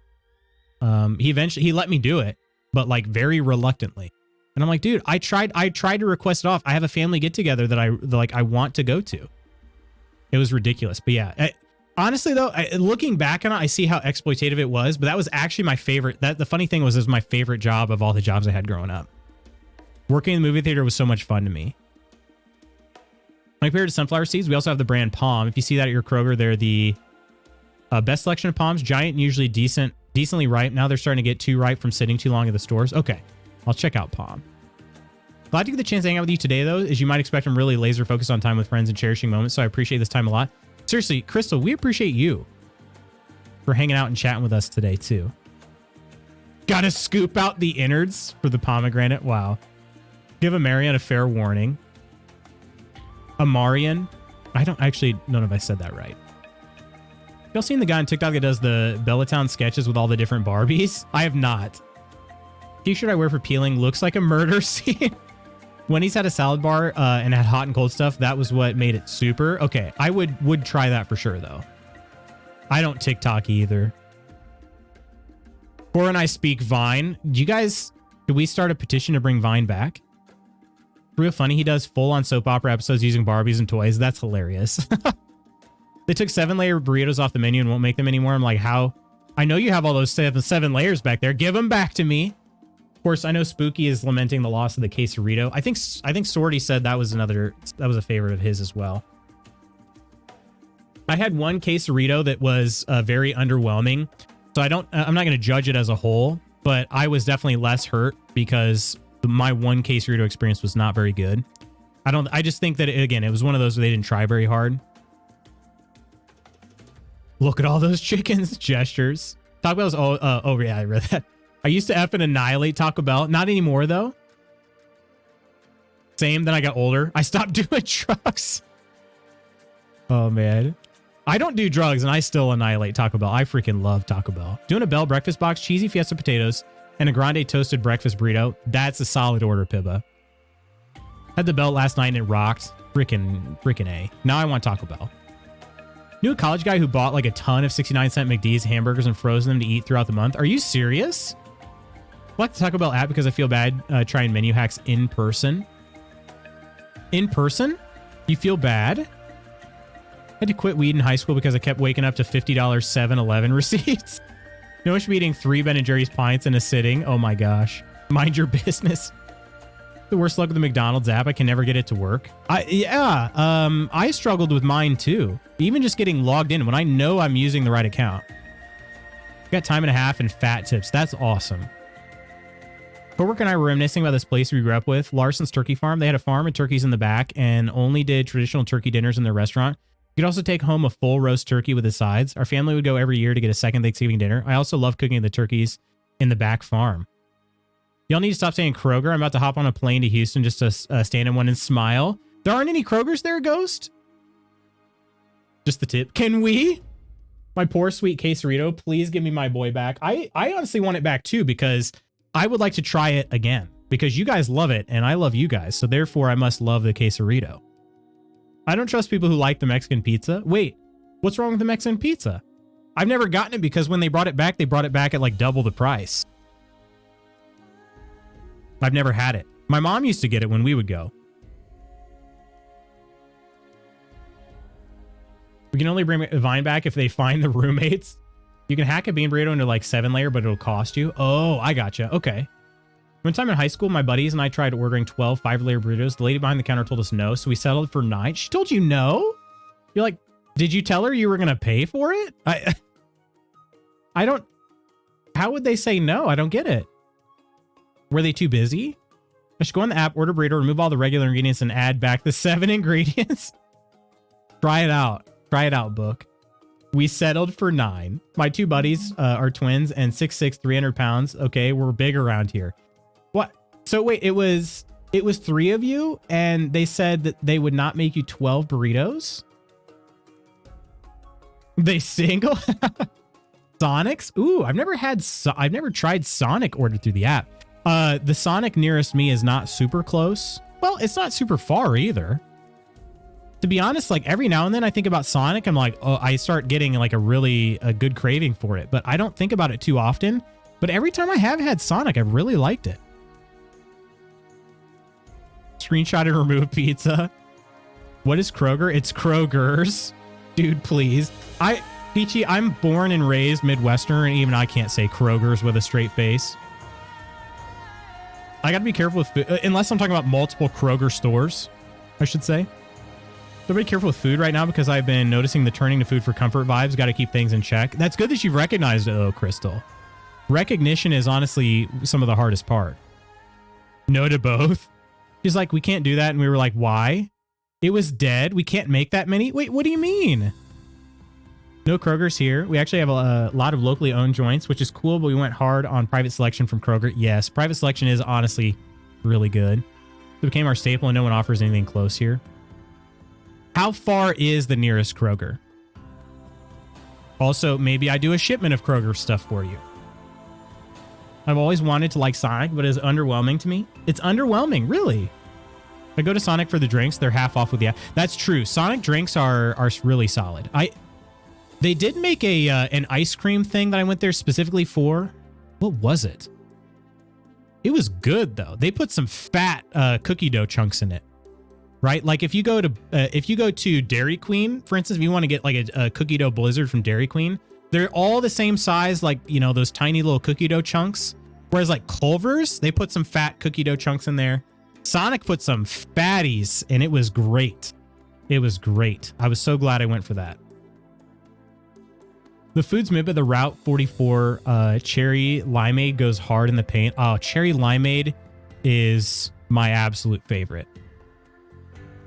He let me do it, but like very reluctantly. And I'm like, dude, I tried to request it off. I have a family get together that I want to go to. It was ridiculous. But yeah, honestly though, looking back on it, I see how exploitative it was, but that was actually my favorite. The funny thing was, it was my favorite job of all the jobs I had growing up. Working in the movie theater was so much fun to me. My favorite sunflower seeds. We also have the brand Palm. If you see that at your Kroger, they're the best selection of palms. Giant and usually decently ripe. Now they're starting to get too ripe from sitting too long at the stores. Okay, I'll check out Palm. Glad to get the chance to hang out with you today, though. As you might expect, I'm really laser focused on time with friends and cherishing moments, so I appreciate this time a lot. Seriously, Crystal, we appreciate you for hanging out and chatting with us today, too. Gotta scoop out the innards for the pomegranate. Wow. Give Amarian a fair warning. Amarian? I don't actually know if I said that right. Y'all seen the guy on TikTok that does the Bellatown sketches with all the different Barbies? I have not. T-shirt I wear for peeling looks like a murder scene. When he's had a salad bar and had hot and cold stuff, that was what made it super. Okay, I would try that for sure, though. I don't TikTok either. Cora and I speak Vine. Do we start a petition to bring Vine back? Real funny, he does full-on soap opera episodes using Barbies and toys. That's hilarious. They took 7-layer burritos off the menu and won't make them anymore. I'm like, how? I know you have all those seven layers back there. Give them back to me. Of course, I know Spooky is lamenting the loss of the quesarito. I think Sorty said that was a favorite of his as well. I had one quesarito that was very underwhelming. So I'm not going to judge it as a whole, but I was definitely less hurt because my one quesarito experience was not very good. I just think that, again, it was one of those where they didn't try very hard. Look at all those chickens. Gestures. Taco Bell's, oh yeah, I read that. I used to F and annihilate Taco Bell. Not anymore, though. Same, then I got older. I stopped doing drugs. Oh, man. I don't do drugs, and I still annihilate Taco Bell. I freaking love Taco Bell. Doing a Bell breakfast box, cheesy Fiesta potatoes, and a grande toasted breakfast burrito. That's a solid order, Pibba. Had the Bell last night, and it rocked. Freaking A. Now I want Taco Bell. Knew a college guy who bought like a ton of 69-cent McD's hamburgers and frozen them to eat throughout the month. Are you serious? I like the Taco Bell app because I feel bad trying menu hacks in person. In person? You feel bad? I had to quit weed in high school because I kept waking up to $50 7-Eleven receipts. No one should be eating 3 Ben & Jerry's pints in a sitting. Oh my gosh. Mind your business. The worst luck with the McDonald's app. I can never get it to work. I struggled with mine too. Even just getting logged in when I know I'm using the right account. Got time and a half and fat tips. That's awesome. Coworker and I were reminiscing about this place we grew up with, Larson's Turkey Farm. They had a farm and turkeys in the back and only did traditional turkey dinners in their restaurant. You could also take home a full roast turkey with the sides. Our family would go every year to get a second Thanksgiving dinner. I also love cooking the turkeys in the back farm. Y'all need to stop saying Kroger. I'm about to hop on a plane to Houston just to stand in one and smile. There aren't any Krogers there, Ghost? Just the tip. Can we? My poor sweet quesarito, please give me my boy back. I honestly want it back too because I would like to try it again because you guys love it and I love you guys. So therefore I must love the quesarito. I don't trust people who like the Mexican pizza. Wait, what's wrong with the Mexican pizza? I've never gotten it because when they brought it back at like double the price. I've never had it. My mom used to get it when we would go. We can only bring Vine back if they find the roommates. You can hack a bean burrito into like 7-layer, but it'll cost you. Oh, I gotcha. Okay. One time in high school, my buddies and I tried ordering 12 5-layer burritos. The lady behind the counter told us no, so we settled for 9. She told you no? You're like, did you tell her you were going to pay for it? I don't... How would they say no? I don't get it. Were they too busy? I should go on the app, order burrito, remove all the regular ingredients, and add back the 7 ingredients. Try it out. Try it out, book. We settled for 9. My 2 buddies are twins and 6'6", 300 pounds. Okay, we're big around here. What? So wait, it was 3 of you, and they said that they would not make you 12 burritos? They single? Sonics? Ooh, I've never tried Sonic ordered through the app. The Sonic nearest me is not super close. Well, it's not super far either. To be honest, like every now and then I think about Sonic. I'm like, oh, I start getting like a good craving for it, but I don't think about it too often. But every time I have had Sonic, I've really liked it. Screenshot and remove pizza. What is Kroger? It's Kroger's. Dude, please. Peachy, I'm born and raised Midwestern, and even I can't say Kroger's with a straight face. I got to be careful with food, unless I'm talking about multiple Kroger stores, I should say. So be careful with food right now because I've been noticing the turning to food for comfort vibes. Got to keep things in check. That's good that you've recognized it, though, Crystal. Recognition is honestly some of the hardest part. No to both. She's like, we can't do that. And we were like, why? It was dead. We can't make that many. Wait, what do you mean? No Kroger's here. We actually have a lot of locally owned joints, which is cool, but we went hard on private selection from Kroger. Yes, private selection is honestly really good. It became our staple and no one offers anything close here. How far is the nearest Kroger? Also, maybe I do a shipment of Kroger stuff for you. I've always wanted to like Sonic, but it's underwhelming to me. It's underwhelming, really. If I go to Sonic for the drinks, they're half off with the... That's true. Sonic drinks are really solid. They did make an ice cream thing that I went there specifically for. What was it? It was good, though. They put some fat cookie dough chunks in it. Right? Like if you go to Dairy Queen, for instance, if you want to get like a cookie dough blizzard from Dairy Queen, they're all the same size, like, you know, those tiny little cookie dough chunks. Whereas like Culver's, they put some fat cookie dough chunks in there. Sonic put some fatties, and it was great. It was great. I was so glad I went for that. The food's mid, but the Route 44 cherry limeade goes hard in the paint. Oh, cherry limeade is my absolute favorite.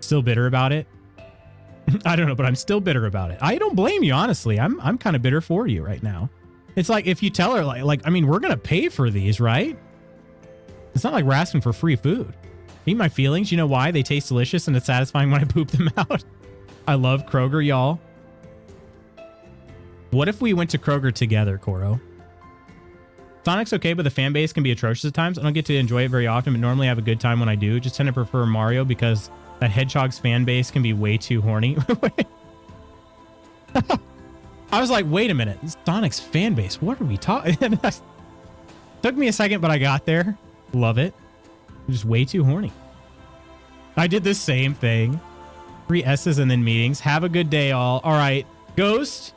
Still bitter about it. I don't know, but I'm still bitter about it. I don't blame you, honestly. I'm kind of bitter for you right now. It's like if you tell her like I mean, we're gonna pay for these, right? It's not like we're asking for free food. Eat my feelings. You know why? They taste delicious and it's satisfying when I poop them out. I love Kroger, y'all. What if we went to Kroger together, Koro? Sonic's okay, but the fan base can be atrocious at times. I don't get to enjoy it very often, but normally I have a good time when I do. Just tend to prefer Mario because that Hedgehog's fan base can be way too horny. I was like, wait a minute. Sonic's fan base. What are we talking? Took me a second, but I got there. Love it. Just way too horny. I did the same thing. 3 S's and then meetings. Have a good day, all. All right. Ghost.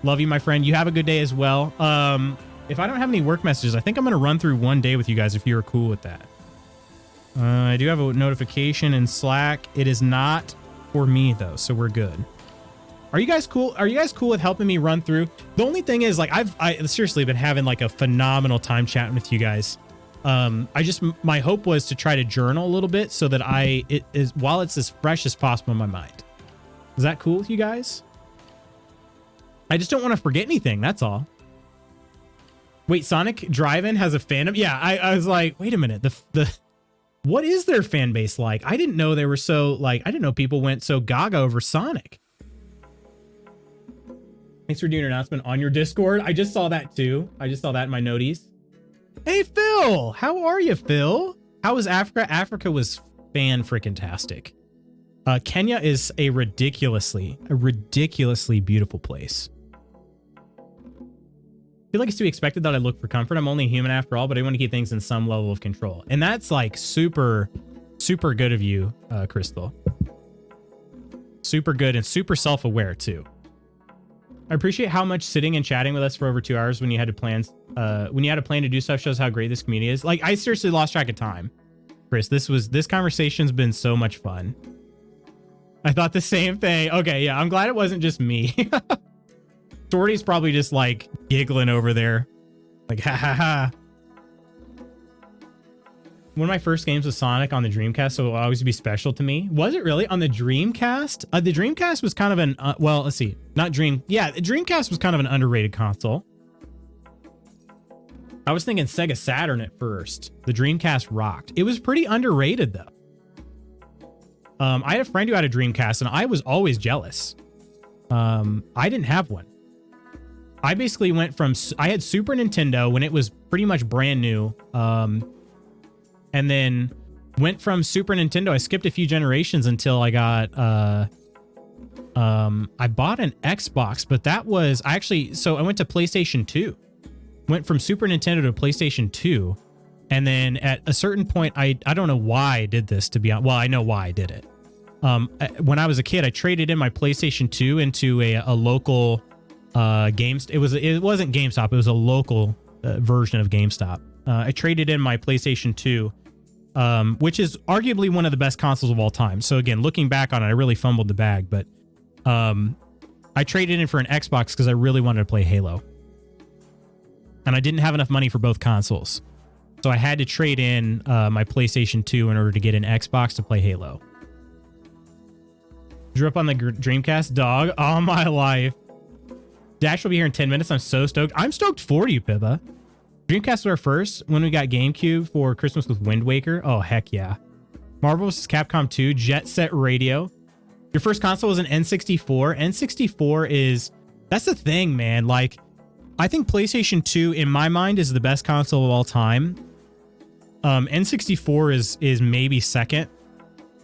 Love you, my friend. You have a good day as well. If I don't have any work messages, I think I'm going to run through one day with you guys if you're cool with that. I do have a notification in Slack. It is not for me, though, so we're good. Are you guys cool? Are you guys cool with helping me run through? The only thing is, like, I seriously been having like a phenomenal time chatting with you guys. My hope was to try to journal a little bit so that while it's as fresh as possible in my mind. Is that cool with you guys? I just don't want to forget anything. That's all. Wait, Sonic Drive-In has a fandom? Yeah, I was like, wait a minute. What is their fan base like? I didn't know they were so like, I didn't know people went so gaga over Sonic. Thanks for doing your announcement on your Discord. I just saw that too. I just saw that in my noties. Hey, Phil. How are you, Phil? How was Africa? Africa was fan-freaking-tastic. Kenya is a ridiculously beautiful place. I feel like it's to be expected that I look for comfort. I'm only human after all, but I want to keep things in some level of control. And that's like super, super good of you, Crystal. Super good and super self-aware too. I appreciate how much sitting and chatting with us for over 2 hours when you had a plan to do stuff shows how great this community is. Like, I seriously lost track of time. Chris, this conversation's been so much fun. I thought the same thing. Okay, yeah, I'm glad it wasn't just me. Shorty's probably just like giggling over there. Like, ha ha ha. One of my first games was Sonic on the Dreamcast, so it'll always be special to me. Was it really on the Dreamcast? The Dreamcast was kind of an, well, let's see. Not Dream. Yeah, the Dreamcast was kind of an underrated console. I was thinking Sega Saturn at first. The Dreamcast rocked. It was pretty underrated though. I had a friend who had a Dreamcast and I was always jealous. I didn't have one. I basically went from, I had Super Nintendo when it was pretty much brand new. And then went from Super Nintendo. I skipped a few generations until I got, I bought an Xbox, but that was, so I went to PlayStation 2. Went from Super Nintendo to PlayStation 2. And then at a certain point, I don't know why I did this, to be honest. Well, I know why I did it. When I was a kid, I traded in my PlayStation 2 into a local it wasn't GameStop. It was a local version of GameStop. I traded in my PlayStation 2 which is arguably one of the best consoles of all time. So again, looking back on it, I really fumbled the bag, but I traded in for an Xbox because I really wanted to play Halo. And I didn't have enough money for both consoles. So I had to trade in my PlayStation 2 in order to get an Xbox to play Halo. Drew up on the Dreamcast, dog, all my life. Dash will be here in 10 minutes. I'm so stoked. I'm stoked for you, Pibba. Dreamcast was our first when we got GameCube for Christmas with Wind Waker. Oh, heck yeah. Marvel vs. Capcom 2, Jet Set Radio. Your first console was an N64. N64 is... That's the thing, man. Like, I think PlayStation 2, in my mind, is the best console of all time. N64 is maybe second.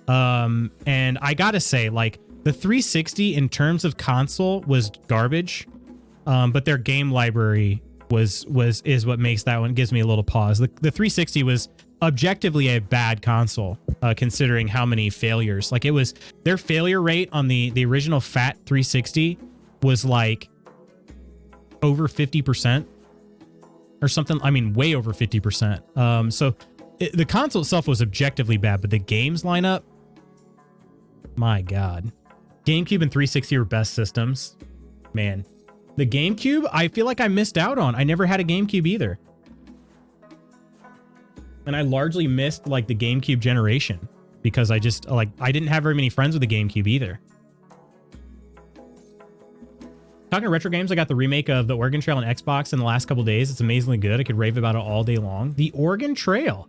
And I gotta say, like, the 360 in terms of console was garbage. But their game library is what makes that one, gives me a little pause. The 360 was objectively a bad console, considering how many failures. Like, it was, their failure rate on the original fat 360 was like over 50% or something. I mean, way over 50%. So the console itself was objectively bad, but the games lineup, my God. GameCube and 360 were best systems. Man, the GameCube, I feel like I missed out on. I never had a GameCube either. And I largely missed like the GameCube generation because I just like, I didn't have very many friends with the GameCube either. Talking to retro games, I got the remake of the Oregon Trail on Xbox in the last couple days. It's amazingly good. I could rave about it all day long. The Oregon Trail.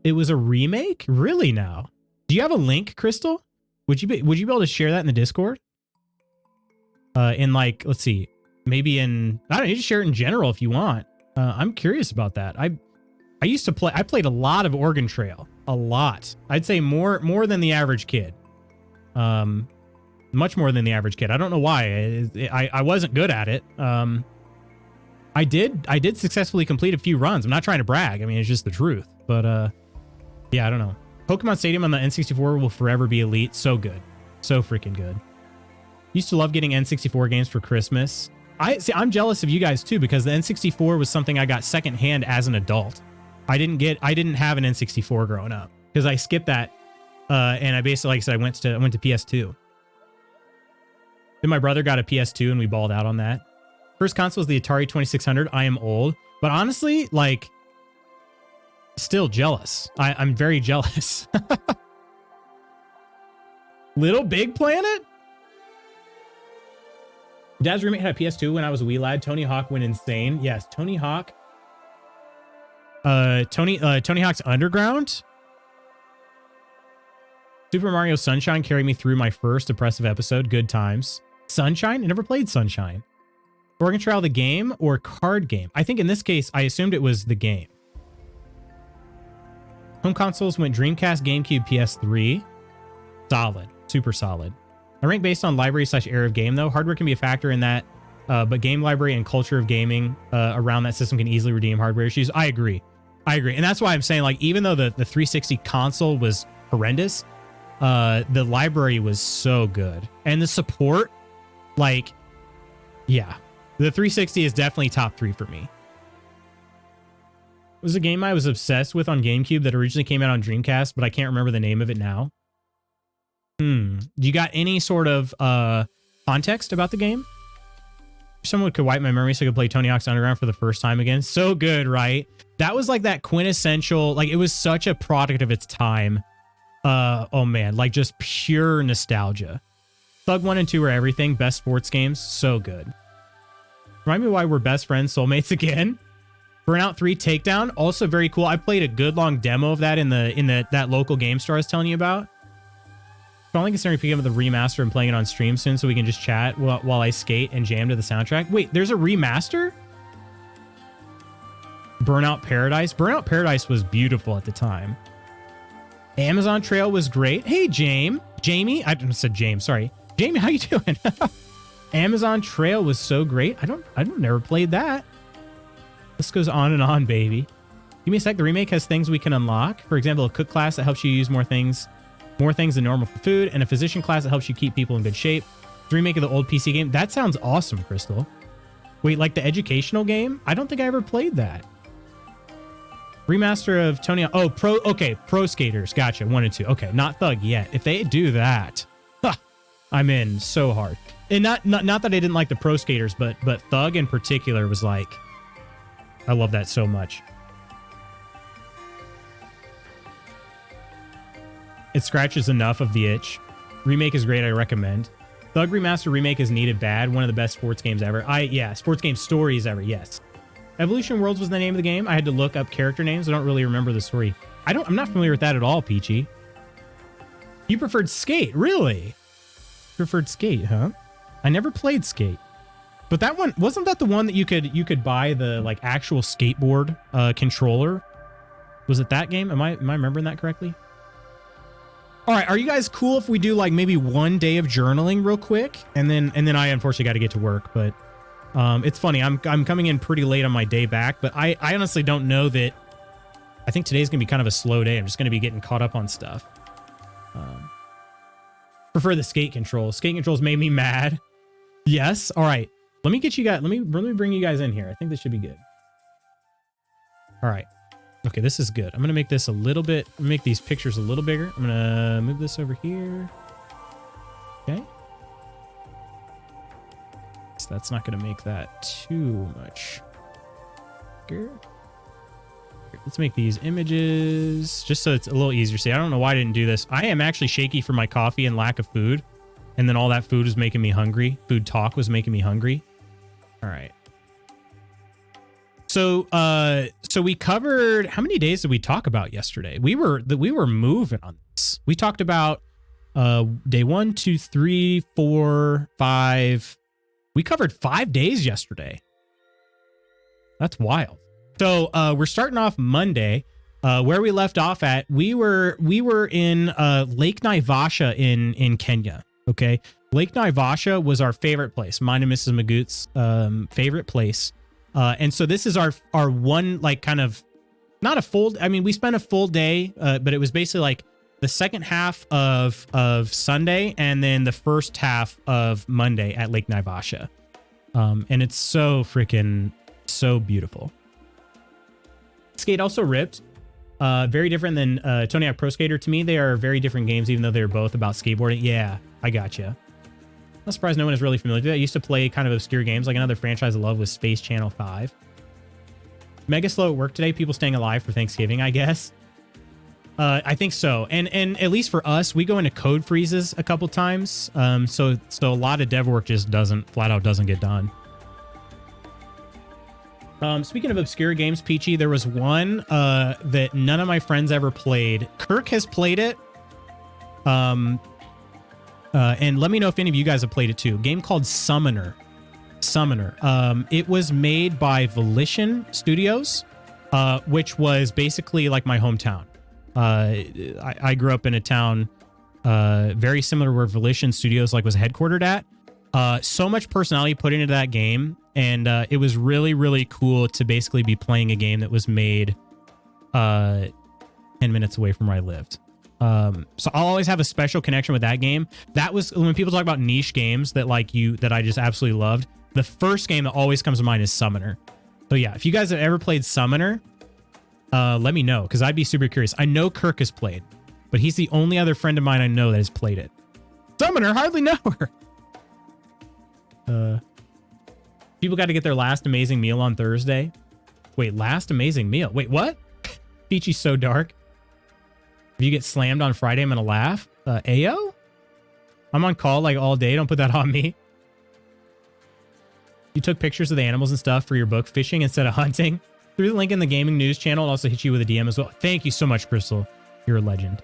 It was a remake? Really now? Do you have a link, Crystal? Would you be able to share that in the Discord? In like, let's see, maybe in, I don't know, you just share it in general if you want. I'm curious about that. I used to play, I played a lot of Oregon Trail. A lot. I'd say more than the average kid. Much more than the average kid. I don't know why. I wasn't good at it. I did successfully complete a few runs. I'm not trying to brag. I mean, it's just the truth. But yeah, I don't know. Pokemon Stadium on the N64 will forever be elite. So good. So freaking good. Used to love getting N64 games for Christmas. I'm jealous of you guys too, because the N64 was something I got secondhand as an adult. I didn't have an N64 growing up because I skipped that. And I basically, like I said, I went to PS2. Then my brother got a PS2 and we balled out on that. First console was the Atari 2600. I am old, but honestly, like, still jealous. I'm very jealous. Little Big Planet? Dad's roommate had a PS2 when I was a wee lad. Tony Hawk went insane. Yes, Tony Hawk. Tony Hawk's Underground. Super Mario Sunshine carried me through my first depressive episode. Good times. Sunshine? I never played Sunshine. Oregon Trail, the game or card game? I think in this case, I assumed it was the game. Home consoles went Dreamcast, GameCube, PS3. Solid. Super solid. I rank based on library / era of game, though. Hardware can be a factor in that, but game library and culture of gaming around that system can easily redeem hardware issues. I agree. And that's why I'm saying, like, even though the 360 console was horrendous, the library was so good. And the support, like, yeah. The 360 is definitely top 3 for me. It was a game I was obsessed with on GameCube that originally came out on Dreamcast, but I can't remember the name of it now. Do you got any sort of context about the game? Someone could wipe my memory so I could play Tony Hawk's Underground for the first time again. So good, right? That was like that quintessential, like, it was such a product of its time. Oh man, like just pure nostalgia. Thug 1 and 2 were everything. Best sports games. So good. Remind me why we're best friends, soulmates again. Burnout 3 Takedown. Also very cool. I played a good long demo of that in that local game store I was telling you about. Probably considering picking up the remaster and playing it on stream soon so we can just chat while I skate and jam to the soundtrack. Wait, there's a remaster? Burnout Paradise. Burnout Paradise was beautiful at the time. Amazon Trail was great. Hey, Jamie. I said James. Sorry. Jamie, how you doing? Amazon Trail was so great. I never played that. This goes on and on, baby. Give me a sec. The remake has things we can unlock. For example, a cook class that helps you use more things than normal for food, and a physician class that helps you keep people in good shape. The remake of the old PC game. That sounds awesome, Crystal. Wait, like the educational game? I don't think I ever played that. Remaster of Tony. Oh, Pro Skaters. Gotcha. 1 and 2. Okay, not Thug yet. If they do that, I'm in so hard. And not that I didn't like the Pro Skaters, but Thug in particular was like, I love that so much. It scratches enough of the itch. Remake is great. I recommend. Thug Remaster Remake is needed bad. One of the best sports games ever. Sports game stories ever. Yes. Evolution Worlds was the name of the game. I had to look up character names. I don't really remember the story. I'm not familiar with that at all, Peachy. You preferred Skate, really? Preferred Skate, huh? I never played Skate. But that one, wasn't that the one that you could buy the like actual skateboard controller? Was it that game? Am I remembering that correctly? All right, are you guys cool if we do like maybe 1 day of journaling real quick? And then I unfortunately got to get to work, but it's funny. I'm coming in pretty late on my day back, but I honestly don't know that. I think today's gonna be kind of a slow day. I'm just gonna be getting caught up on stuff. Prefer the skate controls. Skate controls made me mad. Yes. All right. Let me get you guys. Let me bring you guys in here. I think this should be good. All right. Okay, this is good. I'm gonna make this a little bit. Make these pictures a little bigger. I'm gonna move this over here. Okay. So that's not gonna make that too much bigger. Here, let's make these images just so it's a little easier to see. I don't know why I didn't do this. I am actually shaky for my coffee and lack of food. And then all that food was making me hungry. Food talk was making me hungry. All right. So we covered, how many days did we talk about yesterday? We were moving on this. We talked about day 1, 2, 3, 4, 5. We covered 5 days yesterday. That's wild. So we're starting off Monday. Where we left off at, we were in Lake Naivasha in Kenya. Okay, Lake Naivasha was our favorite place. Mine and Mrs. Magoot's favorite place. And so this is our one, like, kind of not a full. I mean, we spent a full day, but it was basically like the second half of Sunday and then the first half of Monday at Lake Naivasha. And it's so freaking so beautiful. Skate also ripped. Very different than Tony Hawk Pro Skater. To me, they are very different games, even though they're both about skateboarding. Yeah, I gotcha. I'm surprised no one is really familiar with that. I used to play kind of obscure games. Like another franchise I love was Space Channel 5. Mega slow at work today. People staying alive for Thanksgiving, I guess. I think so. And at least for us, we go into code freezes a couple times. So a lot of dev work just flat out doesn't get done. Speaking of obscure games, Peachy, there was one that none of my friends ever played. Kirk has played it. And let me know if any of you guys have played it too. A game called Summoner. It was made by Volition Studios, which was basically like my hometown. I grew up in a town very similar where Volition Studios like was headquartered at. So much personality put into that game. And it was really, really cool to basically be playing a game that was made 10 minutes away from where I lived. So I'll always have a special connection with that game. That was when people talk about niche games that I just absolutely loved. The first game that always comes to mind is Summoner. So yeah, if you guys have ever played Summoner, let me know because I'd be super curious. I know Kirk has played, but he's the only other friend of mine I know that has played it. Summoner, hardly know her. People got to get their last amazing meal on Thursday. Wait, last amazing meal? Wait, what? Peachy's so dark. If you get slammed on Friday, I'm going to laugh. Ayo? I'm on call like all day. Don't put that on me. You took pictures of the animals and stuff for your book, Fishing Instead of Hunting. Through the link in the gaming news channel. I'll also hit you with a DM as well. Thank you so much, Crystal. You're a legend.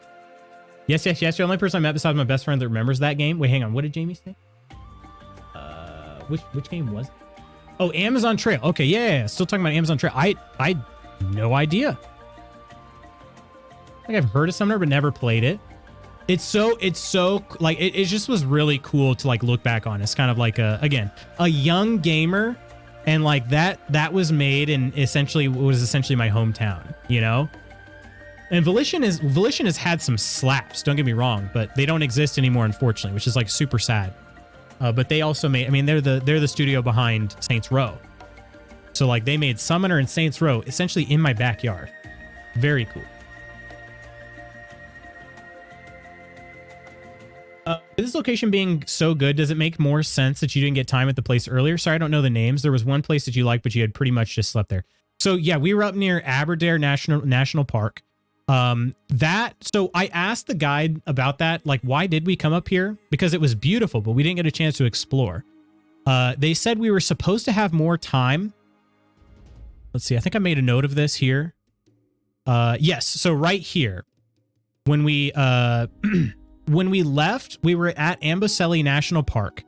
Yes. You're the only person I met besides my best friend that remembers that game. Wait, hang on. What did Jamie say? Which game was it? Oh, Amazon Trail. Okay, yeah. Still talking about Amazon Trail. I no idea. Like I've heard of Summoner, but never played it. It's so like it just was really cool to like look back on. It's kind of like a young gamer, and like that was made and essentially was essentially my hometown, you know. And Volition has had some slaps. Don't get me wrong, but they don't exist anymore, unfortunately, which is like super sad. But they also made, I mean, they're the studio behind Saints Row. So like they made Summoner and Saints Row essentially in my backyard. Very cool. This location being so good, does it make more sense that you didn't get time at the place earlier? Sorry, I don't know the names. There was one place that you liked, but you had pretty much just slept there. So yeah, we were up near Aberdare National Park. So I asked the guide about that. Like, why did we come up here? Because it was beautiful, but we didn't get a chance to explore. They said we were supposed to have more time. Let's see. I think I made a note of this here. Yes. So right here, when we, when we left, we were at Amboseli National Park.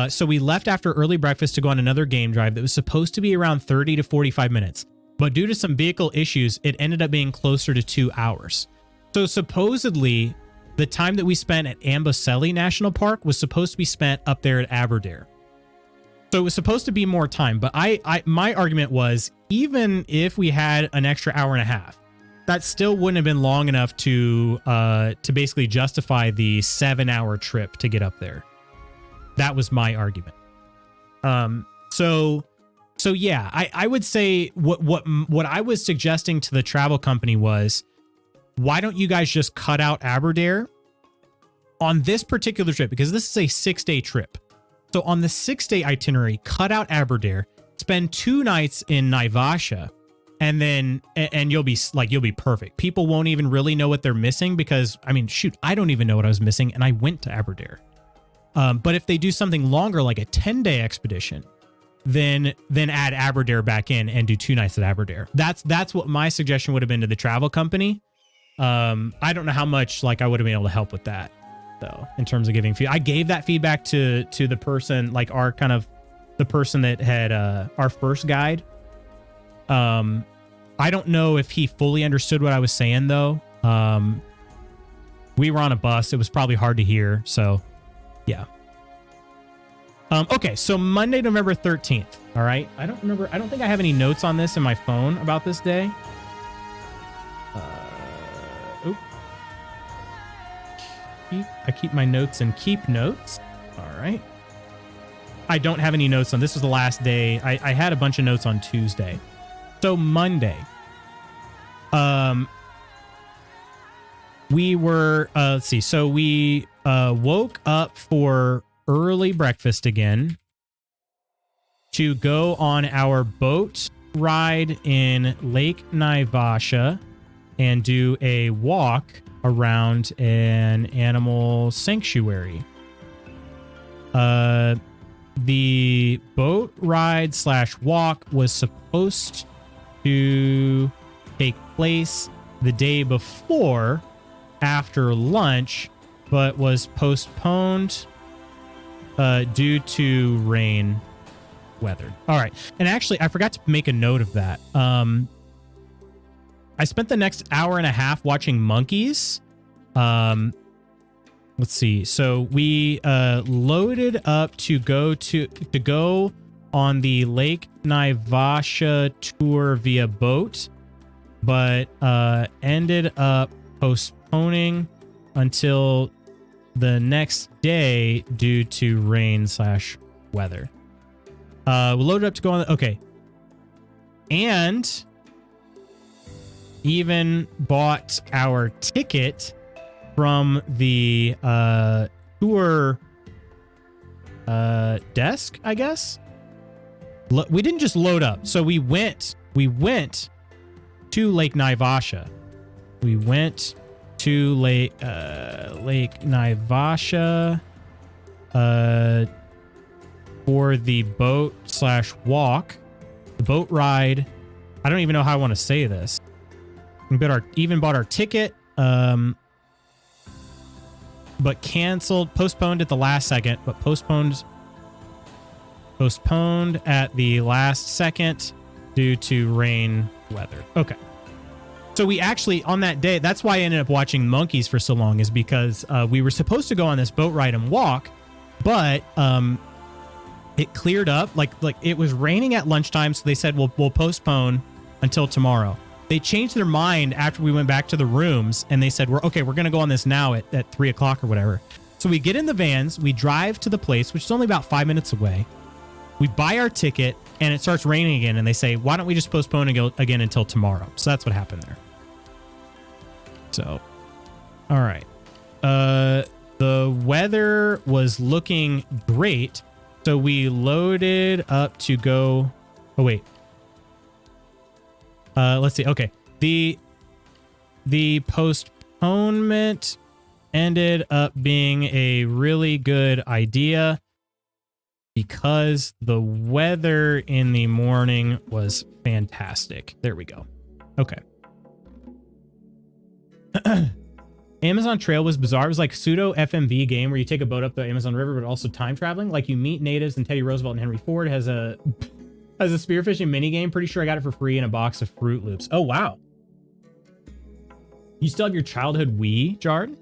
So we left after early breakfast to go on another game drive that was supposed to be around 30 to 45 minutes. But due to some vehicle issues, it ended up being closer to 2 hours. So supposedly, the time that we spent at Amboseli National Park was supposed to be spent up there at Aberdare. So it was supposed to be more time. But my argument was, even if we had an extra hour and a half, that still wouldn't have been long enough to basically justify the 7-hour trip to get up there. That was my argument. So yeah, I would say what I was suggesting to the travel company was, why don't you guys just cut out Aberdare on this particular trip? Because this is a 6-day trip. So on the 6-day itinerary, cut out Aberdare, spend 2 nights in Naivasha, and you'll be perfect. People won't even really know what they're missing because, I mean, shoot, I don't even know what I was missing, and I went to Aberdare. But if they do something longer, like a 10-day expedition, then add Aberdare back in and do 2 nights at Aberdare. That's what my suggestion would have been to the travel company. I don't know how much I would have been able to help with that, though, in terms of giving feedback. I gave that feedback to the person, the person that had our first guide. I don't know if he fully understood what I was saying, though. We were on a bus. It was probably hard to hear. So, yeah. Okay, so Monday, November 13th. All right. I don't think I have any notes on this in my phone about this day. I keep my notes in Keep Notes. All right. I don't have any notes on this. Was the last day. I had a bunch of notes on Tuesday. So Monday, we were, let's see. So we woke up for early breakfast again to go on our boat ride in Lake Naivasha and do a walk around an animal sanctuary. The boat ride / walk was supposed to take place the day before after lunch, but was postponed due to rain weather. All right. And actually, I forgot to make a note of that. I spent the next hour and a half watching monkeys. Let's see. So we loaded up to go on the Lake Naivasha tour via boat, but ended up postponing until the next day due to rain / weather. We loaded up to go on. Okay. And even bought our ticket from the tour desk, I guess. We didn't just load up. So we went to Lake Naivasha. We went to Lake Naivasha for the boat / walk, the boat ride. I don't even know how I want to say this. We bought our ticket, but postponed at the last second, but postponed at the last second due to rain weather. Okay. So we actually, on that day, that's why I ended up watching monkeys for so long, is because we were supposed to go on this boat ride and walk, but it cleared up. Like it was raining at lunchtime, so they said, we'll postpone until tomorrow. They changed their mind after we went back to the rooms, and they said, we're going to go on this now at 3 o'clock or whatever. So we get in the vans, we drive to the place, which is only about 5 minutes away. We buy our ticket, and it starts raining again, and they say, why don't we just postpone again until tomorrow? So that's what happened there. So, all right. The weather was looking great. So we loaded up to go. Oh, wait. Let's see. Okay. The postponement ended up being a really good idea because the weather in the morning was fantastic. There we go. Okay. Amazon Trail was bizarre. It was like pseudo FMV game where you take a boat up the Amazon River, but also time traveling. Like you meet natives, and Teddy Roosevelt and Henry Ford has a spearfishing mini game. Pretty sure I got it for free in a box of Fruit Loops. Oh wow! You still have your childhood Wii, Jard?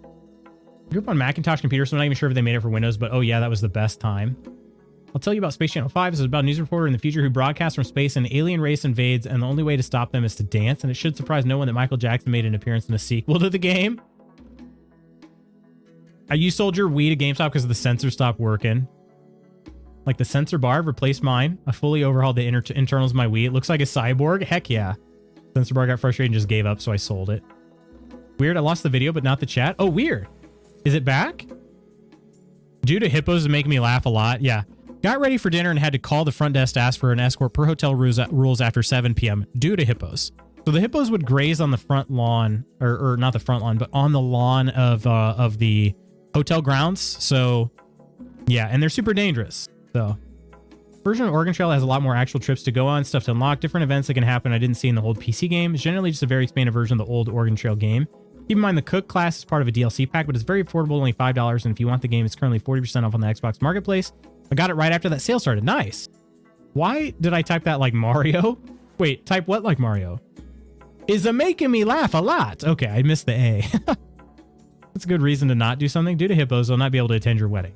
I grew up on Macintosh computer, so I'm not even sure if they made it for Windows. But oh yeah, that was the best time. I'll tell you about Space Channel 5. This is about a news reporter in the future who broadcasts from space. An alien race invades, and the only way to stop them is to dance. And it should surprise no one that Michael Jackson made an appearance in a sequel to the game. You sold your Wii to GameStop because the sensor stopped working. Like the sensor bar replaced mine. I fully overhauled the internals of my Wii. It looks like a cyborg. Heck yeah. Sensor bar got frustrated and just gave up, so I sold it. Weird. I lost the video, but not the chat. Oh, weird. Is it back? Due to hippos is making me laugh a lot. Yeah. Got ready for dinner and had to call the front desk to ask for an escort per hotel rules after 7 p.m. due to hippos. So the hippos would graze on the front lawn, or not the front lawn, but on the lawn of the hotel grounds. So yeah, and they're super dangerous. So version of Oregon Trail has a lot more actual trips to go on, stuff to unlock, different events that can happen I didn't see in the old PC game. It's generally just a very expanded version of the old Oregon Trail game. Keep in mind the Cook class is part of a DLC pack, but it's very affordable, only $5. And if you want the game, it's currently 40% off on the Xbox Marketplace. I got it right after that sale started. Nice. Why did I type that like Mario? Wait, type what like Mario? Is making me laugh a lot. Okay, I missed the A. That's a good reason to not do something. Due to hippos, I'll not be able to attend your wedding.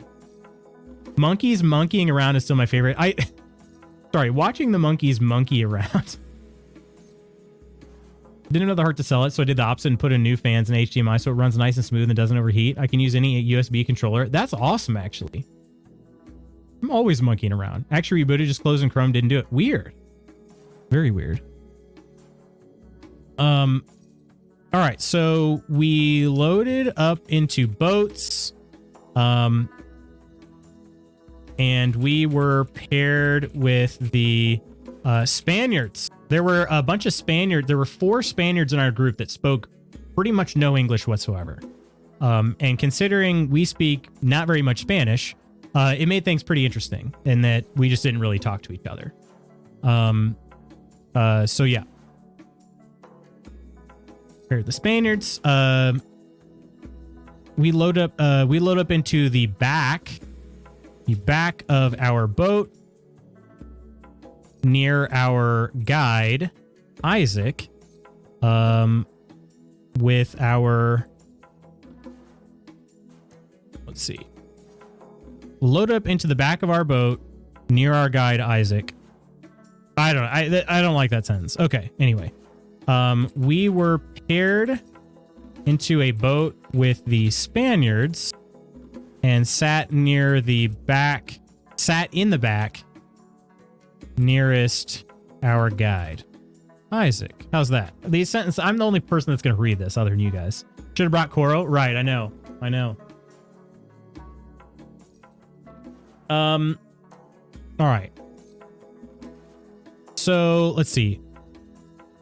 Monkeys monkeying around is still my favorite. Sorry, watching the monkeys monkey around. Didn't know the heart to sell it, so I did the opposite and put in new fans and HDMI so it runs nice and smooth and doesn't overheat. I can use any USB controller. That's awesome, actually. I'm always monkeying around. Actually rebooted, just closed in Chrome, didn't do it. Weird. Very weird. All right, so we loaded up into boats. And we were paired with the Spaniards. There were a bunch of Spaniards. There were 4 Spaniards in our group that spoke pretty much no English whatsoever. And considering we speak not very much Spanish, it made things pretty interesting in that we just didn't really talk to each other. So yeah. Here are the Spaniards. We load up into the back of our boat near our guide, Isaac, with our, let's see. Load up into the back of our boat near our guide, Isaac. I don't like that sentence. Okay. Anyway, we were paired into a boat with the Spaniards and sat in the back nearest our guide, Isaac. How's that? These sentences, I'm the only person that's going to read this other than you guys. Should have brought Koro. Right. I know. All right. So let's see.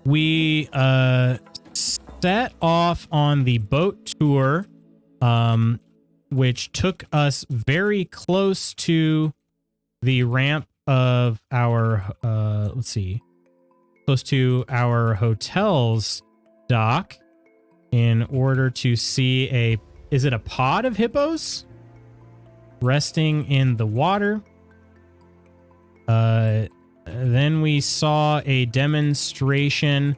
We set off on the boat tour, which took us very close to the ramp of our close to our hotel's dock in order to see is it a pod of hippos resting in the water. Then we saw a demonstration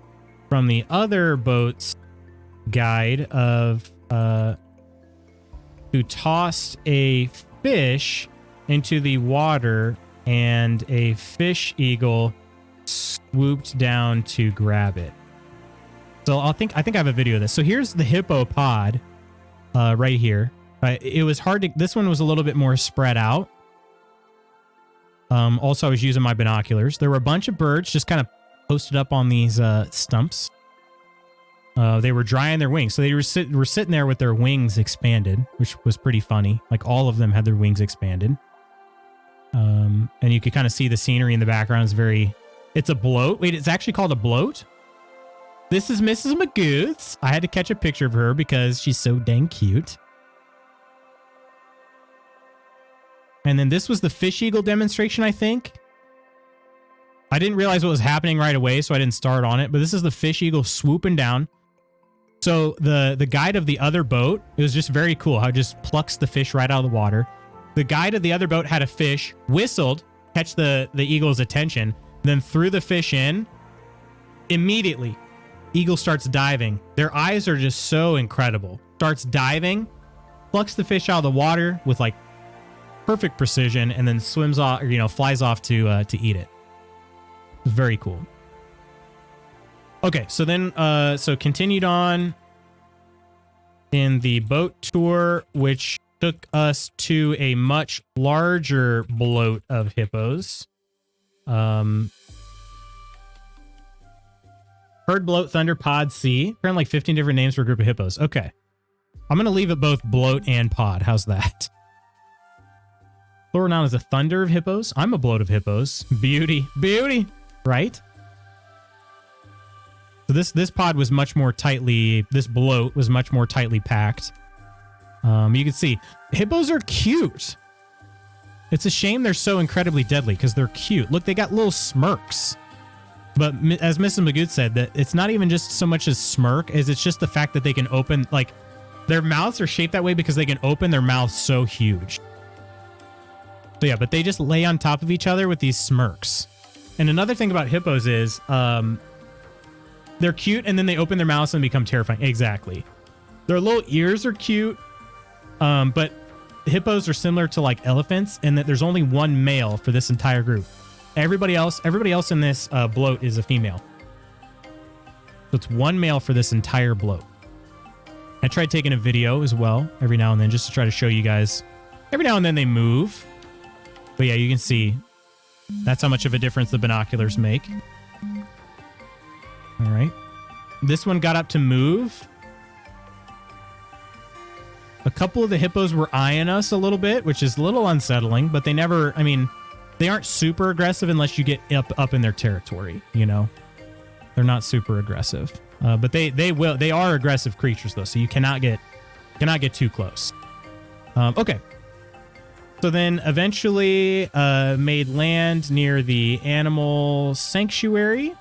from the other boat's guide of who tossed a fish into the water and a fish eagle swooped down to grab it. So I think I have a video of this. So here's the hippo pod right here. It was hard to, this one was a little bit more spread out. Also, I was using my binoculars. There were a bunch of birds just kind of posted up on these stumps. They were drying their wings. So they were sitting there with their wings expanded, which was pretty funny. Like all of them had their wings expanded. And you could kind of see the scenery in the background. It's a bloat. Wait, it's actually called a bloat? This is Mrs. Magoots. I had to catch a picture of her because she's so dang cute. And then this was the fish eagle demonstration, I think. I didn't realize what was happening right away, so I didn't start on it. But this is the fish eagle swooping down. So the guide of the other boat, it was just very cool how it just plucks the fish right out of the water. The guide of the other boat had a fish, whistled, catch the eagle's attention, then threw the fish in. Immediately, eagle starts diving. Their eyes are just so incredible. Starts diving, plucks the fish out of the water with like perfect precision, and then swims off, or, flies off to eat it. Very cool. Okay, so then, so continued on in the boat tour, which took us to a much larger bloat of hippos. Herd bloat, thunder, pod, sea. Apparently like 15 different names for a group of hippos. Okay. I'm going to leave it both bloat and pod. How's that? Plural noun is a thunder of hippos. I'm a bloat of hippos. Beauty. Beauty. Right? So this pod was much more tightly, this bloat was much more tightly packed. You can see hippos are cute. It's a shame they're so incredibly deadly because they're cute. Look, they got little smirks. But as Mrs. Magoots said, that it's not even just so much as smirk as it's just the fact that they can open, like their mouths are shaped that way because they can open their mouths so huge. So yeah, but they just lay on top of each other with these smirks. And another thing about hippos is, they're cute and then they open their mouths and become terrifying. Exactly. Their little ears are cute. But hippos are similar to like elephants in that there's only one male for this entire group. Everybody else in this bloat is a female. So it's one male for this entire bloat. I tried taking a video as well every now and then just to try to show you guys. Every now and then they move. But yeah, you can see that's how much of a difference the binoculars make. All right. This one got up to move. A couple of the hippos were eyeing us a little bit, which is a little unsettling, but they never, I mean, they aren't super aggressive unless you get up in their territory, They're not super aggressive. But they are aggressive creatures though, so you cannot get too close. Okay. So then eventually made land near the animal sanctuary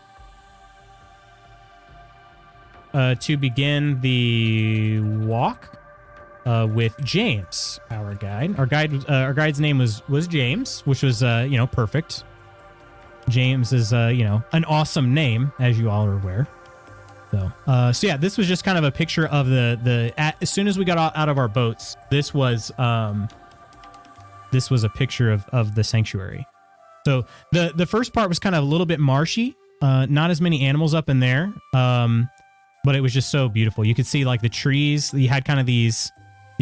to begin the walk with James, our guide. Our guide's name was James, which was perfect. James is an awesome name, as you all are aware. So yeah, this was just kind of a picture of as soon as we got out of our boats, this was a picture of the sanctuary. So the first part was kind of a little bit marshy, not as many animals up in there, but it was just so beautiful. You could see like the trees. You had kind of these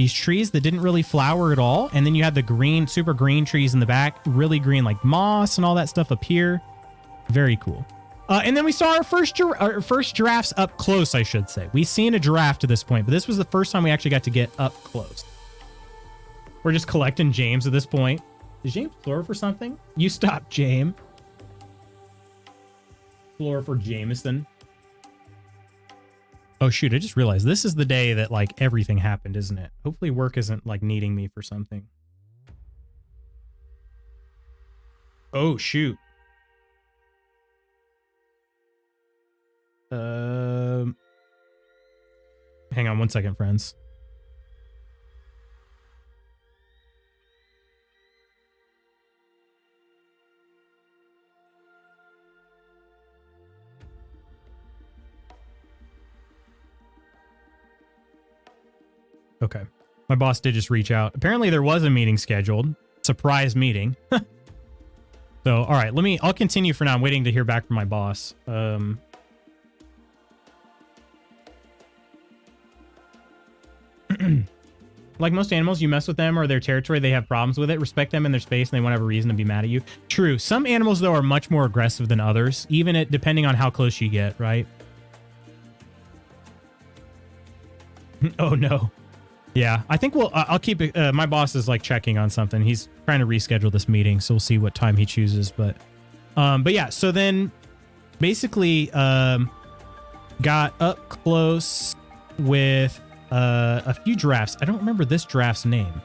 trees that didn't really flower at all, and then you had the green, super green trees in the back, really green like moss and all that stuff up here. Very cool. And then we saw our first giraffes up close, I should say. We've seen a giraffe to this point, but this was the first time we actually got to get up close. We're just collecting James at this point. Is James plural for something? You stop, James. Plural for Jameson. Oh, shoot. I just realized this is the day that, like, everything happened, isn't it? Hopefully work isn't, like, needing me for something. Oh, shoot. Hang on one second, friends. Okay. My boss did just reach out. Apparently there was a meeting scheduled. Surprise meeting. So, all right, I'll continue for now. I'm waiting to hear back from my boss. Like most animals, you mess with them or their territory, they have problems with it. Respect them in their space, and they won't have a reason to be mad at you. True. Some animals, though, are much more aggressive than others, even depending on how close you get, right? Oh no. Yeah, I think I'll keep it. My boss is like checking on something. He's trying to reschedule this meeting, so we'll see what time he chooses. But yeah. So then, basically, got up close with a few giraffes. I don't remember this giraffe's name.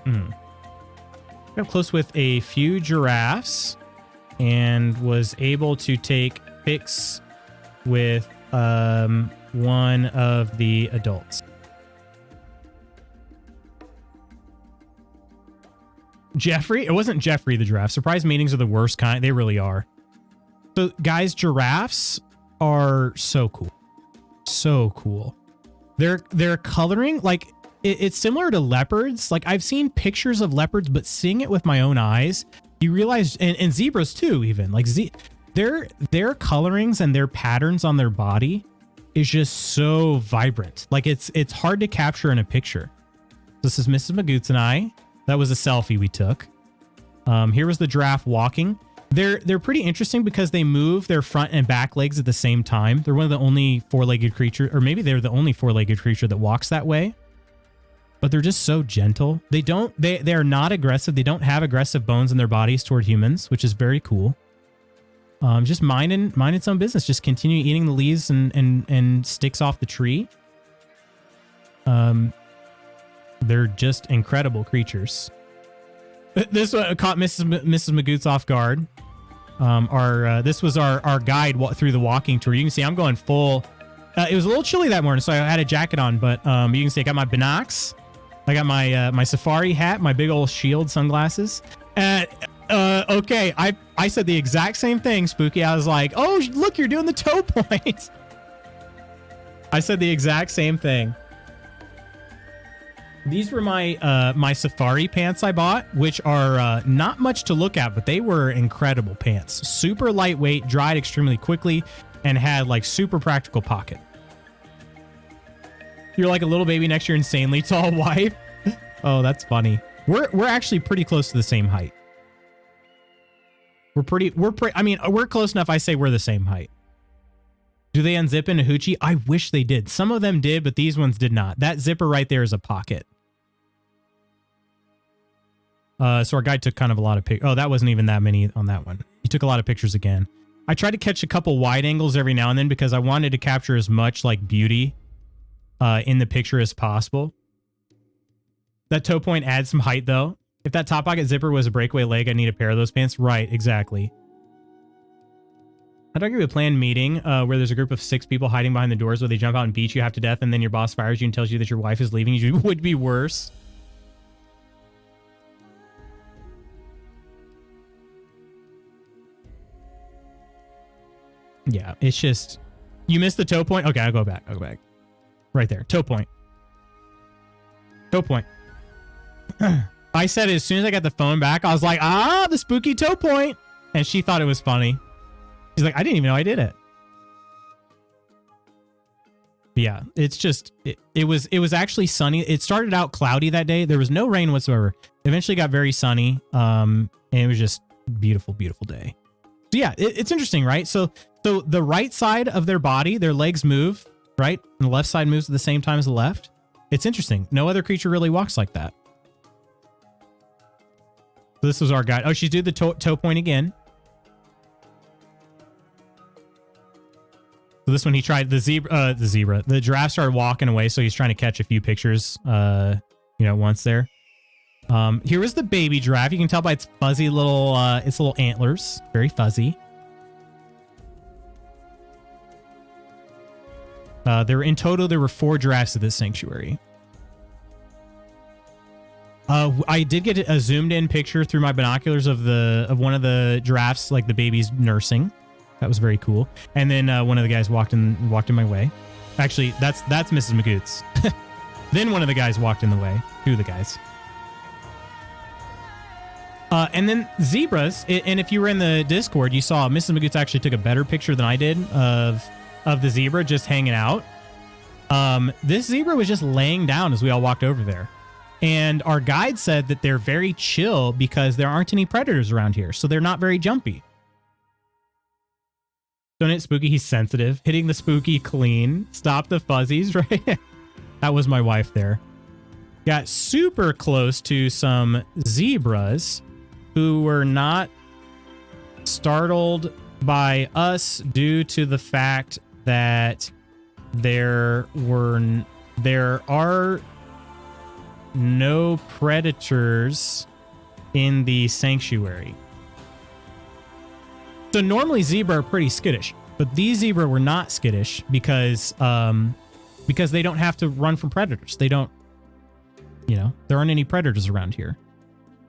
Got up close with a few giraffes and was able to take pics with one of the adults. Jeffrey? It wasn't Jeffrey the giraffe. Surprise meetings are the worst kind. They really are. So guys, giraffes are so cool. So cool. They're coloring, like it's similar to leopards. Like I've seen pictures of leopards, but seeing it with my own eyes, you realize, and zebras too, even like their colorings and their patterns on their body is just so vibrant. Like it's hard to capture in a picture. This is Mrs. Magoots and I. That was a selfie we took. Here was the giraffe walking. They're pretty interesting because they move their front and back legs at the same time. They're one of the only four-legged creatures, or maybe they're the only four-legged creature that walks that way. But they're just so gentle. They're not aggressive. They don't have aggressive bones in their bodies toward humans, which is very cool. Just mind its own business. Just continue eating the leaves and sticks off the tree. They're just incredible creatures. This one caught Mrs. Magoots off guard. This was our guide through the walking tour. You can see I'm going full. It was a little chilly that morning, so I had a jacket on, but you can see I got my binocs. I got my safari hat, my big old shield sunglasses. Okay, I said the exact same thing, Spooky. I was like, oh, look, you're doing the toe point. I said the exact same thing. These were my safari pants I bought, which are not much to look at, but they were incredible pants. Super lightweight, dried extremely quickly, and had like super practical pocket. You're like a little baby next to your insanely tall wife. Oh, that's funny. We're actually pretty close to the same height. I mean, we're close enough. I say we're the same height. Do they unzip in a hoochie? I wish they did. Some of them did, but these ones did not. That zipper right there is a pocket. So our guy took kind of a lot of pictures. Oh, that wasn't even that many on that one. He took a lot of pictures again. I tried to catch a couple wide angles every now and then because I wanted to capture as much like beauty in the picture as possible. That toe point adds some height though. If that top pocket zipper was a breakaway leg, I need a pair of those pants. Right, exactly. I'd argue a planned meeting where there's a group of 6 people hiding behind the doors where they jump out and beat you half to death and then your boss fires you and tells you that your wife is leaving you would be worse. Yeah, it's just... You missed the toe point? Okay, I'll go back. Right there. Toe point. Toe point. I said it as soon as I got the phone back. I was like, the spooky toe point. And she thought it was funny. She's like, I didn't even know I did it. But yeah, it's just, it was actually sunny. It started out cloudy that day. There was no rain whatsoever. Eventually got very sunny. And it was just beautiful, beautiful day. So yeah, it's interesting, right? So the right side of their body, their legs move, right? And the left side moves at the same time as the left. It's interesting. No other creature really walks like that. So this was our guide. Oh, she's doing the toe point again. So this one he tried the giraffe started walking away. So he's trying to catch a few pictures, once there. Here was the baby giraffe. You can tell by its fuzzy little, its little antlers, very fuzzy. In total, there were 4 giraffes at this sanctuary. I did get a zoomed in picture through my binoculars of one of the giraffes, like the baby's nursing. That was very cool. And then one of the guys walked in my way. Actually, that's Mrs. Magoots. Then one of the guys walked in the way. 2 of the guys. And then zebras. And if you were in the Discord, you saw Mrs. Magoots actually took a better picture than I did of the zebra just hanging out. This zebra was just laying down as we all walked over there. And our guide said that they're very chill because there aren't any predators around here. So they're not very jumpy. Don't hit Spooky. He's sensitive. Hitting the Spooky clean. Stop the fuzzies, right? That was my wife there. Got super close to some zebras who were not startled by us due to the fact that there are no predators in the sanctuary. So normally zebra are pretty skittish, but these zebra were not skittish because they don't have to run from predators. They don't, there aren't any predators around here.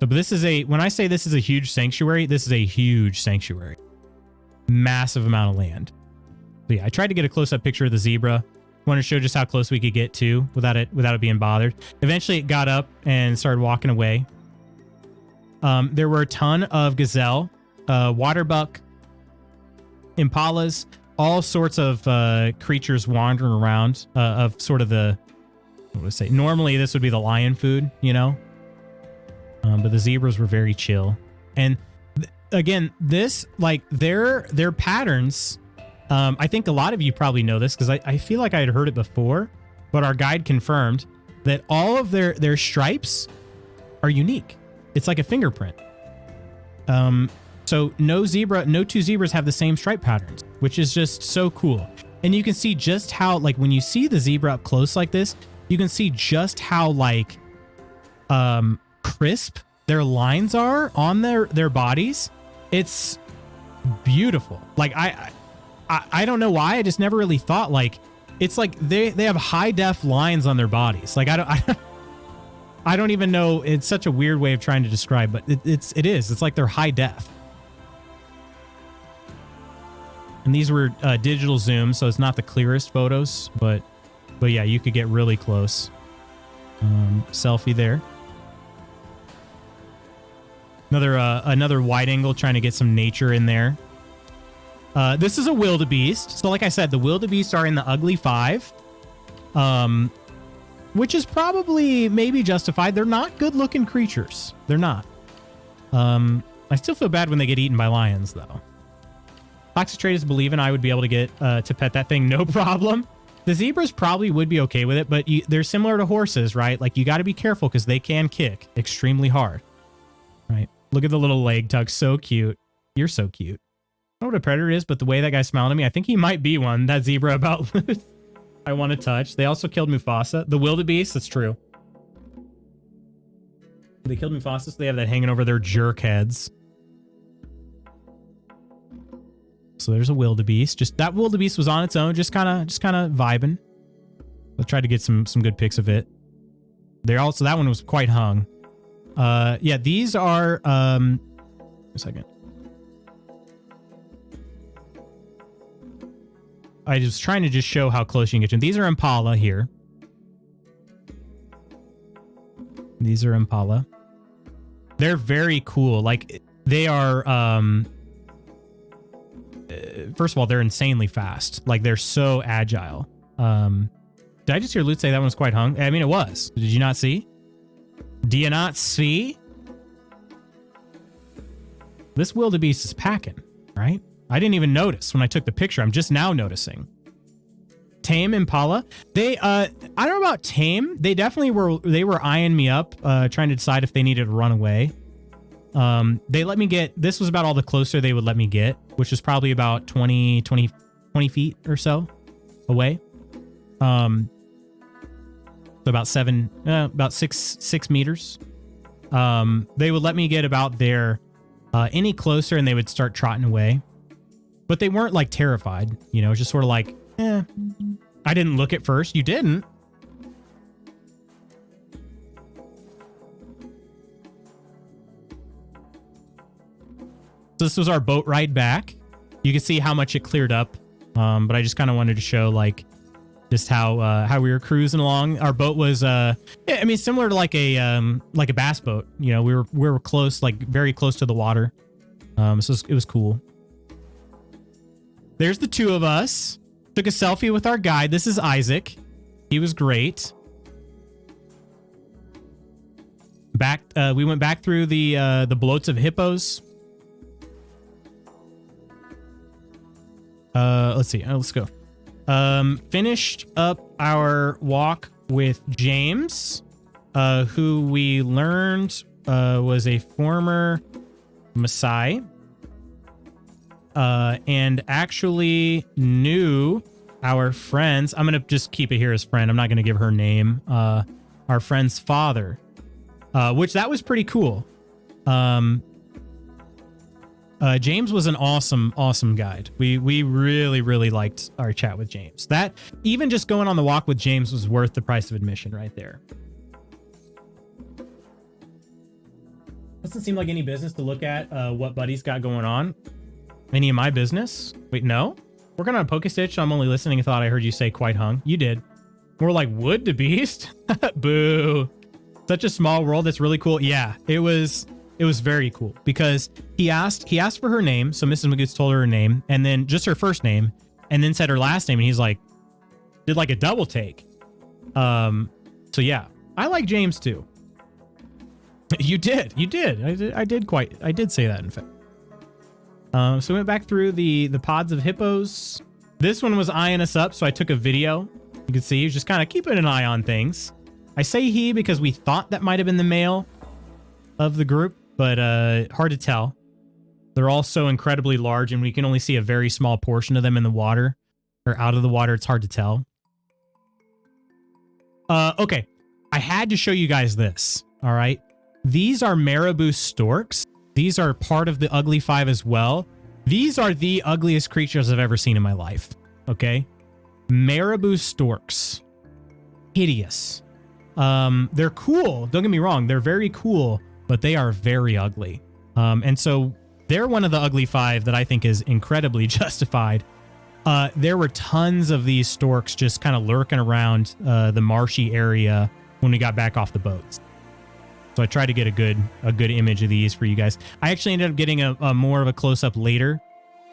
So, but when I say this is a huge sanctuary, this is a huge sanctuary. Massive amount of land. So yeah, I tried to get a close-up picture of the zebra. Want to show just how close we could get to without it being bothered. Eventually it got up and started walking away. There were a ton of gazelle, waterbuck, impalas, all sorts of creatures wandering around of sort of the, what would I say? Normally this would be the lion food, but the zebras were very chill. And again, this, like their patterns, I think a lot of you probably know this because I feel like I had heard it before, but our guide confirmed that all of their stripes are unique. It's like a fingerprint. So no two zebras have the same stripe patterns, which is just so cool. And you can see just how, like when you see the zebra up close like this, you can see just how like crisp their lines are on their bodies. It's beautiful. Like I don't know why. I just never really thought like it's like they have high def lines on their bodies. Like I don't even know. It's such a weird way of trying to describe, but it is. It's like they're high def. And these were digital zoom, so it's not the clearest photos, but yeah, you could get really close. Selfie there. Another wide angle trying to get some nature in there. This is a wildebeest. So like I said, the wildebeest are in the ugly 5. Which is probably maybe justified. They're not good looking creatures. They're not. I still feel bad when they get eaten by lions though. Toxitraders believing I would be able to get to pet that thing no problem. The zebras probably would be okay with it, but they're similar to horses, right? Like you got to be careful because they can kick extremely hard. Right? Look at the little leg tug. So cute. You're so cute. I don't know what a predator is, but the way that guy smiled at me, I think he might be one. That zebra about loose. I want to touch. They also killed Mufasa. The wildebeest, that's true. They killed Mufasa, so they have that hanging over their jerk heads. So there's a wildebeest. Just that wildebeest was on its own, just kind of vibing. I tried to get some good pics of it. That one was quite hung. Yeah, these are a second. I was trying to just show how close you can get to them. These are impala here. These are impala. They're very cool. Like they are, first of all, they're insanely fast. Like they're so agile. Did I just hear Loot say that one was quite hung? I mean, it was. Did you not see? Do you not see? This wildebeest is packing, right? I didn't even notice when I took the picture. I'm just now noticing. Tame impala. They, I don't know about tame. They definitely were eyeing me up, trying to decide if they needed to run away. They let me get, this was about all the closer they would let me get, which is probably about 20 feet or so away. So about 6 meters. They would let me get about there, any closer and they would start trotting away. But they weren't like terrified, just sort of like, I didn't look at first. You didn't. So this was our boat ride back. You can see how much it cleared up. But I just kind of wanted to show like just how we were cruising along. Our boat was, I mean, similar to like a bass boat. We were close, like very close to the water. So it was cool. There's the two of us. Took a selfie with our guide. This is Isaac. He was great. We went back through the bloats of hippos. Let's see. Let's go. Finished up our walk with James, who we learned was a former Maasai, and actually knew our friends. I'm gonna just keep it here as friend. I'm not gonna give her name. Our friend's father, which that was pretty cool. James was an awesome guide. We really liked our chat with James. That even just going on the walk with James was worth the price of admission right there. Doesn't seem like any business to look at what Buddy's got going on. Any of my business? Wait, no? Working on a Pokestitch. I'm only listening. Thought I heard you say quite hung. You did. More like wood to beast. Boo. Such a small world. That's really cool. Yeah, it was very cool because he asked for her name. So Mrs. Magoots told her name and then just her first name and then said her last name. And he's like, did like a double take. So yeah, I like James too. You did. I did say that in fact. So we went back through the pods of hippos. This one was eyeing us up. So I took a video. You can see he was just kind of keeping an eye on things. I say he because we thought that might've been the male of the group, but hard to tell. They're all so incredibly large and we can only see a very small portion of them in the water or out of the water. It's hard to tell. Okay. I had to show you guys this. All right. These are marabou storks. These are part of the Ugly Five as well. These are the ugliest creatures I've ever seen in my life. Okay. Marabou storks. Hideous. They're cool. Don't get me wrong. They're very cool, but they are very ugly. And so they're one of the Ugly Five that I think is incredibly justified. There were tons of these storks just kind of lurking around the marshy area when we got back off the boats. So I tried to get a good image of these for you guys. I actually ended up getting a more of a close up later,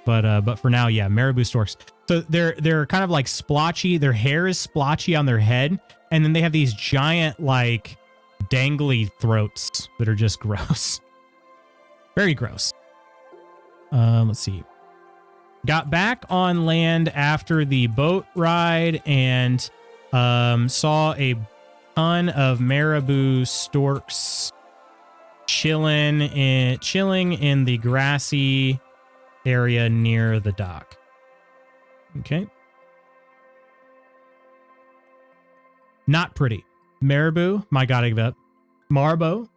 but for now, yeah, marabou storks. So they're kind of like splotchy. Their hair is splotchy on their head, and then they have these giant like dangly throats that are just gross. Very gross. Let's see. Got back on land after the boat ride and saw a ton of marabou storks chilling in the grassy area near the dock. Okay. Not pretty. Marabou, my God, I give up. Marabou.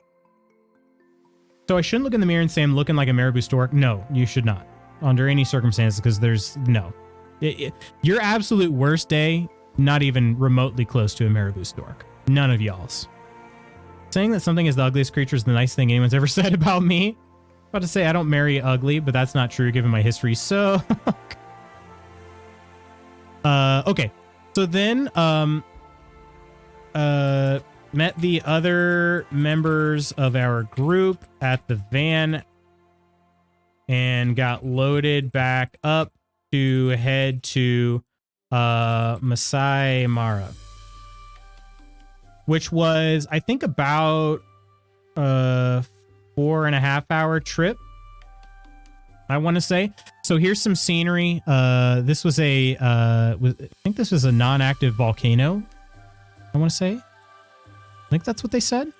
So I shouldn't look in the mirror and say I'm looking like a marabou stork. No, you should not. Under any circumstances, because there's no. Your absolute worst day, not even remotely close to a marabou stork. None of y'all's. Saying that something is the ugliest creature is the nicest thing anyone's ever said about me. About to say I don't marry ugly, but that's not true given my history. So, okay. So then, met the other members of our group at the van and got loaded back up to head to Masai Mara, which was, I think, about a 4.5 hour trip, I want to say. So here's some scenery. This was I think this was a non-active volcano, I want to say. I think that's what they said,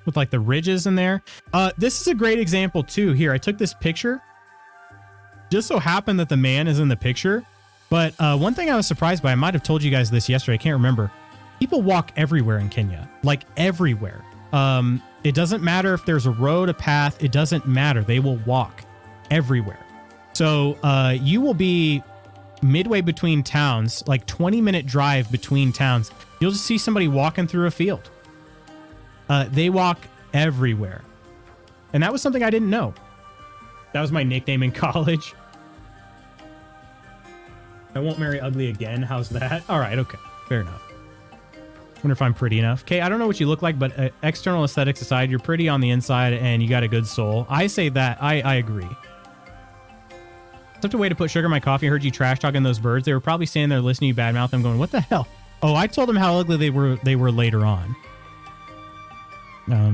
with like the ridges in there. This is a great example too. Here, I took this picture. Just so happened that the man is in the picture. But one thing I was surprised by, I might have told you guys this yesterday, I can't remember. People walk everywhere in Kenya, like everywhere. It doesn't matter if there's a road, a path, it doesn't matter. They will walk everywhere. So you will be midway between towns, like 20-minute drive between towns. You'll just see somebody walking through a field. They walk everywhere. And that was something I didn't know. That was my nickname in college. I won't marry ugly again. How's that? All right. Okay. Fair enough. Wonder if I'm pretty enough. Okay. I don't know what you look like, but external aesthetics aside, you're pretty on the inside and you got a good soul. I say that. I agree. Such a way to put sugar in my coffee. I heard you trash talking those birds. They were probably standing there listening to you badmouth them going, what the hell? Oh, I told them how ugly they were later on.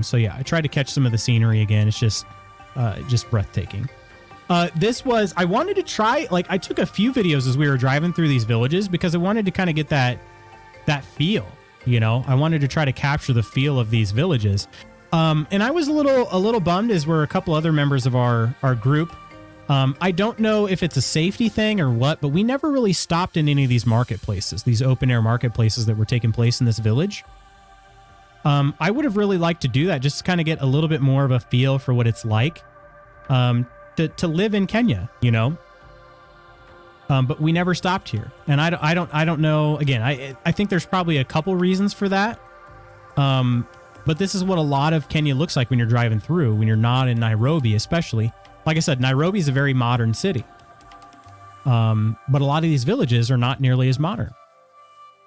So yeah, I tried to catch some of the scenery again. It's just breathtaking. I wanted to try, like, I took a few videos as we were driving through these villages because I wanted to kind of get that feel, you know. I wanted to try to capture the feel of these villages. And I was a little bummed, as were a couple other members of our group. I don't know if it's a safety thing or what, but we never really stopped in any of these marketplaces, these open air marketplaces that were taking place in this village. I would have really liked to do that, just to kind of get a little bit more of a feel for what it's like to live in Kenya, you know. But we never stopped here, and I don't know. Again, I think there's probably a couple reasons for that. But this is what a lot of Kenya looks like when you're driving through, when you're not in Nairobi, especially. Like I said, Nairobi is a very modern city. But a lot of these villages are not nearly as modern.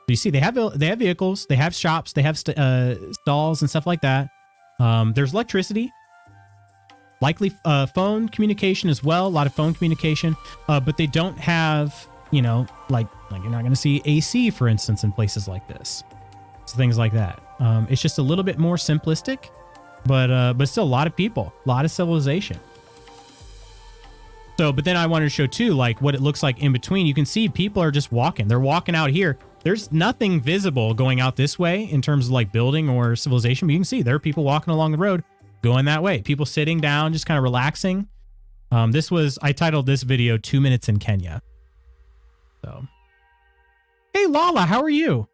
You see, they have vehicles, they have shops, they have stalls and stuff like that. There's electricity, likely phone communication as well. A lot of phone communication, but they don't have, you know, like you're not going to see AC, for instance, in places like this. So things like that. It's just a little bit more simplistic, but still a lot of people, a lot of civilization. So, but then I wanted to show too, like what it looks like in between. You can see people are just walking. They're walking out here. There's nothing visible going out this way in terms of like building or civilization, but you can see there are people walking along the road going that way. People sitting down, just kind of relaxing. I titled this video 2 Minutes in Kenya. So, hey Lala, how are you?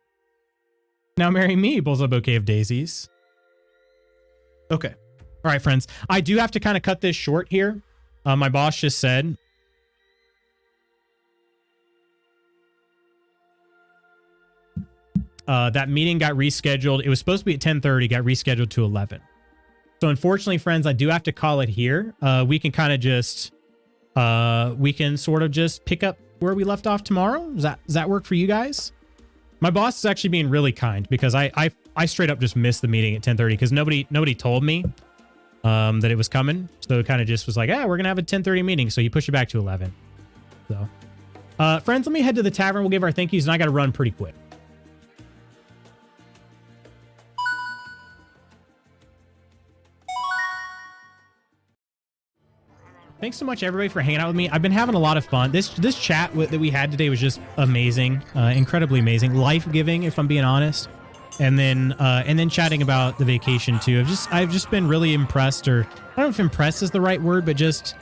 Now marry me, pulls a bouquet of daisies. Okay. All right, friends. I do have to kind of cut this short here. My boss just said that meeting got rescheduled. It was supposed to be at 10:30, got rescheduled to 11. So unfortunately, friends, I do have to call it here. We can kind of just, we can sort of just pick up where we left off tomorrow. Does that work for you guys? My boss is actually being really kind because I straight up just missed the meeting at 10:30 because nobody told me that it was coming. So it kind of just was like, we're gonna have a 10:30 meeting. So he pushed it back to 11. So, friends, let me head to the tavern. We'll give our thank yous, and I got to run pretty quick. Thanks so much, everybody, for hanging out with me. I've been having a lot of fun. This chat that we had today was just amazing, incredibly amazing, life-giving, if I'm being honest. And then chatting about the vacation too. I've just been really impressed, or I don't know if impressed is the right word, but just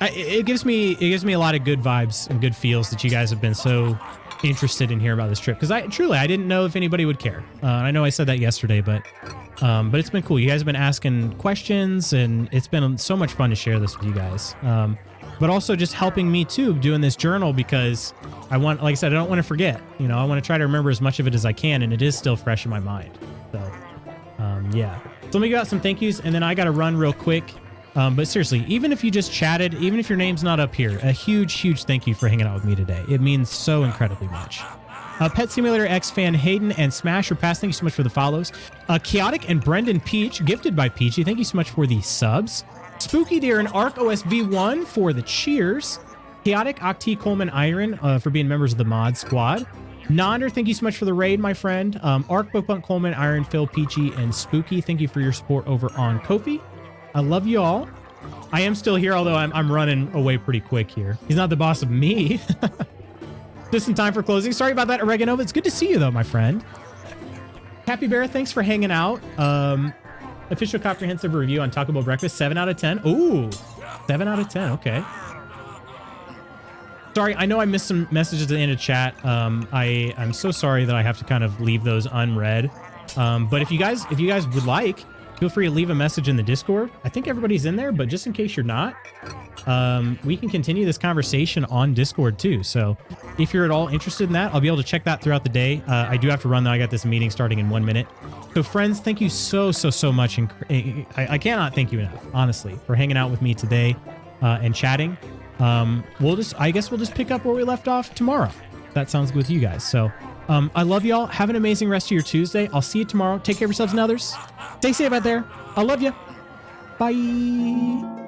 it gives me a lot of good vibes and good feels that you guys have been so interested in hearing about this trip, because I didn't know if anybody would care. I know I said that yesterday, but it's been cool. You guys have been asking questions, and it's been so much fun to share this with you guys. But also just helping me too, doing this journal, because like I said, I don't want to forget. You know, I want to try to remember as much of it as I can, and it is still fresh in my mind. So, yeah. So let me go out some thank yous, and then I got to run real quick. But seriously, even if you just chatted, even if your name's not up here, a huge thank you for hanging out with me today. It means so incredibly much. Pet Simulator X fan Hayden and Smasher Pass, thank you so much for the follows. Chaotic and Brendan Peach, gifted by Peachy, thank you so much for the subs. Spooky Deer and Arc OSV1 for the cheers. Chaotic, Octi, Coleman, Iron for being members of the mod squad. Nonder, thank you so much for the raid, my friend. Arc, Bookpunk, Coleman, Iron, Phil, Peachy, and Spooky, thank you for your support over on Ko-fi. I love you all. I am still here, although I'm running away pretty quick here. He's not the boss of me. Just in time for closing. Sorry about that, Oregano. It's good to see you, though, my friend. Happy Bear, thanks for hanging out. Official comprehensive review on Taco Bell breakfast, 7 out of 10. Ooh, 7 out of 10. Okay. Sorry, I know I missed some messages at the end of chat. I'm so sorry that I have to kind of leave those unread. But if you guys would like, feel free to leave a message in the Discord. I think everybody's in there, but just in case you're not, we can continue this conversation on Discord too. So if you're at all interested in that, I'll be able to check that throughout the day. I do have to run though. I got this meeting starting in 1 minute. So friends, thank you so much. And I cannot thank you enough, honestly, for hanging out with me today and chatting. I guess we'll just pick up where we left off tomorrow. That sounds good with you guys. So I love y'all. Have an amazing rest of your Tuesday. I'll see you tomorrow. Take care of yourselves and others. Stay safe out there. I love you. Bye.